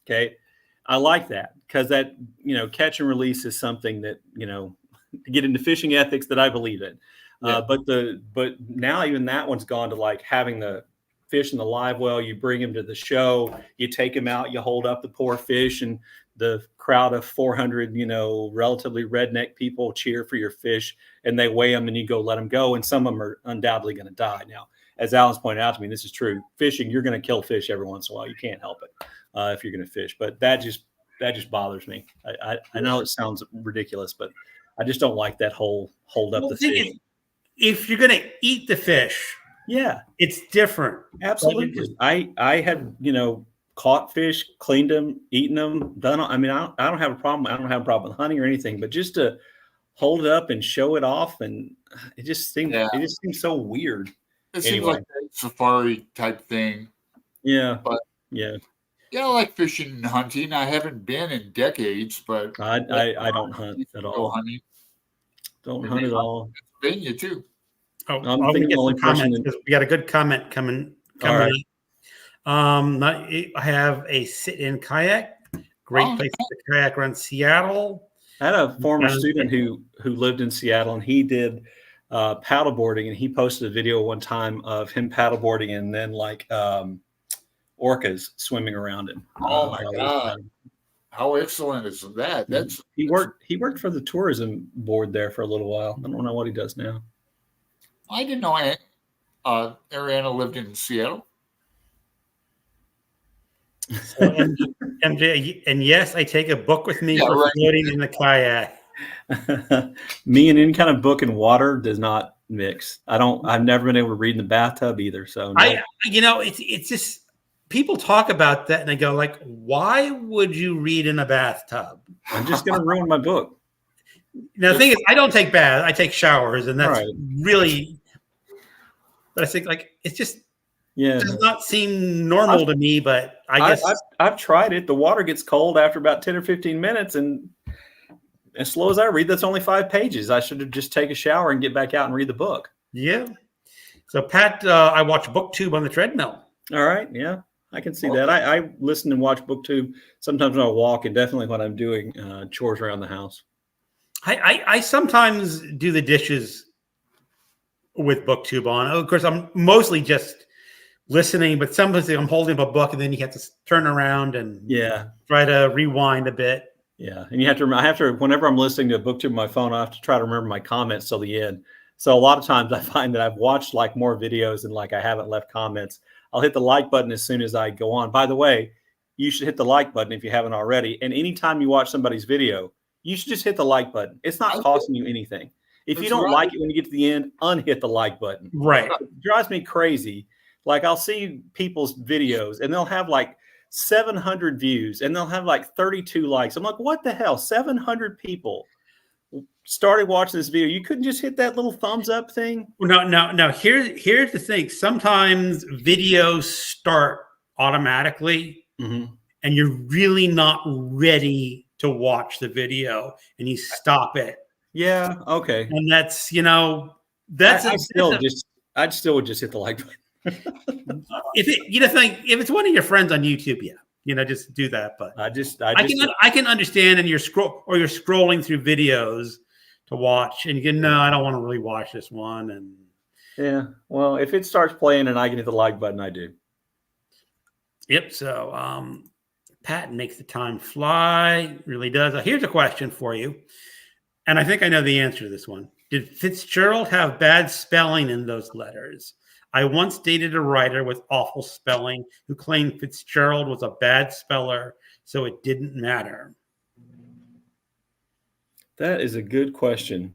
Okay. I like that because that, catch and release is something that, to get into fishing ethics that I believe in. Yeah. But now even that one's gone to like having the fish in the live well, you bring him to the show, you take him out, you hold up the poor fish, and the crowd of 400, relatively redneck people cheer for your fish, and they weigh them, and you go let them go, and some of them are undoubtedly going to die. Now, as Alan's pointed out to me, this is true. Fishing, you're going to kill fish every once in a while. You can't help it if you're going to fish, but that just bothers me. I know it sounds ridiculous, but I just don't like that whole hold up Well, the the thing fish. is, if you're going to eat the fish, Yeah, it's different. absolutely. I have caught fish, cleaned them, eaten them, done. I mean, I don't have a problem. I don't have a problem with hunting or anything, but just to hold it up and show it off, and it just seems so weird. It seems Anyway. like a safari type thing. Yeah, But- yeah. Yeah, I like fishing and hunting. I haven't been in decades, but I don't hunt at go all. hunting. Don't hunt at all. Pennsylvania too. Oh, I'm I'm going to thinking get the only some comments person that- because we got a good comment coming All right. in. I have a sit-in kayak. Great Oh, place to kayak around Seattle. I had a former Um, student who lived in Seattle, and he did paddleboarding, and he posted a video one time of him paddleboarding and then like orcas swimming around him. Oh my while he was God. paddling. How excellent is that? That's He worked for the tourism board there for a little while. I don't know what he does now. I didn't know Ariana lived in Seattle. So, MJ, and yes, I take a book with me Yeah, for right. floating in the kayak. Me and any kind of book and water does not mix. I've never been able to read in the bathtub either. So no. It's just people talk about that and they go like, why would you read in a bathtub? I'm just going to ruin my book. Now the thing is, I don't take baths; I take showers, and that's Right. really. But I think like it just Yeah. does not seem normal to me. But I guess I've tried it. The water gets cold after about 10 or 15 minutes. And as slow as I read, that's only 5 pages. I should have just take a shower and get back out and read the book. yeah. So Pat, I watch BookTube on the treadmill. All right. Yeah, I can see that. I listen and watch BookTube sometimes when I walk, and definitely when I'm doing chores around the house. I sometimes do the dishes with BookTube on. Of course, I'm mostly just listening, but sometimes I'm holding up a book and then you have to turn around and Yeah. try to rewind a bit. Yeah. And you have to, I have to, whenever I'm listening to a BookTube on my phone, I have to try to remember my comments till the end. So a lot of times I find that I've watched like more videos and like I haven't left comments. I'll hit the like button as soon as I go on. By the way, you should hit the like button if you haven't already. And anytime you watch somebody's video, you should just hit the like button. It's not costing you anything. If you don't like it when you get to the end, unhit the like button. Right. It drives me crazy. Like I'll see people's videos and they'll have like 700 views and they'll have like 32 likes. I'm like, what the hell? 700 people started watching this video. You couldn't just hit that little thumbs up thing? No. Here's the thing. Sometimes videos start automatically and you're really not ready to watch the video and you stop it. Yeah. Okay. And that's, that's I'd still would just hit the like button. If it's one of your friends on YouTube, just do that. But I can understand, and you're scrolling through videos to watch, and I don't want to really watch this one. And yeah, well, if it starts playing and I can hit the like button, I do. Yep. So Patton makes the time fly. Really does. Here's a question for you, and I think I know the answer to this one. Did Fitzgerald have bad spelling in those letters? I once dated a writer with awful spelling who claimed Fitzgerald was a bad speller, so it didn't matter. That is a good question.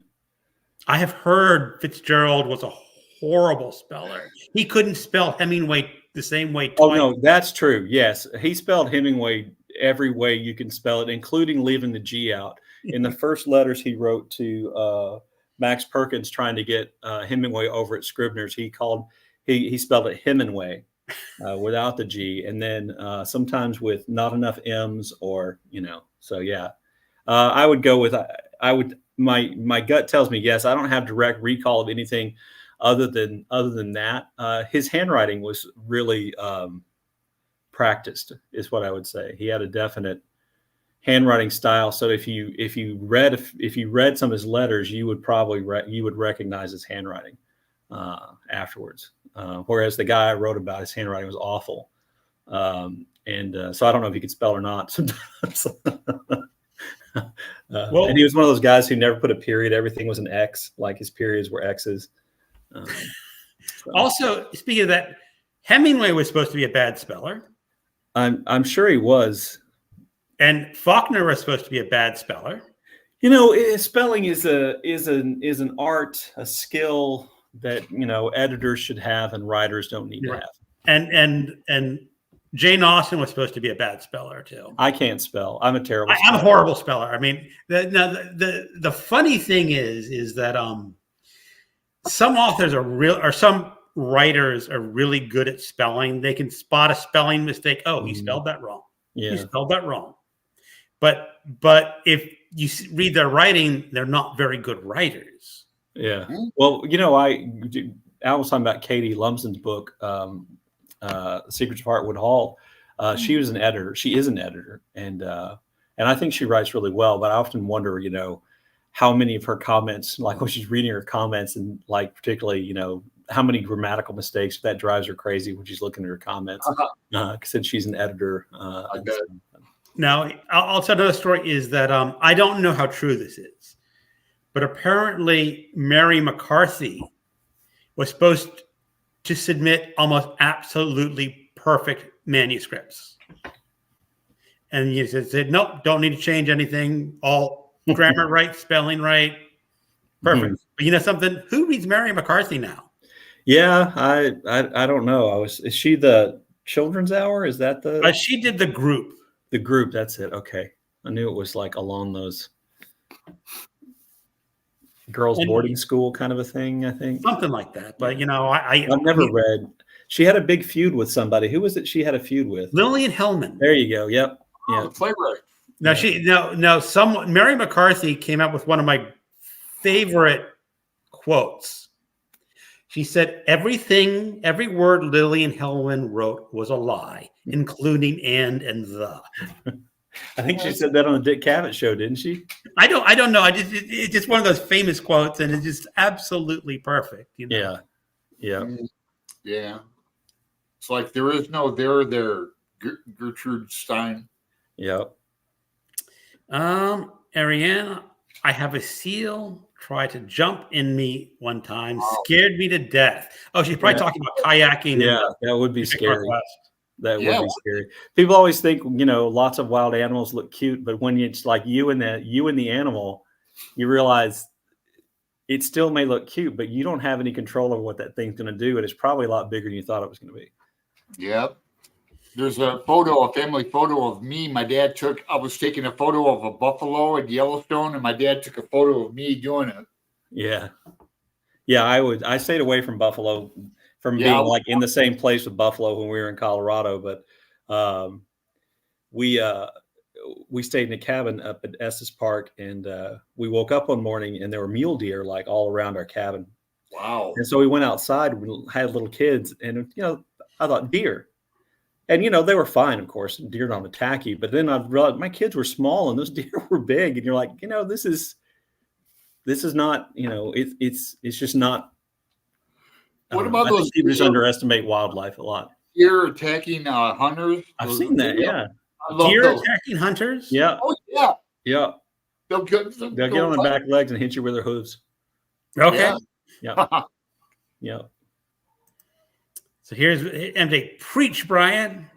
I have heard Fitzgerald was a horrible speller. He couldn't spell Hemingway the same way twice. Oh, no, that's true. Yes. He spelled Hemingway every way you can spell it, including leaving the G out. In the first letters he wrote to Max Perkins trying to get Hemingway over at Scribner's, he spelled it Hemingway without the G, and then sometimes with not enough M's or so yeah. I would go with my gut tells me yes. I don't have direct recall of anything other than that. His handwriting was really practiced, is what I would say. He had a definite handwriting style. So if you read some of his letters, you would probably recognize his handwriting afterwards. Whereas the guy I wrote about, his handwriting was awful. So I don't know if he could spell or not sometimes. And he was one of those guys who never put a period. Everything was an X, like his periods were X's. Also, speaking of that, Hemingway was supposed to be a bad speller. I'm sure he was. And Faulkner was supposed to be a bad speller. Spelling is an art, a skill that editors should have and writers don't need to have. And Jane Austen was supposed to be a bad speller too. I can't spell. I'm a terrible. I'm a horrible speller. I mean, the funny thing is that some authors some writers are really good at spelling. They can spot a spelling mistake. Oh, he spelled that wrong. Yeah. He spelled that wrong. But if you read their writing, they're not very good writers. Yeah. Well, I was talking about Katie Lumsden's book, Secrets of Heartwood Hall. She was an editor. She is an editor, and I think she writes really well. But I often wonder, how many of her comments, like when she's reading her comments, and like particularly, how many grammatical mistakes that drives her crazy when she's looking at her comments. Since she's an editor. Now, I'll tell another story. Is that I don't know how true this is, but apparently Mary McCarthy was supposed to submit almost absolutely perfect manuscripts. And you said, nope, don't need to change anything. All grammar right, spelling right. Perfect. But you know something? Who reads Mary McCarthy now? Yeah, I don't know. Is she the Children's Hour? Is that she did the group. The group, that's it. Okay. I knew it was like along those girls' boarding school kind of a thing, I think. Something like that. But, I've never read. She had a big feud with somebody. Who was it she had a feud with? Lillian Hellman. There you go. Yep. Yeah. The playwright. Mary McCarthy came up with one of my favorite quotes. She said every word Lillian Hellman wrote was a lie, including and the. I think she said that on the Dick Cavett show, didn't she? I don't know. It's just one of those famous quotes, and it's just absolutely perfect. You know? Yeah. Yeah. It's like there is no there, Gertrude Stein. Yep. Ariane, I have a seal try to jump in me one time, scared me to death. Oh, she's probably talking about kayaking. Yeah, that would be scary. That would be scary. People always think, lots of wild animals look cute, but when it's like you and the animal, you realize it still may look cute, but you don't have any control over what that thing's going to do, and it's probably a lot bigger than you thought it was going to be. Yep. There's a family photo of me. My dad I was taking a photo of a buffalo at Yellowstone, and my dad took a photo of me doing it. Yeah. Yeah, I stayed away from buffalo from being like in the same place with buffalo when we were in Colorado, but we stayed in a cabin up at Estes Park, and we woke up one morning and there were mule deer like all around our cabin. Wow. And so we went outside, we had little kids, and I thought deer. And they were fine, of course. Deer don't attack you, but then I realized my kids were small and those deer were big, and you're like, this is not, it's just not. What about those people just underestimate wildlife a lot? Deer attacking hunters. I've seen that. Yeah. Deer attacking hunters. Yeah. Oh yeah. Yeah. They'll get on their back legs and hit you with their hooves. Okay. Yeah. Yeah. So here's MJ. Preach, Brian.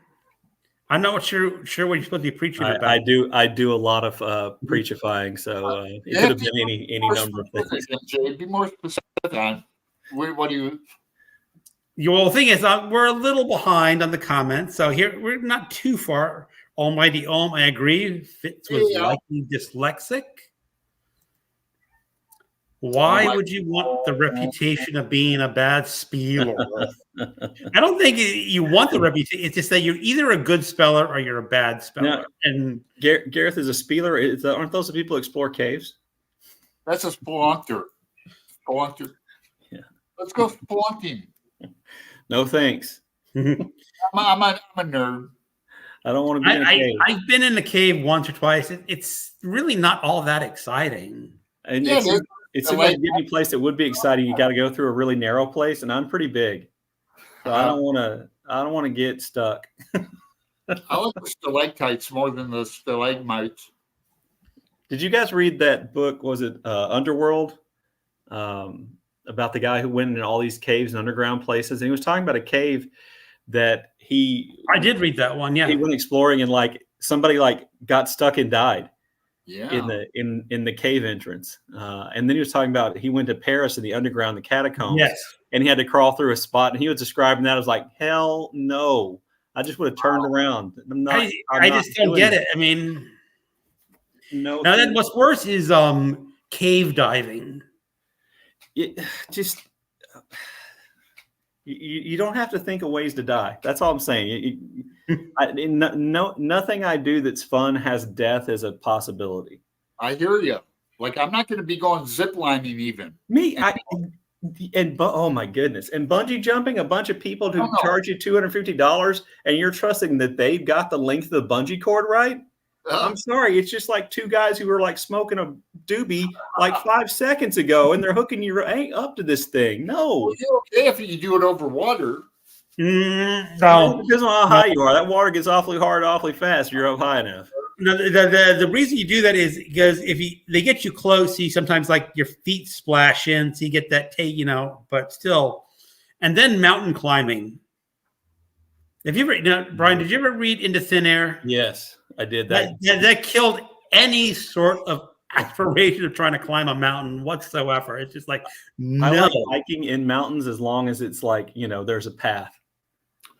I'm not sure what you're supposed to be preaching about. I do a lot of preachifying, so it could have been any number of things. MJ, be more specific on what do you? Well, the thing is, we're a little behind on the comments, so here we're not too far. Almighty Om, I agree. Fitz was likely dyslexic. Why would you want the reputation of being a bad speller? I don't think you want the reputation. It's just that you're either a good speller or you're a bad speller. Now, and Gareth is a speller. Aren't those the people who explore caves? That's a spelunker. Yeah. Let's go spelunking. No thanks. I'm a nerd. I don't want to be in a cave. I've been in a cave once or twice. It's really not all that exciting. And it's like any place that would be exciting. You got to go through a really narrow place, and I'm pretty big, so I don't want to get stuck. I like the stalactites more than the stalagmites. Did you guys read that book? Was it Underworld? About the guy who went in all these caves and underground places, and he was talking about a cave that I did read that one. Yeah, he went exploring and like somebody like got stuck and died. Yeah, in the cave entrance, and then he was talking about he went to Paris in the underground, the catacombs. Yes, and he had to crawl through a spot, and he was describing that as like, hell no, I just would have turned around. I just don't get it. I mean, no. Now then, what's worse is cave diving. You don't have to think of ways to die. That's all I'm saying. Nothing I do that's fun has death as a possibility. I hear you. Like I'm not going to be going zip lining even. Oh my goodness! And bungee jumping, a bunch of people who charge you $250, and you're trusting that they've got the length of the bungee cord right. I'm sorry, it's just like two guys who were like smoking a doobie like 5 seconds ago, and they're hooking you up to this thing. No, well, you're okay if you do it over water. No, it depends on how high you are. That water gets awfully hard, awfully fast. You're up high enough. No, the reason you do that is because they get you close, you sometimes like your feet splash in, so you get that but still. And then mountain climbing. Have you ever, Brian? Did you ever read Into Thin Air? Yes, I did that. That killed any sort of aspiration of trying to climb a mountain whatsoever. It's just like no. I like hiking in mountains as long as it's like there's a path.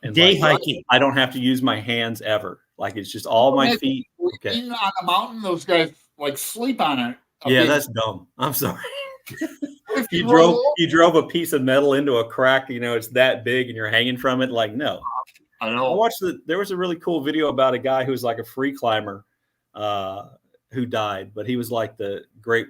And day hiking. I don't have to use my hands ever. Like it's just all my feet. Okay. On a mountain, those guys like sleep on it. Yeah, that's dumb. I'm sorry. You drove a piece of metal into a crack. It's that big, and you're hanging from it. Like no. I know. I watched there was a really cool video about a guy who was like a free climber who died, but he was like the great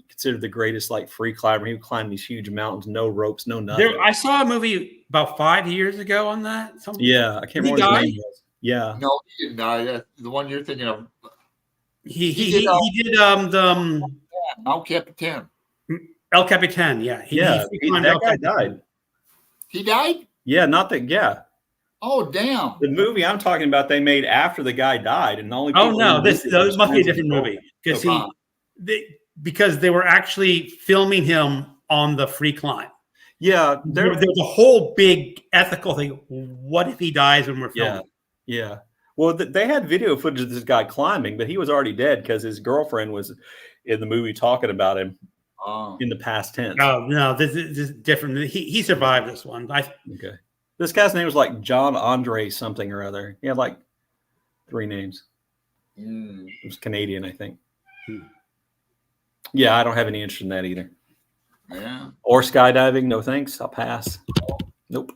considered the greatest like free climber. He would climb these huge mountains, no ropes, no nothing. I saw a movie about 5 years ago on that. Yeah, I can't Did he remember what his die? name was. Yeah. No, he didn't die. The one you're thinking of, He did, did the Mount Capitan. El Capitan. Yeah, climbed that El guy Capitan. died. He died? Yeah, not that. Yeah, Oh, damn. the movie I'm talking about they made after the guy died, and the only Oh people no, who this knew must be a was different movie because Oh, because they were actually filming him on the free climb. Yeah, There was a whole big ethical thing. What if he dies when we're filming? Yeah. Well, they had video footage of this guy climbing, but he was already dead because his girlfriend was in the movie talking about him in the past tense. Oh no, this is different. He survived this one. Okay. This guy's name was like John Andre something or other. He had like 3 names. It was Canadian, I think. Yeah, I don't have any interest in that either. Yeah. Or skydiving. No thanks. I'll pass. Nope.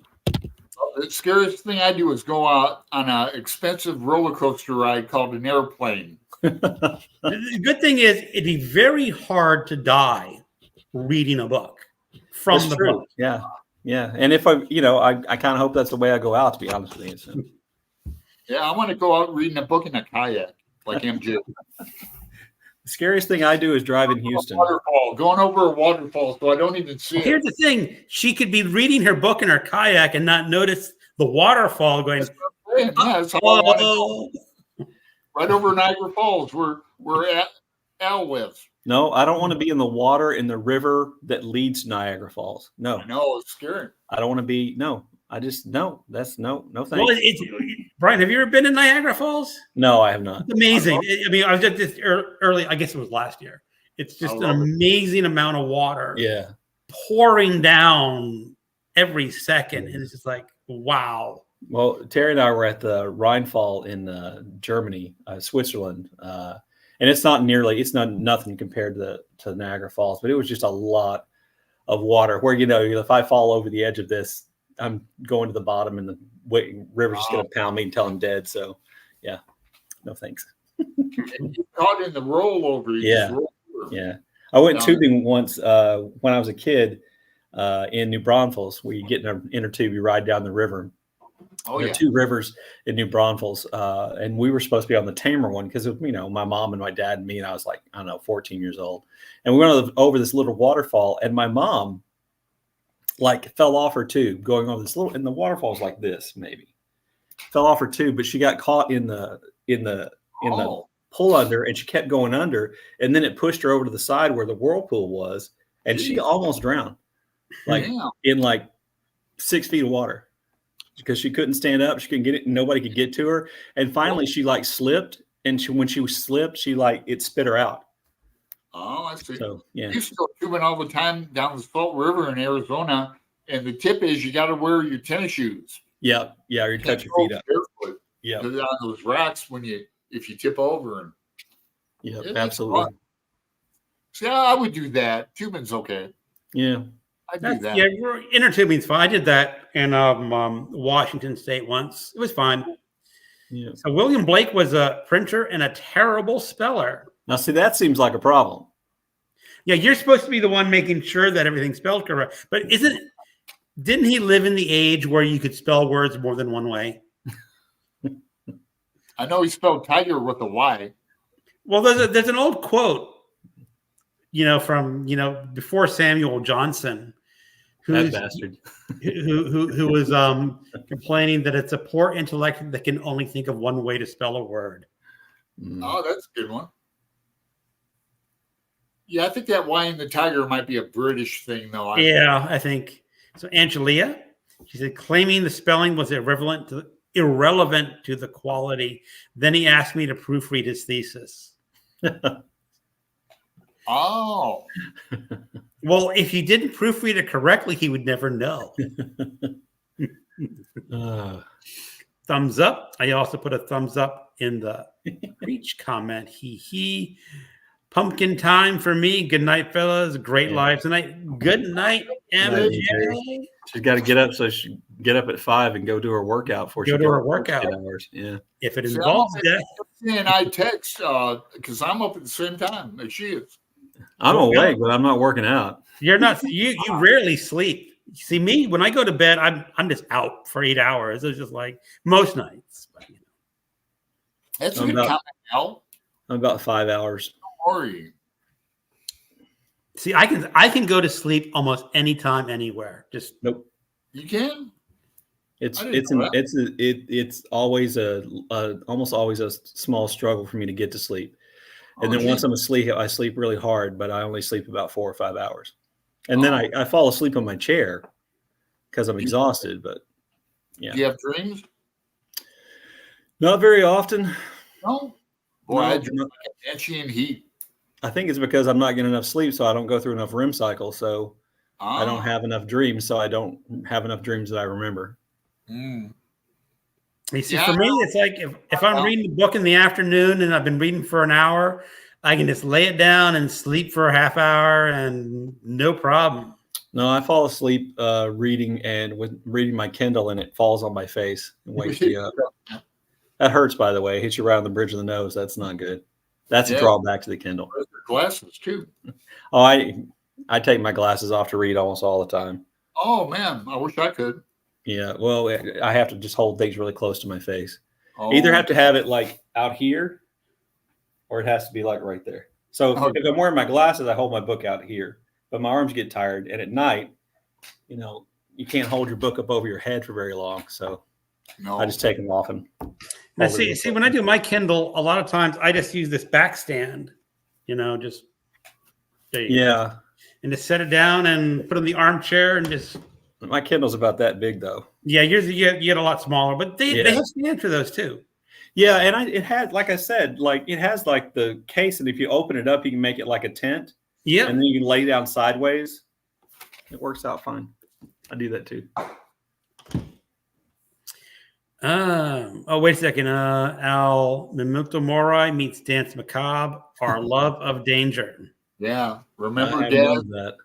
The scariest thing I do is go out on an expensive roller coaster ride called an airplane. The good thing is it'd be very hard to die reading a book from That's the true. book. Yeah. Yeah. And if I kind of hope that's the way I go out, to be honest with you. So. Yeah, I want to go out reading a book in a kayak like MJ. The scariest thing I do is drive in Houston. Waterfall, going over a waterfall, so I don't even see Here's the thing: she could be reading her book in her kayak and not notice the waterfall going. Yeah, that's how I want to go. Right over Niagara Falls, where Al lives. No, I don't want to be in the water in the river that leads to Niagara Falls. No, No, it's scary. I don't want to be. No, I just no. That's no thanks. Well, Brian, have you ever been in Niagara Falls? No, I have not. It's amazing. I mean, I was just early. I guess it was last year. It's just an amazing amount of water. Yeah, pouring down every second, and it's just like wow. Well, Terry and I were at the Rheinfall in Germany, Switzerland, and it's not nothing compared to Niagara Falls, but it was just a lot of water. Where if I fall over the edge of this, I'm going to the bottom, and the river's just going to pound me until I'm dead. So, yeah, no thanks. And you caught in the rollover. Yeah. I went tubing once when I was a kid in New Braunfels, where you get in an inner tube, you ride down the river. There are 2 rivers in New Braunfels, and we were supposed to be on the tamer one because my mom and my dad and me, and I was like, I don't know, 14 years old, and we went over this little waterfall, and my mom like fell off her tube going over this little, and the waterfall was like this, maybe fell off her tube, but she got caught in the pull under, and she kept going under, and then it pushed her over to the side where the whirlpool was, and she almost drowned, in like 6 feet of water. Because she couldn't stand up, she couldn't get it, and nobody could get to her. And finally, she like slipped, and when she slipped, she like it spit her out. Oh, I see. So yeah, You still tubing all the time down the Salt River in Arizona, and the tip is you got to wear your tennis shoes. yeah, or you cut your feet up. Barefoot. Yeah, On those racks if you tip over and yeah, that's absolutely. fun. See, I would do that. Tubing's okay. Yeah. I'd do that. Yeah, inner tubing's fine. I did that in Washington State once. It was fine. Yeah. So William Blake was a printer and a terrible speller. Now, see, that seems like a problem. Yeah, you're supposed to be the one making sure that everything's spelled correct. But didn't he live in the age where you could spell words more than one way? I know he spelled tiger with a Y. Well, there's an old quote, from before Samuel Johnson, That bastard. who was complaining that it's a poor intellect that can only think of one way to spell a word. Oh, that's a good one. Yeah, I think that Y in the tiger might be a British thing, though. Yeah, I think so. Angelia, she said, claiming the spelling was irrelevant to the quality. Then he asked me to proofread his thesis. Oh. Well, if he didn't proofread it correctly, he would never know. Thumbs up. I also put a thumbs up in the preach comment. He. Pumpkin time for me. Good night, fellas. Great live tonight. Good night, MJ. She's got to get up, so she get up at 5 and go do her workout before she Go goes to her workout. 8 hours. Yeah. If it involves death. And I text because I'm up at the same time as she is. I'm Well, awake, but I'm not working out. You're not. You rarely sleep. See me when I go to bed, I'm just out for 8 hours. It's just like most nights. But, That's a I'm good about- time, Al. I'm about 5 hours. Don't worry. see, I can go to sleep almost anytime, anywhere. Just Nope. You can? It's I didn't know it's always almost always a small struggle for me to get to sleep. And Oh, then once geez. I'm asleep, I sleep really hard, but I only sleep about 4 or 5 hours. And then I fall asleep on my chair because I'm exhausted, but yeah. Do you have dreams? Not very often. No. Boy, No, I dream like a banshee in heat. I think it's because I'm not getting enough sleep, so I don't go through enough REM cycles. So I don't have enough dreams, so I don't have enough dreams that I remember. Mm. you see, Yeah. for me, it's like if I'm reading a book in the afternoon and I've been reading for an hour, I can just lay it down and sleep for a half hour and no problem. No, I fall asleep reading and with reading my Kindle, and it falls on my face and wakes me up. That hurts, by the way. Hits you right on the bridge of the nose. That's not good. That's a Yeah. drawback to the Kindle. Glasses too. Oh, I take my glasses off to read almost all the time. Oh man, I wish I could. Yeah, well, I have to just hold things really close to my face. Oh, Either have to have it like out here, or it has to be like right there. So Oh. if I'm wearing my glasses, I hold my book out here, but my arms get tired. And at night, you can't hold your book up over your head for very long. So no. I just take them off and. Now, hold it see, up. when I do my Kindle, a lot of times I just use this back stand, just there you go. Yeah, And just set it down and put it in the armchair and just my Kindle's about that big though. yeah, yours you get a lot smaller, but they Yeah. have stands for those too. Yeah, and it had, like I said, like it has like the case, and if you open it up, you can make it like a tent, Yeah. and then you can lay down sideways. It works out fine. I do that too. Oh, wait a second. Al Memento Mori meets Dance Macabre, Our Love of Danger. Yeah. I Remember, haven't Dad? loved that.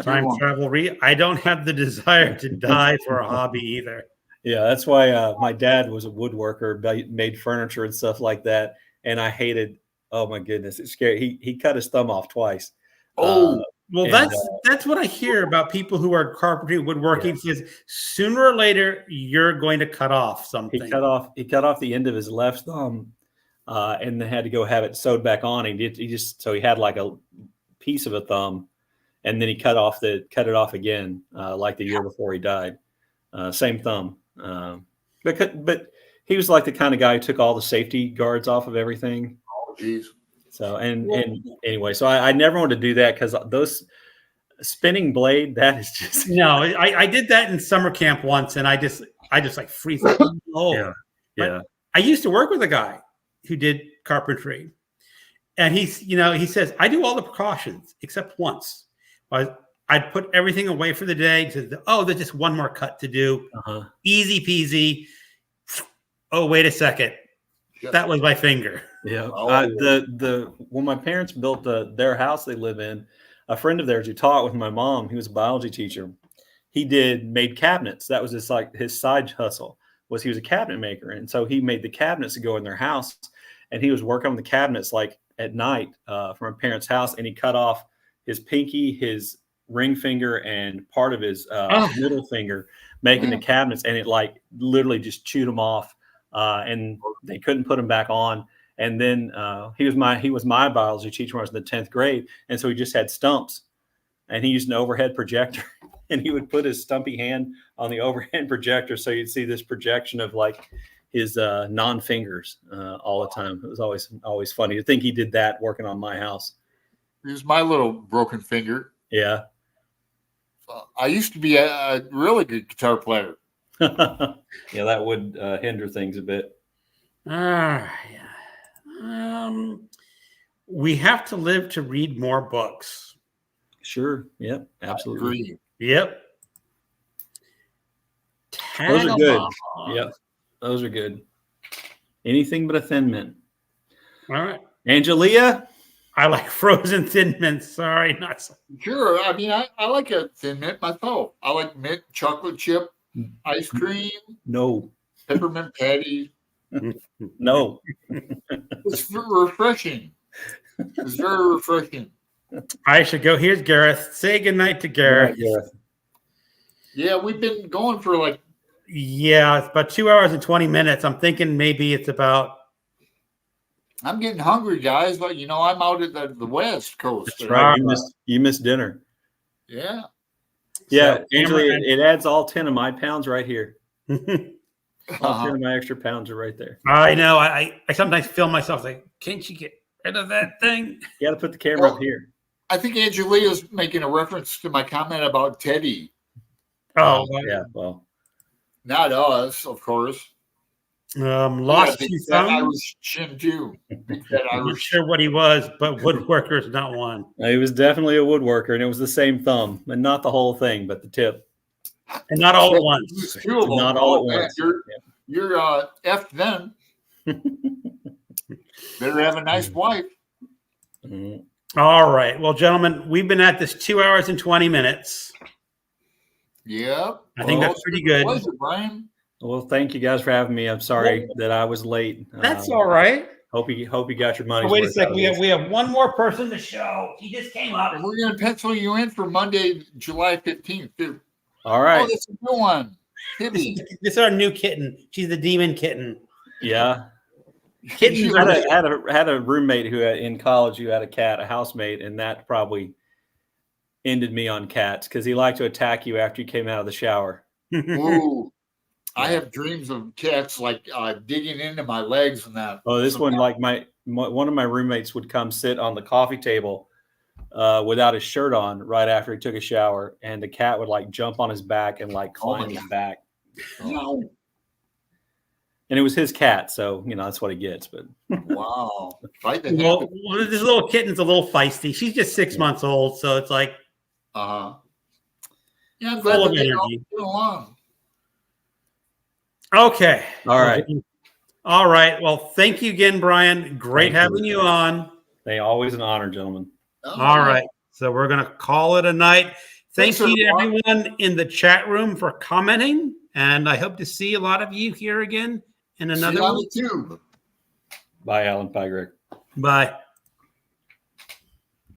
Time one. travel I don't have the desire to die for a hobby either. Yeah, that's why my dad was a woodworker, made furniture and stuff like that, and I hated. Oh my goodness, it's scary. He cut his thumb off twice. Oh, Well, And, that's what I hear about people who are carpentry, woodworking. Says sooner or later you're going to cut off something. He cut off the end of his left thumb, and then had to go have it sewed back on. So he had like a piece of a thumb, and then he cut it off again, like the year before he died. Same thumb, but he was like the kind of guy who took all the safety guards off of everything. oh, geez. So and anyway, so I never wanted to do that because those spinning blade, that is just No, I did that in summer camp once, and I just like freeze. Oh, yeah. I used to work with a guy who did carpentry, and he says I do all the precautions except once. I'd put everything away for the day. He says, oh, there's just one more cut to do. Uh-huh. Easy peasy. Oh, wait a second. That was my finger. Yeah. Oh. When my parents built their house they live in, a friend of theirs who taught with my mom, he was a biology teacher. He made cabinets. That was his side hustle. He was a cabinet maker, and so he made the cabinets to go in their house. And he was working on the cabinets like at night from a parent's house, and he cut off his pinky, his ring finger, and part of his middle finger making the cabinets, and it like literally just chewed them off. And they couldn't put him back on. And then he was my biology teacher when I was in the 10th grade. And so he just had stumps, and he used an overhead projector, and he would put his stumpy hand on the overhead projector. So you'd see this projection of like his non-fingers all the time. It was always funny to think he did that working on my house. Here's my little broken finger. Yeah. I used to be a really good guitar player. Yeah, that would hinder things a bit. We have to live to read more books. Sure. Yep. Absolutely. Agree. Yep. Those are good. Tag-along. Yep. Those are good. Anything but a Thin Mint. All right. Angelia? I like frozen Thin Mints. Sorry, not so. Sure. I mean, I like a Thin Mint myself. I like mint chocolate chip, ice cream, No. peppermint patty. No. It's refreshing. It's very refreshing. I should go. Here's Gareth. Say goodnight to Gareth. Yeah, we've been going for like. Yeah, it's about 2 hours and 20 minutes. I'm thinking maybe it's about. I'm getting hungry, guys. But I'm out at the West Coast. That's right. You missed dinner. Yeah. Yeah, So, Angela, it adds all 10 of my pounds right here. All 10 Uh-huh. of my extra pounds are right there. I know. I sometimes feel myself like, can't you get rid of that thing? You got to put the camera up here. I think Angelia's making a reference to my comment about Teddy. Oh, Yeah, well, Not us, of course. lost Big two fat thumbs. Irish chin too. Big fat I'm not Irish. sure what he was, but woodworker's not one. he was definitely a woodworker, and it was the same thumb, and not the whole thing, but the tip. And not all at There's once. two of them. Not all at man, once. You're effed then. Better have a nice wife. Mhm. All right. Well, gentlemen, we've been at this 2 hours and 20 minutes. Yep. I think that's pretty good. Pleasure, Brian. Well, thank you guys for having me. I'm sorry that I was late. That's all right. Hope you got your money. Oh, wait a sec. We have one more person to show. He just came up. And we're going to pencil you in for Monday, July 15th, too. All right. Oh, that's a new one. Tibby. This is our new kitten. She's the demon kitten. Yeah. Kittens I are had a roommate in college who had a cat, a housemate, and that probably ended me on cats because he liked to attack you after you came out of the shower. Ooh. I have dreams of cats like digging into my legs and that. Oh, this one, like one of my roommates would come sit on the coffee table without his shirt on right after he took a shower, and the cat would like jump on his back and like climb his back. Oh, And it was his cat, so that's what he gets. But wow. Fight the well, this little kitten's a little feisty. She's just 6 months old, so it's like Uh-huh. Yeah, I'm full glad of that they all energy. get along. Okay. all right, All right. Well, thank you again, Brian. Great Thank you. having you on. they always an honor, gentlemen. All right. So we're going to call it a night. Thank Thanks, you to everyone. everyone in the chat room for commenting. And I hope to see a lot of you here again in See another you on one. the tube. Bye, Alan Pygreg. Bye.